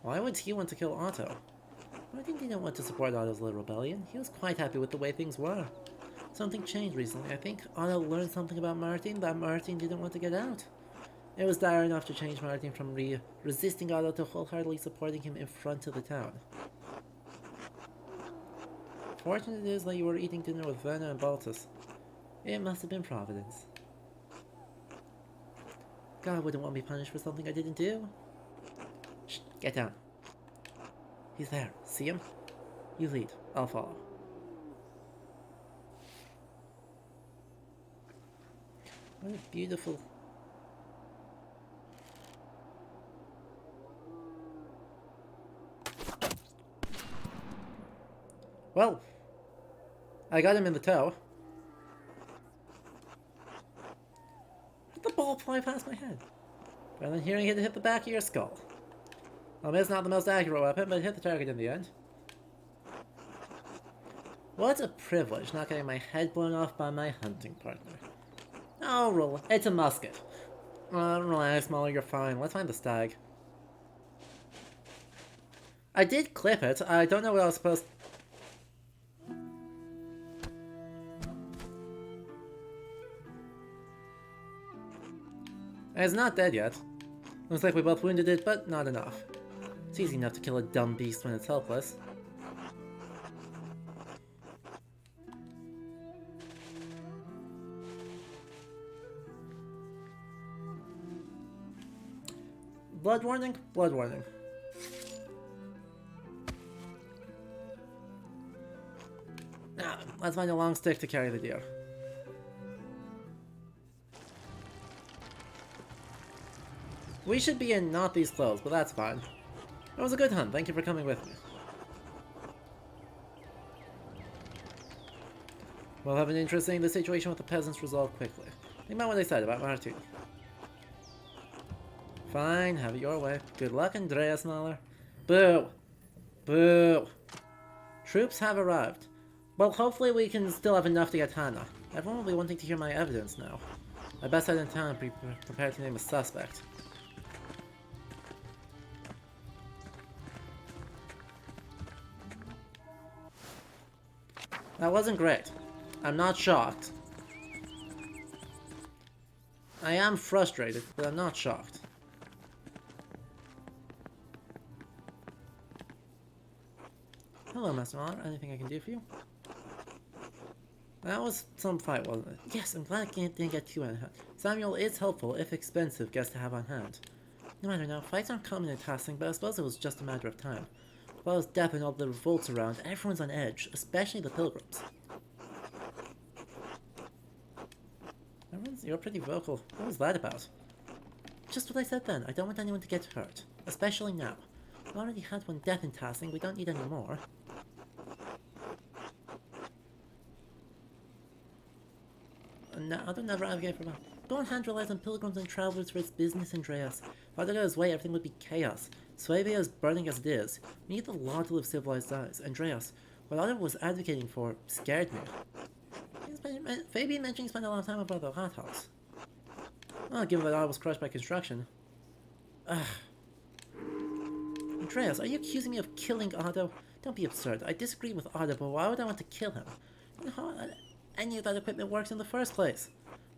Speaker 1: Why would he want to kill Otto? Martin didn't want to support Otto's little rebellion. He was quite happy with the way things were. Something changed recently. I think Otto learned something about Martin that Martin didn't want to get out. It was dire enough to change Martin from resisting Otto to wholeheartedly supporting him in front of the town. Fortunate it is that you were eating dinner with Werner and Baltus. It must have been Providence. God wouldn't want me punished for something I didn't do. Shh, get down. He's there. See him? You lead. I'll follow. What a beautiful... Well, I got him in the toe. Let the ball fly past my head. Rather than hearing it hit the back of your skull. I mean, it's not the most accurate weapon, but it hit the target in the end. What a privilege, not getting my head blown off by my hunting partner. Oh, roll. It's a musket. Relax, Molly, you're fine. Let's find the stag. I did clip it. I don't know what I was supposed... It's not dead yet. Looks like we both wounded it, but not enough. It's easy enough to kill a dumb beast when it's helpless. Blood warning? Blood warning. Now, let's find a long stick to carry the deer. We should be in not these clothes, but that's fine. It was a good hunt, thank you for coming with me. We'll have an interesting the situation with the peasants resolved quickly. Think about what they said about Martini. Fine, have it your way. Good luck, Andreas Mahler. Boo! Boo! Troops have arrived. Well, hopefully we can still have enough to get Hannah. Everyone will be wanting to hear my evidence now. I best head in town and be prepared to name a suspect. That wasn't great. I'm not shocked. I am frustrated, but I'm not shocked. Hello, Master Mahler. Anything I can do for you? That was some fight, wasn't it? Yes, I'm glad I didn't get too out of hand. Samuel is helpful, if expensive, guest to have on hand. No matter now, fights aren't common in Tassing, but I suppose it was just a matter of time. While there's death and all the revolts around, everyone's on edge, especially the pilgrims. You're pretty vocal. What was that about? Just what I said then. I don't want anyone to get hurt. Especially now. We already had one death in Tassing, we don't need any more. No, I don't never advocate for that. Don't hand relies on pilgrims and travelers for its business, Andreas. If I got his way, everything would be chaos. Suabia is burning as it is. We need the law to live civilized lives. Andreas, what Otto was advocating for scared me. Fabian mentioned he spent a lot of time about the hot house. Well, given that Otto was crushed by construction. Ugh. Andreas, are you accusing me of killing Otto? Don't be absurd. I disagree with Otto, but why would I want to kill him? You know how any of that equipment works in the first place?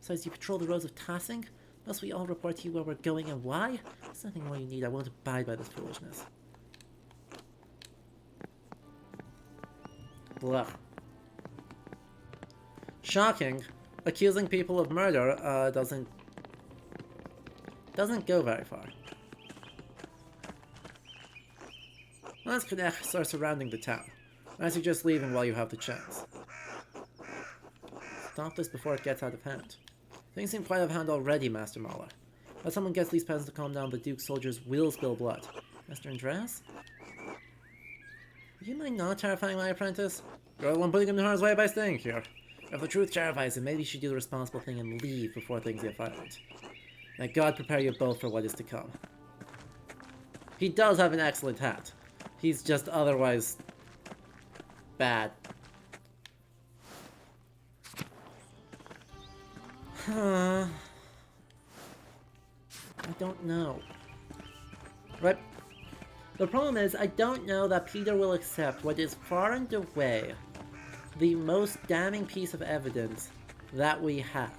Speaker 1: Besides, you patrol the roads of Tassing? Must we all report to you where we're going and why? There's nothing more you need. I won't abide by this foolishness. Blah. Shocking. Accusing people of murder doesn't go very far. Let's connect are surrounding the town. I suggest leaving while you have the chance. Stop this before it gets out of hand. Things seem quite out of hand already, Master Mahler. As someone gets these peasants to calm down, the Duke's soldiers will spill blood. Master Andreas? Would you mind not terrifying my apprentice? You're the one putting him in harm's way by staying here. If the truth terrifies him, maybe you should do the responsible thing and leave before things get violent. May God prepare you both for what is to come. He does have an excellent hat. He's just otherwise bad. I don't know. Right? The problem is, I don't know that Peter will accept what is far and away the most damning piece of evidence that we have.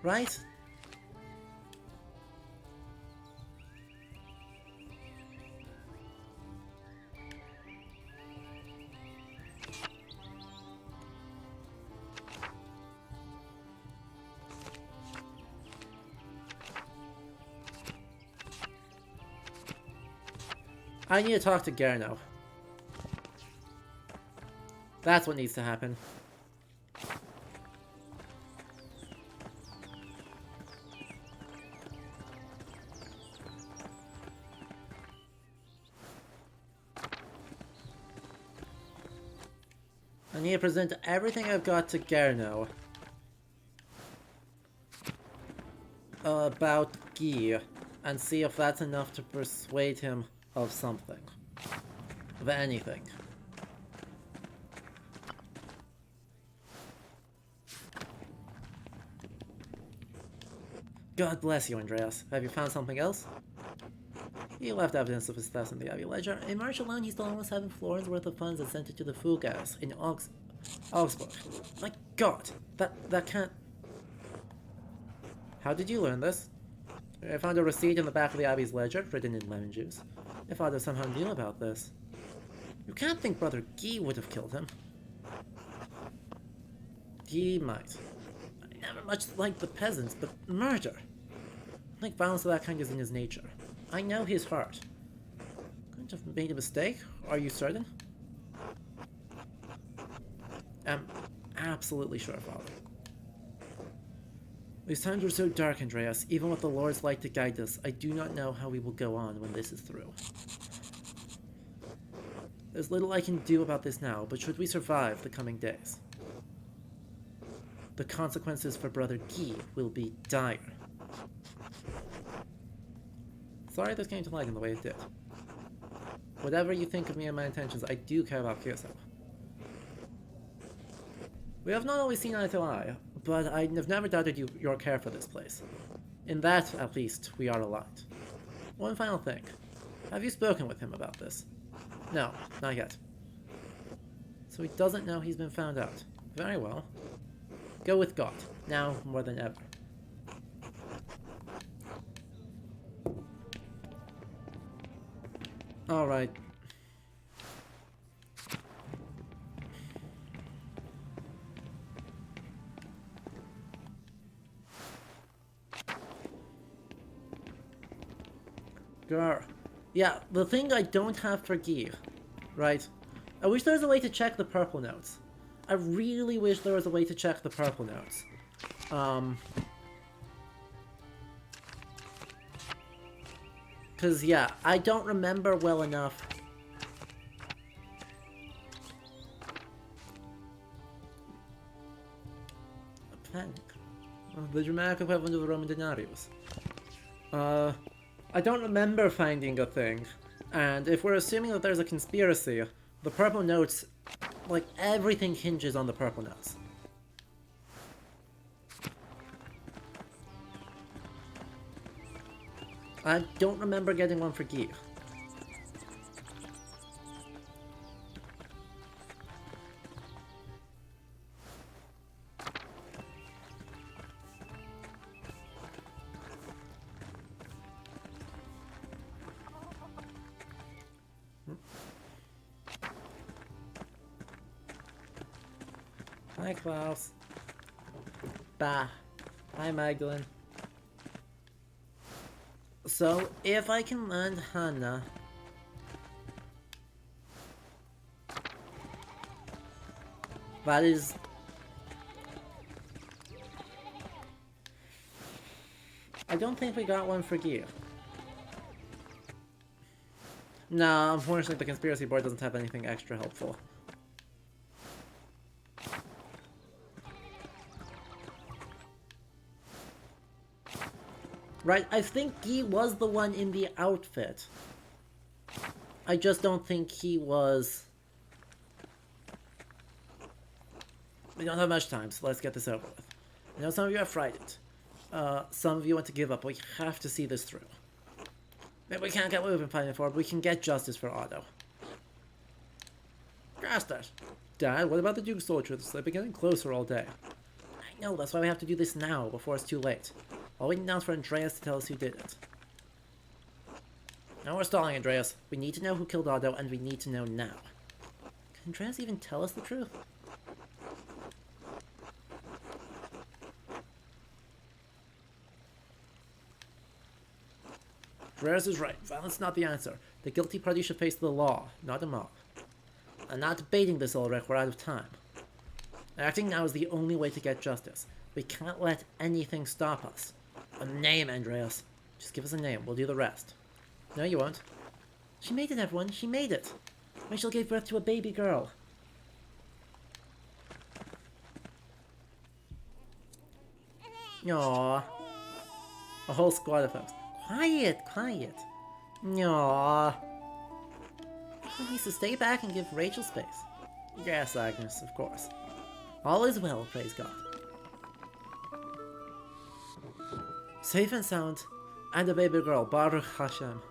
Speaker 1: Right? I need to talk to Gerno. That's what needs to happen. I need to present everything I've got to Gerno. about Guy and see if that's enough to persuade him of something. Of anything. God bless you, Andreas. Have you found something else? He left evidence of his theft in the Abbey ledger. In March alone, he stole almost 7 florins worth of funds and sent it to the Fugas in Augsburg. My God, that can't... How did you learn this? I found a receipt in the back of the Abbey's ledger, written in lemon juice. My father somehow knew about this. You can't think Brother Guy would have killed him. He might. I never much liked the peasants, but murder! I think violence of that kind is in his nature. I know his heart. Couldn't have made a mistake? Are you certain? I'm absolutely sure, Father. These times are so dark, Andreas. Even with the Lord's light to guide us, I do not know how we will go on when this is through. There's little I can do about this now, but should we survive the coming days, the consequences for Brother Guy will be dire. Sorry this came to light in the way it did. Whatever you think of me and my intentions, I do care about Kyoso. We have not always seen eye to eye, but I have never doubted your care for this place. In that, at least, we are aligned. One final thing. Have you spoken with him about this? No, not yet. So he doesn't know he's been found out. Very well. Go with God, now more than ever. Alright. Grr. Yeah, the thing I don't have for Guy, right? I wish there was a way to check the purple notes. I really wish there was a way to check the purple notes. Cause yeah, I don't remember well enough. A panic. The dramatic equivalent of the Roman denarius. I don't remember finding a thing, and if we're assuming that there's a conspiracy, the purple notes, like, everything hinges on the purple notes. I don't remember getting one for Guy. Hi, Klaus. Bah. Hi, Magdalene. So, if I can land Hannah... That is... I don't think we got one for Guy. No, unfortunately the conspiracy board doesn't have anything extra helpful. Right, I think Guy was the one in the outfit. I just don't think he was... We don't have much time, so let's get this over with. I know some of you are frightened. Some of you want to give up, but we have to see this through. Maybe we can't get moving Planet 4, but we can get justice for Otto. Grasstart. Dad, what about the Duke's soldiers? They've been getting closer all day. I know, that's why we have to do this now, before it's too late. All we need now is for Andreas to tell us who did it. Now we're stalling, Andreas. We need to know who killed Otto, and we need to know now. Can Andreas even tell us the truth? Andreas is right. Violence is not the answer. The guilty party should face the law, not a mob. I'm not debating this, Ulrich. We're out of time. Acting now is the only way to get justice. We can't let anything stop us. A name, Andreas. Just give us a name. We'll do the rest. No, you won't. She made it, everyone. She made it. Rachel gave birth to a baby girl. Aww. A whole squad of folks. Quiet, quiet. Aww. He needs to stay back and give Rachel space. Yes, Agnes, of course. All is well, praise God. Safe and sound, and a baby girl, Baruch Hashem.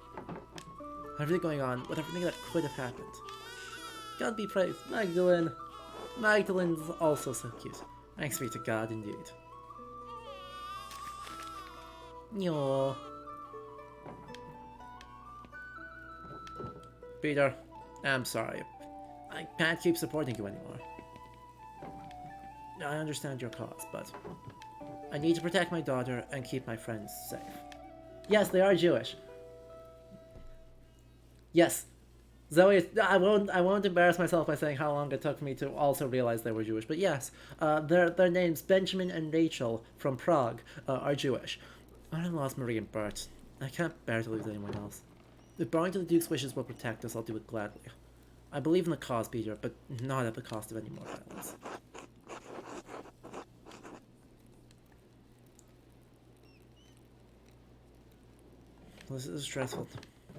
Speaker 1: Everything going on with everything that could have happened. God be praised, Magdalene. Magdalene's also so cute. Thanks be to God, indeed. Yo. Peter, I'm sorry. I can't keep supporting you anymore. I understand your cause, but I need to protect my daughter and keep my friends safe. Yes, they are Jewish. Yes. Zoe, I won't embarrass myself by saying how long it took me to also realize they were Jewish, but yes, their names, Benjamin and Rachel from Prague, are Jewish. I lost Marie and Bert. I can't bear to lose anyone else. If bowing to the Duke's wishes will protect us, I'll do it gladly. I believe in the cause, Peter, but not at the cost of any more violence. This is stressful.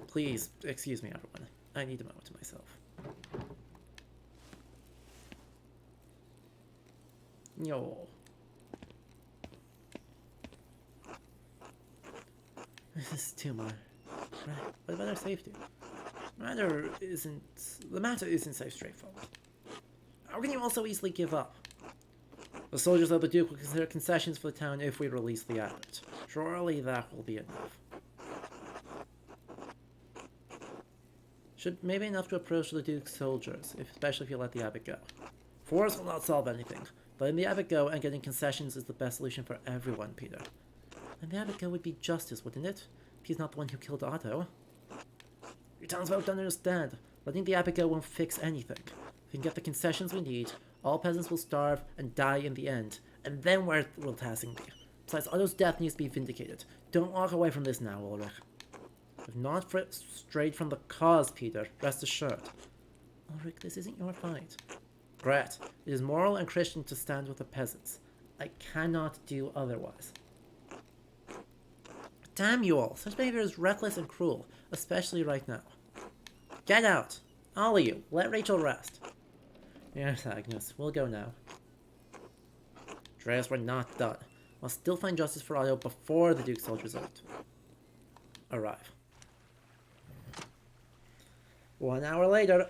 Speaker 1: Please, excuse me, everyone. I need a moment to myself. Yo. This is too much. What about our safety? The matter isn't so straightforward. How can you also easily give up? The soldiers of the Duke will consider concessions for the town if we release the abbot. Surely that will be enough. Should maybe enough to approach the Duke's soldiers, especially if you let the abbot go. Force will not solve anything. Letting the abbot go and getting concessions is the best solution for everyone, Peter. And the abbot go would be justice, wouldn't it? If he's not the one who killed Otto. Your townsfolk don't understand. Letting the abbot go won't fix anything. If we can get the concessions we need, all peasants will starve and die in the end. And then where will Tassing be? Besides, Otto's death needs to be vindicated. Don't walk away from this now, Ulrich. I've not strayed from the cause, Peter. Rest assured. Ulrich, this isn't your fight. Brett, it is moral and Christian to stand with the peasants. I cannot do otherwise. Damn you all. Such behavior is reckless and cruel, especially right now. Get out! All of you, let Rachel rest. Yes, Agnes, we'll go now. Andreas, we're not done. Must still find justice for Otto before the Duke's soldiers arrive. 1 hour later.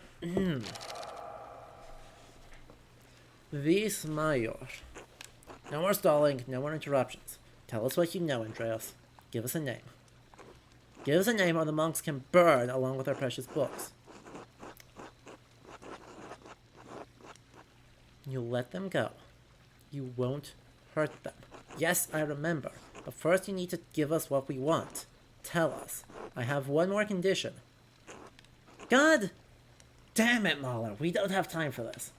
Speaker 1: Vis Major. No more stalling, no more interruptions. Tell us what you know, Andreas. Give us a name. Give us a name or the monks can burn along with our precious books. You'll let them go. You won't hurt them. Yes, I remember. But first you need to give us what we want. Tell us. I have one more condition. God damn it, Mahler. We don't have time for this.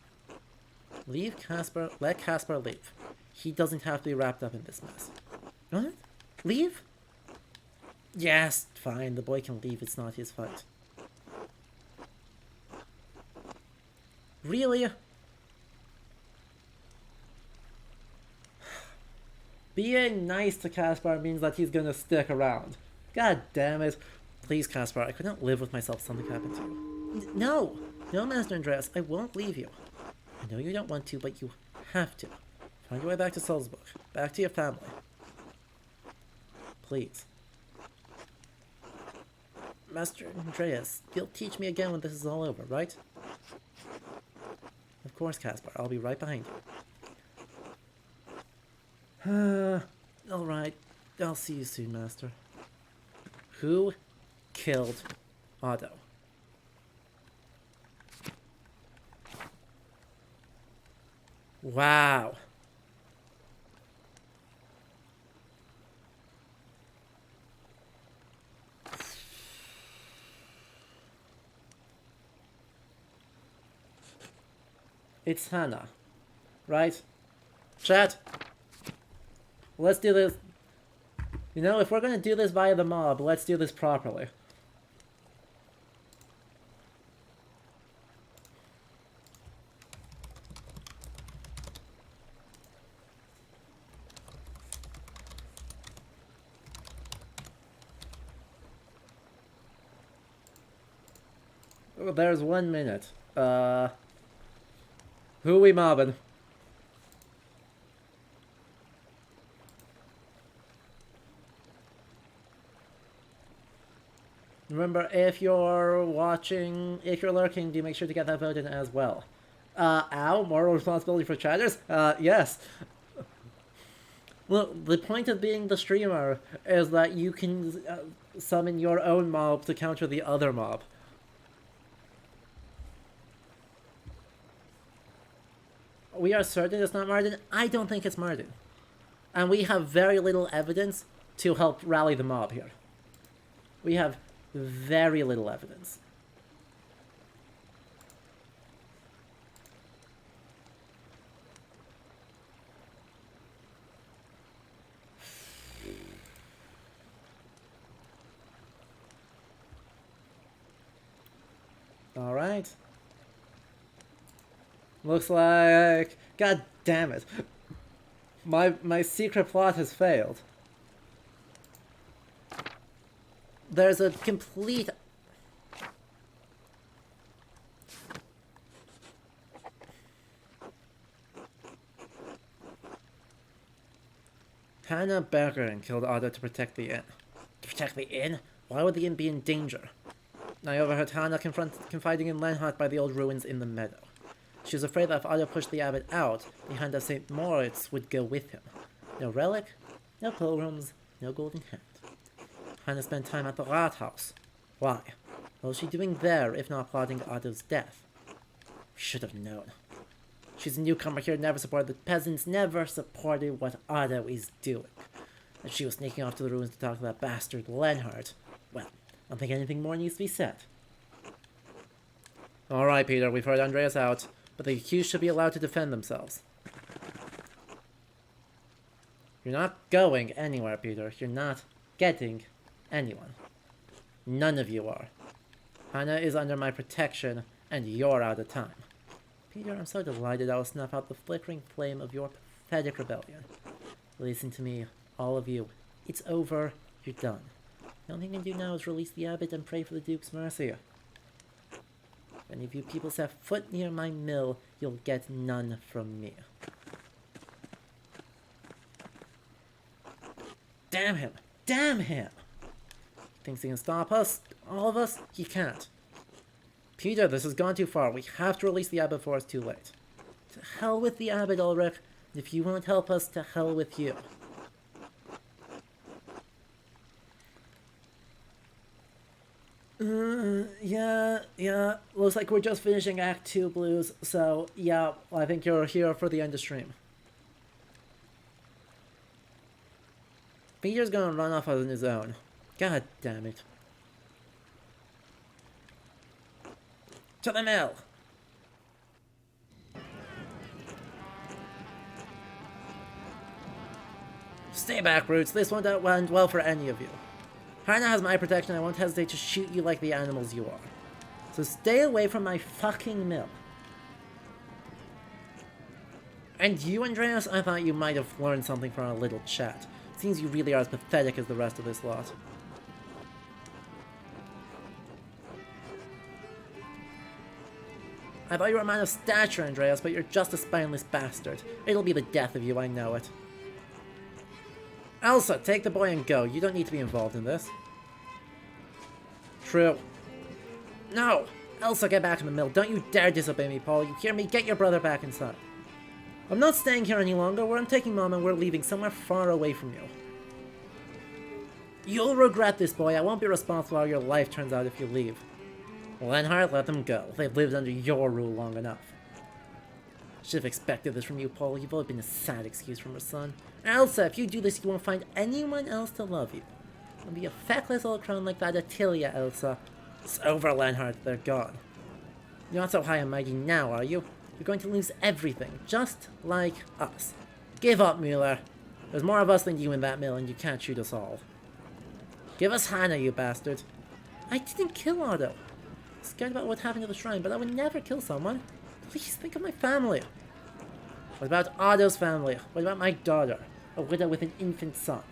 Speaker 1: Leave Caspar. Let Caspar leave. He doesn't have to be wrapped up in this mess. What? Leave? Yes, fine. The boy can leave. It's not his fight. Really? Being nice to Caspar means that he's gonna stick around. God damn it. Please, Caspar, I couldn't live with myself if something happened to you. No! No, Master Andreas, I won't leave you. I know you don't want to, but you have to. Find your way back to Salzburg. Back to your family. Please. Master Andreas, you'll teach me again when this is all over, right? Of course, Caspar. I'll be right behind you. Alright. I'll see you soon, Master. Who killed Otto? Wow. It's Hannah, right? Chat, let's do this. You know, if we're gonna do this via the mob, let's do this properly. There's 1 minute. Who we mobbing? Remember, if you're watching, if you're lurking, do make sure to get that vote in as well. Ow, moral responsibility for chatters? Yes. Well, the point of being the streamer is that you can summon your own mob to counter the other mob. We are certain it's not Martin. I don't think it's Martin. And we have very little evidence to help rally the mob here. We have very little evidence. Alright. Looks like... God damn it. My secret plot has failed. There's a complete... Hannah Bergeron killed Otto to protect the inn. To protect the inn? Why would the inn be in danger? I overheard Hannah confiding in Lenhart by the old ruins in the meadow. She was afraid that if Otto pushed the abbot out, the hand of St. Moritz would go with him. No relic, no pilgrims, no golden hand. Hannah spent time at the Rathaus. Why? What was she doing there, if not plotting Otto's death? We should have known. She's a newcomer here, never supported the peasants, never supported what Otto is doing. And she was sneaking off to the ruins to talk to that bastard Lenhart. Well, I don't think anything more needs to be said. Alright, Peter, we've heard Andreas out, but the accused should be allowed to defend themselves. You're not going anywhere, Peter. You're not getting anyone. None of you are. Hannah is under my protection, and you're out of time. Peter, I'm so delighted I will snuff out the flickering flame of your pathetic rebellion. Listen to me, all of you. It's over. You're done. The only thing you can do now is release the abbot and pray for the Duke's mercy. If any of you people set foot near my mill, you'll get none from me. Damn him! Damn him! Thinks he can stop us? All of us? He can't. Peter, this has gone too far. We have to release the abbot before it's too late. To hell with the abbot, Ulrich. If you won't help us, to hell with you. Yeah. Looks like we're just finishing Act 2, Blues. So, yeah, I think you're here for the end of stream. Peter's gonna run off on his own. God damn it. To the mill! Stay back, Roots. This won't end well for any of you. Hannah has my protection. I won't hesitate to shoot you like the animals you are. So stay away from my fucking mill. And you, Andreas, I thought you might have learned something from our little chat. Seems you really are as pathetic as the rest of this lot. I thought you were a man of stature, Andreas, but you're just a spineless bastard. It'll be the death of you, I know it. Elsa, take the boy and go. You don't need to be involved in this. True. No! Elsa, get back in the mill. Don't you dare disobey me, Paul. You hear me? Get your brother back inside. I'm not staying here any longer. I'm taking Mom and we're leaving somewhere far away from you. You'll regret this, boy. I won't be responsible how your life turns out if you leave. Lenhart, let them go. They've lived under your rule long enough. Should have expected this from you, Paul. You've always been a sad excuse from her son. Elsa, if you do this, you won't find anyone else to love you. You'll be a feckless old crone like that Attilia, Elsa. It's over, Lenhart. They're gone. You're not so high and mighty now, are you? You're going to lose everything, just like us. Give up, Mueller. There's more of us than you in that mill, and you can't shoot us all. Give us Hannah, you bastard. I didn't kill Otto. I'm scared about what happened to the shrine, but I would never kill someone. Please think of my family. What about Otto's family? What about my daughter? A widow with an infant son.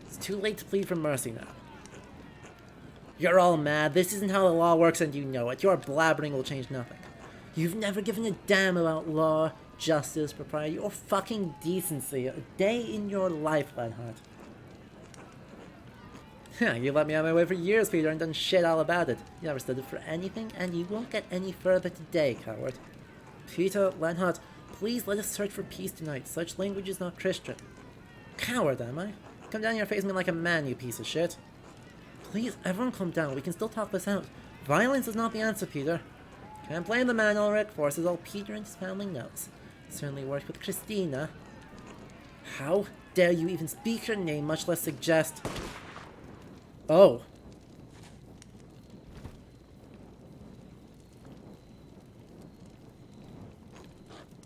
Speaker 1: It's too late to plead for mercy now. You're all mad. This isn't how the law works and you know it. Your blabbering will change nothing. You've never given a damn about law, justice, propriety, or fucking decency a day in your life, Lenhart. You let me out of my way for years, Peter, and done shit all about it. You never stood up for anything, and you won't get any further today, coward. Peter, Lenhart, please let us search for peace tonight. Such language is not Christian. Coward, am I? Come down here and face me like a man, you piece of shit. Please, everyone calm down. We can still talk this out. Violence is not the answer, Peter. Can't blame the man, Ulrich. Force is all Peter and his family knows. Certainly worked with Christina. How dare you even speak her name, much less suggest... Oh.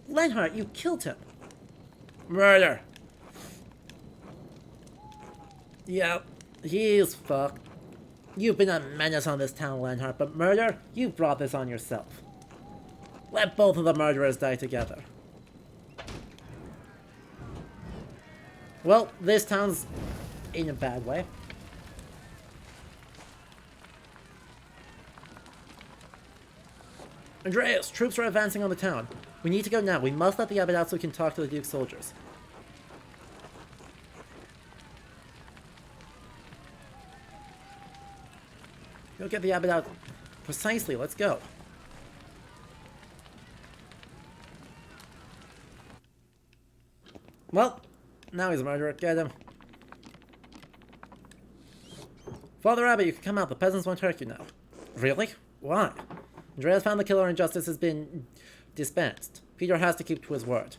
Speaker 1: Lenhart, you killed him. Murder. Yep, he's fucked. You've been a menace on this town, Lenhart, but murder? You brought this on yourself. Let both of the murderers die together. Well, this town's in a bad way. Andreas, troops are advancing on the town. We need to go now. We must let the abbot out so we can talk to the Duke's soldiers. Go get the abbot out. Precisely, let's go. Well, now he's a murderer. Get him. Father Abbot, you can come out. The peasants won't hurt you now. Really? Why? Andreas found the killer and justice has been dispensed. Peter has to keep to his word.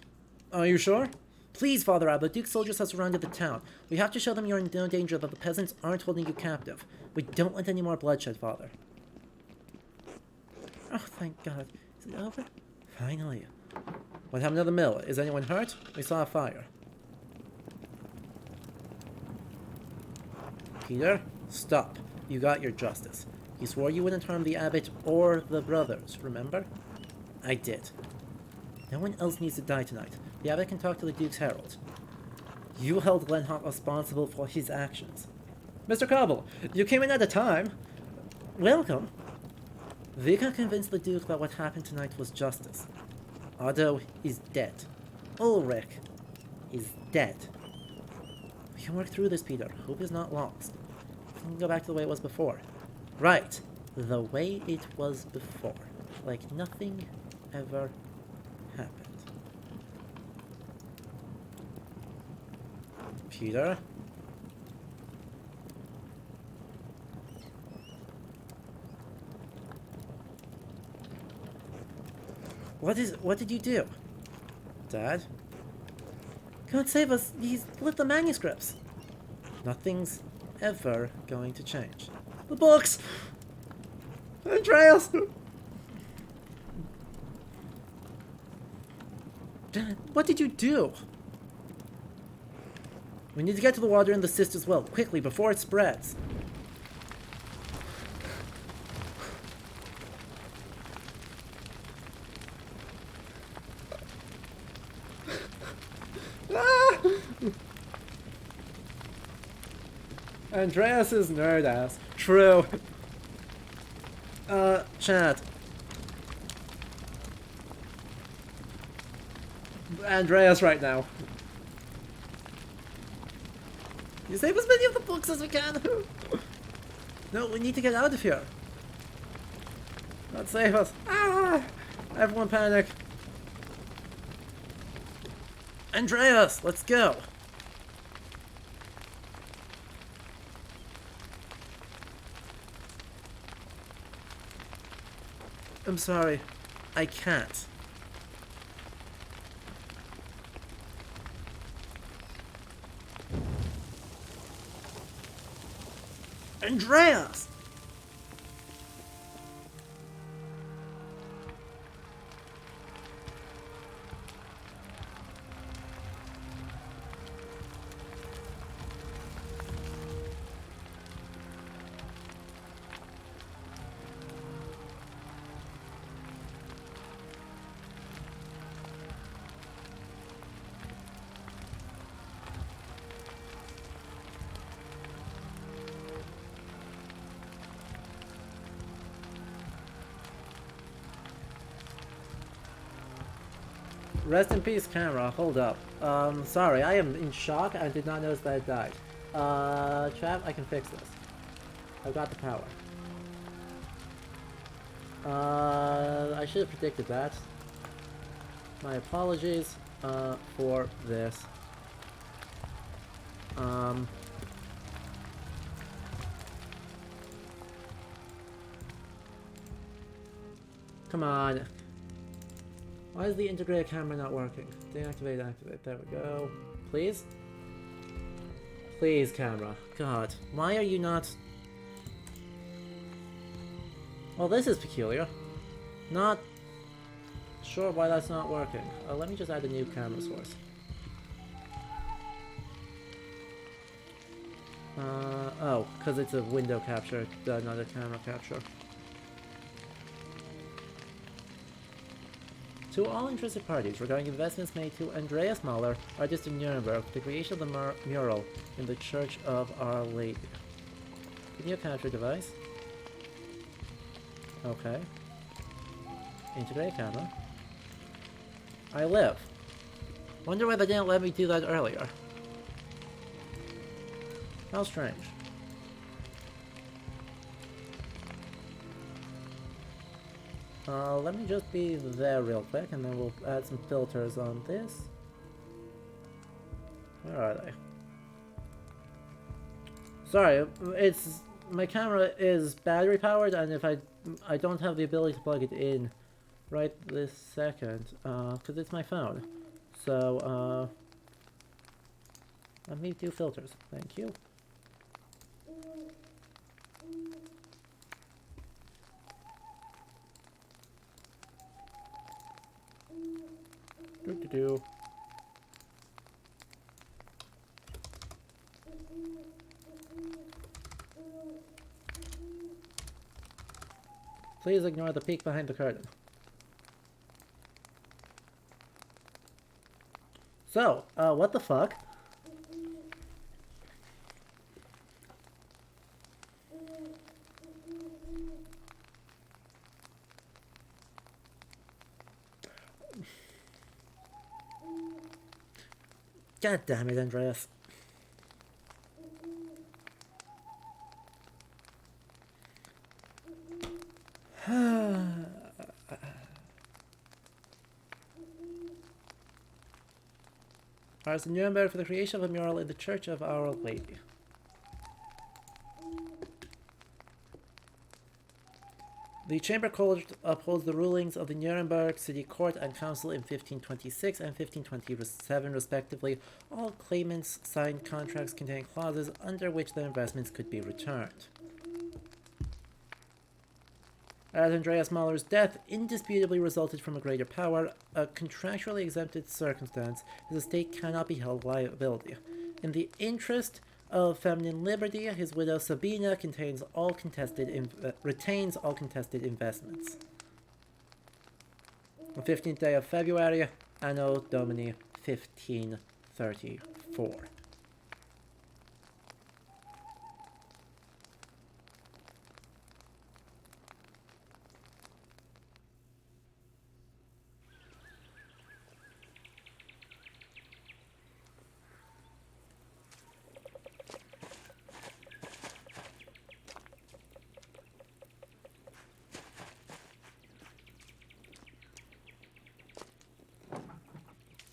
Speaker 1: Are you sure? Please, Father Abbot, the Duke's soldiers have surrounded the town. We have to show them you're in no danger, that the peasants aren't holding you captive. We don't want any more bloodshed, Father. Oh, thank God. Is it over? Finally. What happened to the mill? Is anyone hurt? We saw a fire. Peter, stop. You got your justice. You swore you wouldn't harm the abbot or the brothers, remember? I did. No one else needs to die tonight. The abbot can talk to the Duke's herald. You held Lenhart responsible for his actions. Mr. Cobble, you came in at a time. Welcome. We can convince the Duke that what happened tonight was justice. Otto is dead. Ulrich is dead. We can work through this, Peter. Hope is not lost. We can go back to the way it was before. Right. The way it was before. Like nothing ever happened. Peter? What did you do? Dad? God save us, he's lit the manuscripts. Nothing's ever going to change. The books! Andreas! Dad, what did you do? We need to get to the water in the sister's well, quickly, before it spreads. Andreas's nerd ass. True. Chat. Andreas right now. You save as many of the books as we can. No, we need to get out of here. God save us. Ah! Everyone panic. Andreas, let's go. I'm sorry. I can't. Andreas! Rest in peace, camera. Hold up. Sorry, I am in shock. I did not notice that it died. Chat, I can fix this. I've got the power. I should have predicted that. My apologies, for this. Come on. Why is the integrated camera not working? Deactivate, activate. There we go. Please? Please, camera. God, why are you not... Well, this is peculiar. Not sure why that's not working. Let me just add a new camera source. Oh, because it's a window capture, not a camera capture. To all interested parties regarding investments made to Andreas Mahler, artist in Nuremberg, for the creation of the mural in the Church of Our Lady. Video capture device. Okay. Integrate camera. I live. Wonder why they didn't let me do that earlier. How strange. Let me just be there real quick, and then we'll add some filters on this. Where are they? Sorry, it's my camera is battery powered, and if I don't have the ability to plug it in right this second, because it's my phone. So let me do filters. Thank you. Do. Please ignore the peek behind the curtain. So, what the fuck? God damn it, Andreas. Artist in Nuremberg for the creation of a mural in the Church of Our Lady. The Chamber Court upholds the rulings of the Nuremberg City Court and Council in 1526 and 1527 respectively. All claimants signed contracts containing clauses under which their investments could be returned. As Andreas Mahler's death indisputably resulted from a greater power, a contractually exempted circumstance, his estate cannot be held liability. In the interest of feminine liberty, his widow Sabina retains all contested investments. The 15th day of February, Anno Domini 1534.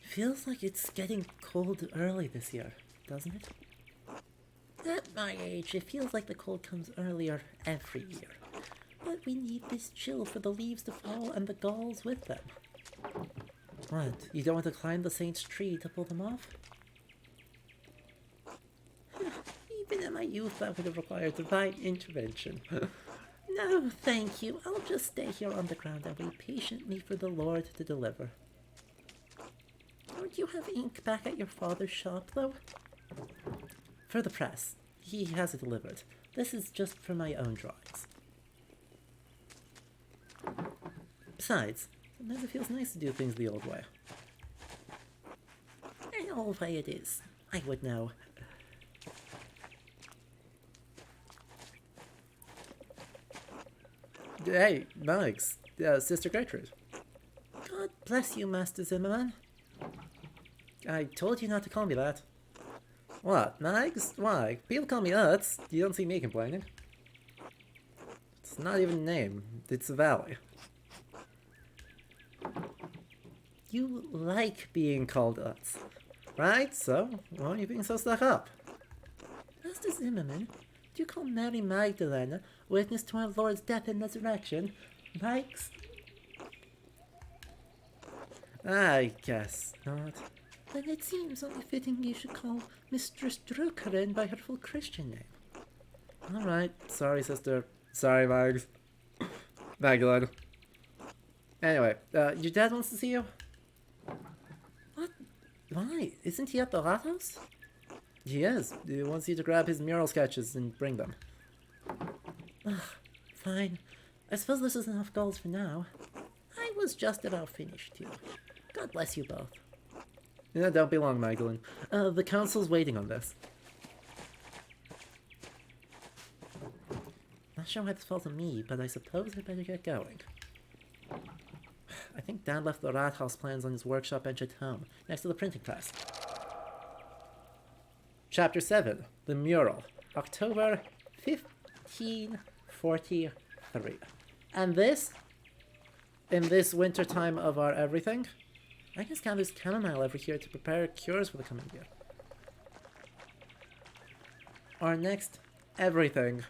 Speaker 1: Feels like it's getting cold early this year, doesn't it? At my age, it feels like the cold comes earlier every year. But we need this chill for the leaves to fall and the galls with them. What, you don't want to climb the saint's tree to pull them off? Even in my youth, that would have required divine intervention. No, thank you. I'll just stay here on the ground and wait patiently for the Lord to deliver. Don't you have ink back at your father's shop, though? For the press. He has it delivered. This is just for my own drawings. Besides, sometimes it feels nice to do things the old way. An old way it is. I would know. Hey, Max. Sister Gertrude. God bless you, Master Zimmerman. I told you not to call me that. What, Mags? Why? People call me Utz. You don't see me complaining. It's not even a name. It's a valley. You like being called Utz, right? So, why are you being so stuck up? Master Zimmerman, do you call Mary Magdalene, witness to our Lord's death and resurrection, likes? I guess not. Then it seems only fitting you should call Mistress Drukarin by her full Christian name. Alright, sorry sister. Sorry, Mags. Magdalene. Anyway, your dad wants to see you? What? Why? Isn't he at the hot house? He is. He wants you to grab his mural sketches and bring them. Ugh, fine. I suppose this is enough goals for now. I was just about finished, too. God bless you both. Yeah, don't be long, Magdalene. The council's waiting on this. Not sure why this falls on me, but I suppose I better get going. I think Dad left the Rathaus plans on his workshop bench at home, next to the printing press. Chapter 7, The Mural, October 1543. And this, in this winter time of our everything, I just count this chamomile over here to prepare cures for the coming year. Our next everything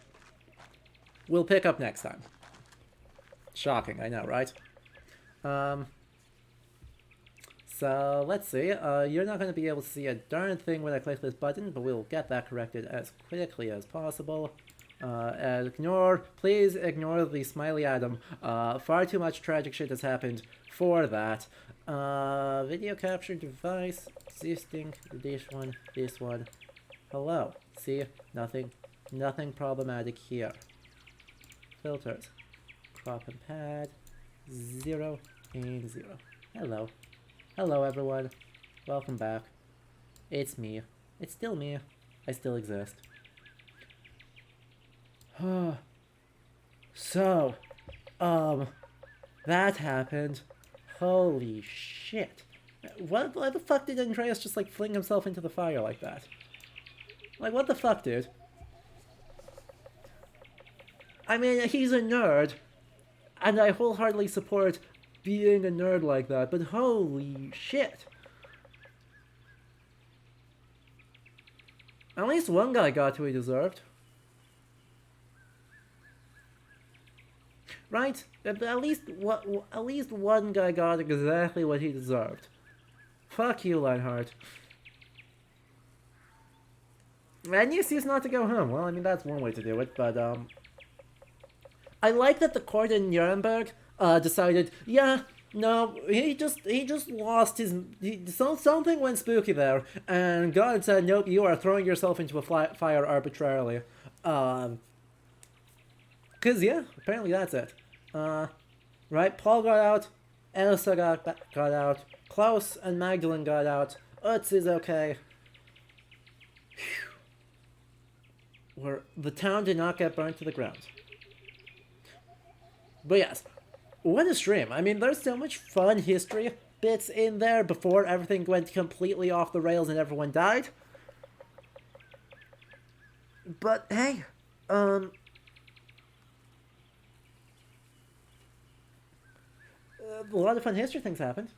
Speaker 1: we'll pick up next time. Shocking, I know, right? So, let's see. You're not going to be able to see a darn thing when I click this button, but we'll get that corrected as quickly as possible. Please ignore the smiley Adam. Far too much tragic shit has happened for that. Video capture device, existing, this one. Hello. See? Nothing problematic here. Filters. Crop and pad. 0 and 0. Hello. Hello everyone. Welcome back. It's me. It's still me. I still exist. So, that happened. Holy shit. Why the fuck did Andreas just like fling himself into the fire like that? Like, what the fuck, dude? I mean, he's a nerd, and I wholeheartedly support being a nerd like that, but holy shit. At least one guy got who he deserved. Right? At least one guy got exactly what he deserved. Fuck you, Lionheart. And you choose not to go home. Well, I mean, that's one way to do it, but, I like that the court in Nuremberg, decided, yeah, no, he just lost his, something went spooky there, and God said, nope, you are throwing yourself into a fire arbitrarily. Cause yeah, apparently that's it. Right, Paul got out, Elsa got out, Klaus and Magdalene got out, Utz is okay. The town did not get burnt to the ground. But yes, what a stream. I mean, there's so much fun history bits in there before everything went completely off the rails and everyone died. But hey, a lot of fun history things happened.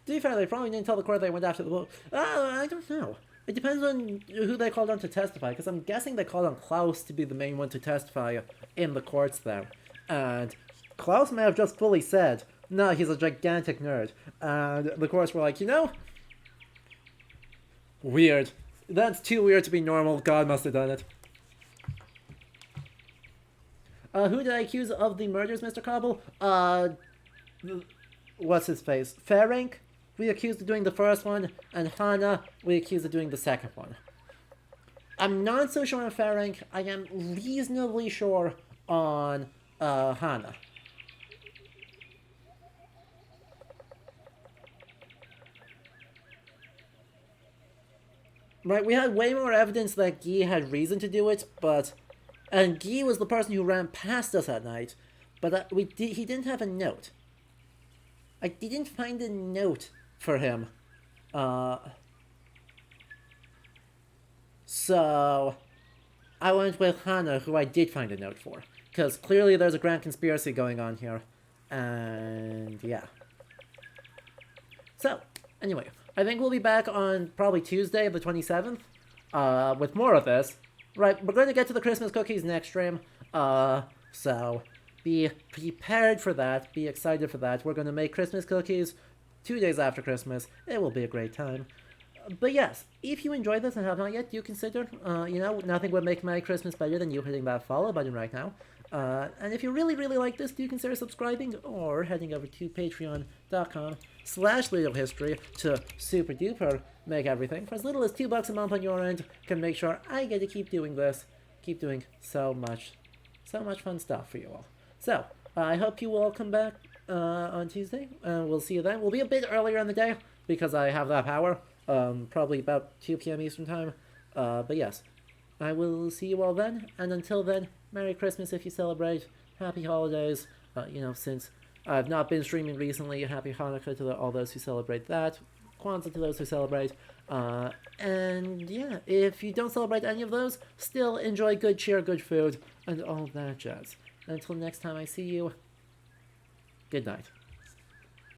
Speaker 1: To be fair, they probably didn't tell the court they went after the book. I don't know. It depends on who they called on to testify, because I'm guessing they called on Klaus to be the main one to testify in the courts there. And Klaus may have just fully said, no, he's a gigantic nerd. And the courts were like, you know, weird. That's too weird to be normal. God must have done it. Who did I accuse of the murders, Mr. Cobble? What's his face? Ferenc? We accused of doing the first one, and Hannah, we accused of doing the second one. I'm not so sure on Ferenc. I am reasonably sure on Hannah. Right, we had way more evidence that Guy had reason to do it, but... And Guy was the person who ran past us at night, but he didn't have a note. I didn't find a note for him. So I went with Hannah, who I did find a note for. Because clearly there's a grand conspiracy going on here. And yeah. So, anyway, I think we'll be back on probably Tuesday, the 27th, with more of this. Right, we're going to get to the Christmas cookies next stream. So be prepared for that. Be excited for that. We're going to make Christmas cookies 2 days after Christmas. It will be a great time. But yes, if you enjoyed this and have not yet, do consider, nothing would make my Christmas better than you hitting that follow button right now. And if you really, really like this, do consider subscribing or heading over to patreon.com/LeoHistory to super duper make everything. For as little as $2 a month on your end can make sure I get to keep doing this, keep doing so much fun stuff for you all. So, I hope you all come back on Tuesday. We'll see you then. We'll be a bit earlier in the day because I have that power. Probably about 2 p.m. Eastern Time. But yes, I will see you all then. And until then, Merry Christmas if you celebrate. Happy holidays. Since I've not been streaming recently, Happy Hanukkah to all those who celebrate that. Kwanzaa to those who celebrate. And yeah, if you don't celebrate any of those, still enjoy good cheer, good food, and all that jazz. Until next time I see you, good night.